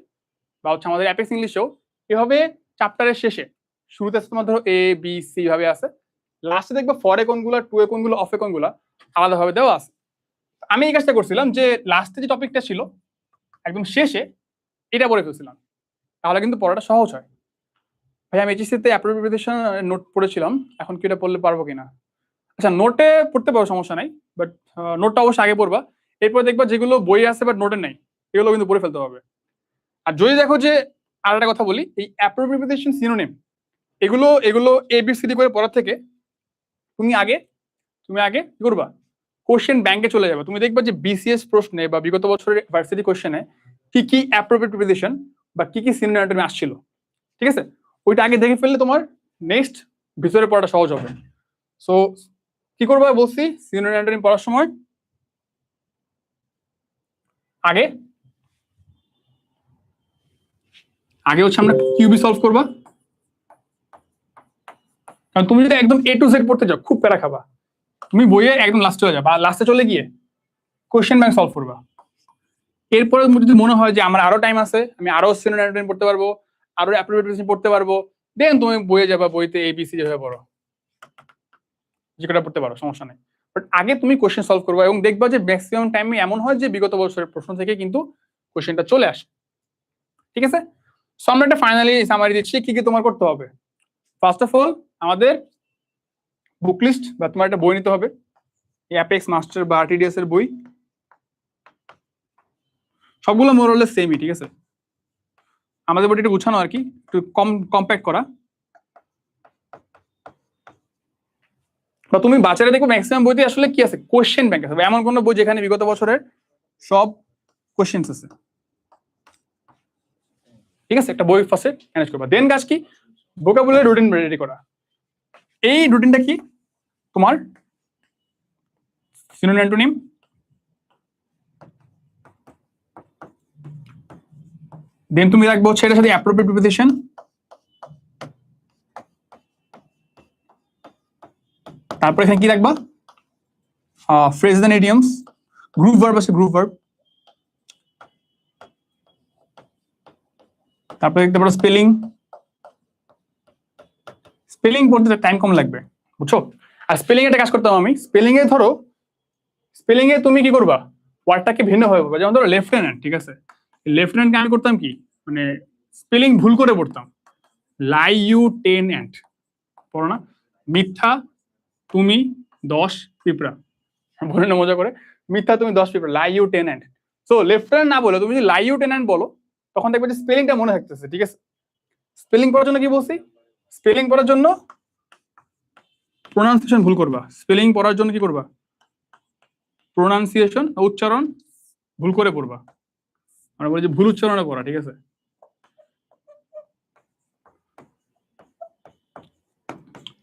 বা হচ্ছে আমাদের অ্যাপেক্স ইংলিশেও এভাবে চ্যাপ্টারের শেষে, শুরুতে তোমার ধরো এ বি সি ভাবে আছে, লাস্টে দেখবা ফরে কোনগুলো, টু এ কোনগুলো, অফে কোনগুলো আলাদাভাবে দেওয়া আছে। আমি এই কাজটা করছিলাম যে লাস্টে যে টপিকটা ছিল একদম শেষে এটা পড়ে ফেলছিলাম, তাহলে কিন্তু পড়াটা সহজ হয়। ভাই আমি এইচএসসিতে অ্যাপ্রোপ্রিয়েট প্রিপোজিশন নোট পড়েছিলাম, এখন কি এটা পড়লে পারবো কিনা? আচ্ছা নোটে পড়তে পারো, সমস্যা নাই, বাট নোটটা অবশ্যই আগে পড়বা। এরপর দেখবা যেগুলো বই আছে বাট নোটে নাই, এগুলো কিন্তু পড়ে ফেলতে হবে। আর যদি দেখো যে, আর একটা কথা বলি, এই অ্যাপ্রোপ্রিয়েট প্রিপোজিশন সিনোনিম এগুলো এগুলো এবিসিডি করে পড়ার থেকে তুমি আগে কি করবা, কোশ্চেন ব্যাংকে চলে যাবে। তুমি দেখবা যে বিসিএস প্রশ্নে বা বিগত বছরের ভার্সিটি কোশ্চেনে কি কি অ্যাপ্রোপ্রিয়েট প্রিপোজিশন বা কি কি সিনোনিম আসছিল, ঠিক আছে, ওইটা আগে দেখে ফেললে তোমার নেক্সট ভিতরে পড়াটা সহজ হবে। সো কি করবা বলছি, সিনোনিম পড়ার সময় আগে হচ্ছে আমরা কিউবি সলভ করবা। কারণ তুমি যদি একদম এ টু জেড পড়তে যাও খুব প্যারা খাবা, তুমি বইয়ে একদম লাস্টে চলে যাবা, লাস্টে চলে গিয়ে কোশ্চেন ব্যাংক সলভ করবা। এরপরে যদি মনে হয় যে আমার আরো টাইম আছে, আমি আরো সিনোনিম পড়তে পারবো, আরো অ্যাপ্রোপ্রিয়েট পড়তে পারবো, দেন তুমি বইয়ে যাবা, বইতে এবিসি যেভাবে পড়ো যে কটা পড়তে পারো, সমস্যা নেই। বাট আগে তুমি কোশ্চেন সলভ করবা এবং দেখবা যে ম্যাক্সিমাম টাইমে এমন হয় যে বিগত বছরের প্রশ্ন থেকে কিন্তু কোশ্চেনটা চলে আসে, ঠিক আছে। সো আমরা একটা ফাইনালি সামারি দিচ্ছি কি কি তোমার করতে হবে। ফার্স্ট অফ অল আমাদের বুক লিস্ট বা তোমার একটা বই নিতে হবে, অ্যাপেক্স মাস্টার বা আরটিডিএস এর বই, সবগুলো মোরলেস সেমই, ঠিক আছে। আমাদের বইটা একটু গুছানো আর কি, একটু কম্প্যাক্ট করা। বা তুমি বাচ্চারা দেখো ম্যাক্সিমাম বইতে আসলে কি আছে, কোশ্চেন ব্যাংক আছে, এমন কোনো বই যেখানে বিগত বছরের সব কোশ্চেন্স আছে, ঠিক আছে। একটা বই ফার্স্টে ম্যানেজ করবা, দেন কাজ কি, ভোকাবুলারি রুটিন রেডি করা। এই রুটিনটা কি তোমার সিনোনিম অ্যান্টোনিম, দেন তুমি রাখবো হচ্ছে এটার সাথে অ্যাপ্রোপ্রিয়েট প্রিপোজিশন, তারপর এখানে কি রাখবা, phrase and idioms, group verb আছে গ্রুপ ভার্ব, তারপরে দেখতে পারো স্পেলিং। স্পেলিং পড়তে টাইম কম লাগবে, বুঝছো। আর স্পেলিং একটা কাজ করতাম আমি, স্পেলিং এ ধরো, স্পেলিং এ তুমি কি করবা, ওয়ার্ডটাকে ভিন্ন ভাবে বলবা। যেমন ধরো লেফটেন্যান্ট, ঠিক আছে, লেফটেন্যান্টকে আমি করতাম কি, মানে স্পেলিং ভুল করে পড়তাম, লাইউটেন্যান্ট পড়ো না, মিথ্যা তুমি 10 পিঁপড়া, বলে না মজা করে, মিথ্যা তুমি 10 পিঁপড়া, লাইউটেন্যান্ট। সো লেফটেন্যান্ট না বলো, তুমি যদি লাইউটেন্যান্ট বলো তখন দেখবে যে স্পেলিংটা মনে থাকতেছে, ঠিক আছে। স্পেলিং পড়ার জন্য কি বলছি, স্পেলিং পড়ার জন্য প্রোনাউন্সিয়েশন ভুল করবা, স্পেলিং পড়ার জন্য কি করবা, প্রোনাউন্সিয়েশন উচ্চারণ ভুল করে পড়বা, আমরা বলি যে ভুল উচ্চারণে পড়া, ঠিক আছে?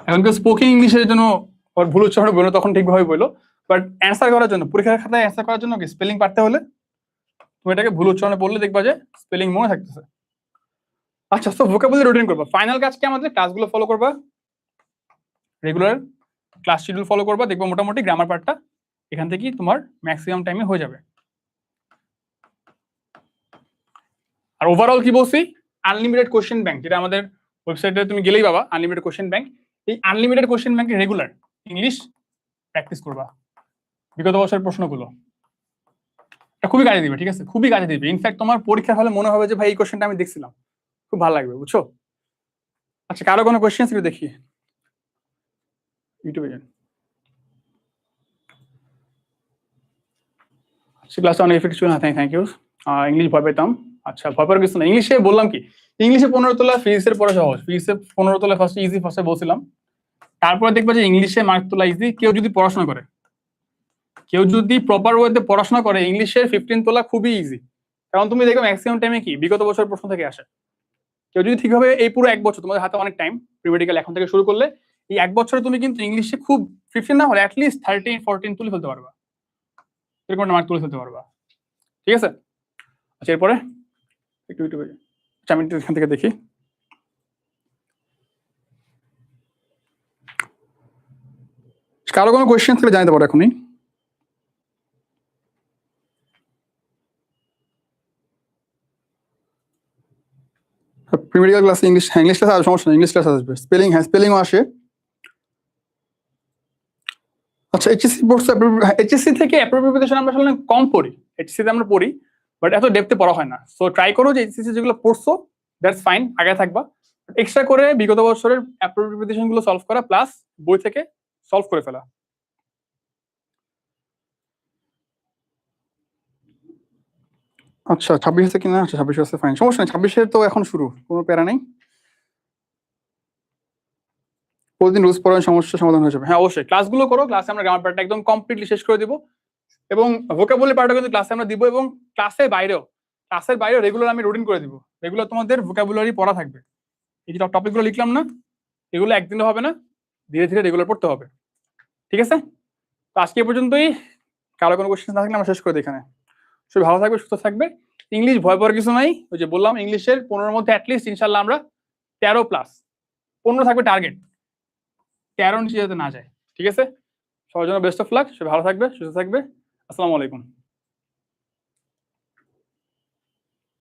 এখন কেউ স্পোকেন ইংলিশের জন্য ভুল উচ্চারণ বলো, তখন ঠিকভাবে বলো, বাট অ্যান্সার করার জন্য, পরীক্ষার খাতায় অ্যান্সার করার জন্য কি স্পেলিং পারতে হলে তুমি এটাকে ভুল উচ্চারণে পড়লে দেখবা যে স্পেলিং মনে থাকতেছে। আচ্ছা, সো ভোকাবুলারি রুটিন করবা। ফাইনাল কাজ কি আমাদের? ক্লাসগুলো ফলো করবা, রেগুলার ক্লাস শিডিউল ফলো করবা, দেখবা মোটামুটি গ্রামার পার্টটা এখান থেকেই তোমার ম্যাক্সিমাম টাইমে হয়ে যাবে। আর ওভারঅল কি বলছি, আনলিমিটেড কোশ্চেন ব্যাংক, যেটা আমাদের ওয়েবসাইটে তুমি গেলেই পাবা, আনলিমিটেড কোশ্চেন ব্যাংক। এই আনলিমিটেড কোশ্চেন ব্যাংকে রেগুলার ইংলিশ প্র্যাকটিস করবা, বিগত বছরের প্রশ্নগুলো, এটা খুবই কাজে দিবে, ঠিক আছে? খুবই কাজে দিবে। ইনফ্যাক্ট তোমার পরীক্ষার হলে মনে হবে যে ভাই এই কোশ্চেনটা আমি দেখছিলাম, খুব ভালো লাগবে, বুঝছো? আচ্ছা, কারো কোনো কোশ্চেন ছিল দেখি ইউটিউবে যান। আচ্ছা, ক্লাসটা অনেক এফেক্ট ছিল না, থ্যাংক ইউ। ইংলিশ ভয় পেতাম, আচ্ছা ভয় পাওয়ার কিছু না। ইংলিশে বললাম কি, ইংলিশে 15 তোলা, ফিজিক্সের পড়া সহজ। ফিজিক্সে 15 তোলা ফার্স্ট ইজি, ফার্স্টে বলছিলাম। তারপরে দেখবা যে ইংলিশে মার্ক তোলা ইজি, কেউ যদি পড়াশোনা করে, কেউ যদি প্রপার ওয়েতে পড়াশোনা করে, ইংলিশের 15 তোলা খুবই ইজি। কারণ তুমি দেখো ম্যাক্সিমাম টাইমে কি বিগত বছরের প্রশ্ন থেকে আসে। কেউ যদি ঠিকভাবে এই পুরো এক বছর, তোমাদের হাতে অনেক টাইম, প্রি মেডিকেল এখন থেকে শুরু করলে, এই এক বছরে তুমি কিন্তু ইংলিশে খুব 15 না হলে অ্যাটলিস্ট 13-14 তুলে ফেলতে পারবা, এরকম একটা মার্ক তুলে ফেলতে পারবা, ঠিক আছে? আচ্ছা, এরপরে একটু ইউটিউবে, আচ্ছা আমি এখান থেকে দেখি। কারো কোনো কোয়েশ্চেন থাকলে জানাতে পারো এখনই। প্রিমেডিক্যাল ক্লাস ইংলিশ, হ্যাঁ ইংলিশ ক্লাস আসবে, সমস্যা নেই, ইংলিশ ক্লাস আসবে। স্পেলিং, হ্যাঁ স্পেলিংও আসে। আচ্ছা, এইচএসসি পড়ছে, এইচএসসি থেকে অ্যাপ্রোপ্রিয়েশন আমরা আসলে কম পড়ি, এইচএসসি তে আমরা পড়ি বাট এত ডেপথে পড়া হয় না। সো ট্রাই করো যে এইচএসসি যেগুলো পড়ছো দ্যাটস ফাইন, আগে থাকবা, এক্সট্রা করে বিগত বছরের অ্যাপ্রোপ্রিয়েশন গুলো সলভ করা প্লাস বই থেকে সলভ করে ফেলা। আচ্ছা 26 আছে কিনা? আচ্ছা 26 আছে, ফাইন, সমস্যা নেই। 26-এর তো এখন শুরু, কোনো প্যারা নেই। প্রতিদিন রোজ পড়ার সমস্যা সমাধান হয়ে যাবে, হ্যাঁ অবশ্যই। ক্লাসগুলো করো, ক্লাসে আমরা গ্রামার পার্টটা একদম কমপ্লিটলি শেষ করে দিব, এবং ভোকাবুলারি পার্টটা কিন্তু ক্লাসে আমরা দিব, এবং ক্লাসের বাইরেও রেগুলার আমি রুটিন করে দিব। রেগুলার তোমাদের ভোকাবুলারি পড়া থাকবে। এই যে টপিকগুলো লিখলাম না, এগুলো একদিনে হবে না, ধীরে ধীরে রেগুলার পড়তে হবে, ঠিক আছে? তো আজকে এ পর্যন্তই। কারো কোনো কোশ্চেন না থাকলে আমরা শেষ করে দিই এখানে। সবাই ভালো থাকবে, সুস্থ থাকবে। ইংলিশ ভয় পাওয়ার কিছু নাই, ওই যে বললাম ইংলিশের 15-এর মধ্যে অ্যাটলিস্ট ইনশাল্লাহ আমরা 13+, 15 থাকবে টার্গেট, 13 নিচে যাতে না যায়, ঠিক আছে? সবার জন্য বেস্ট অফ লাক, সবাই ভালো থাকবে, সুস্থ থাকবে। আসসালামু আলাইকুম।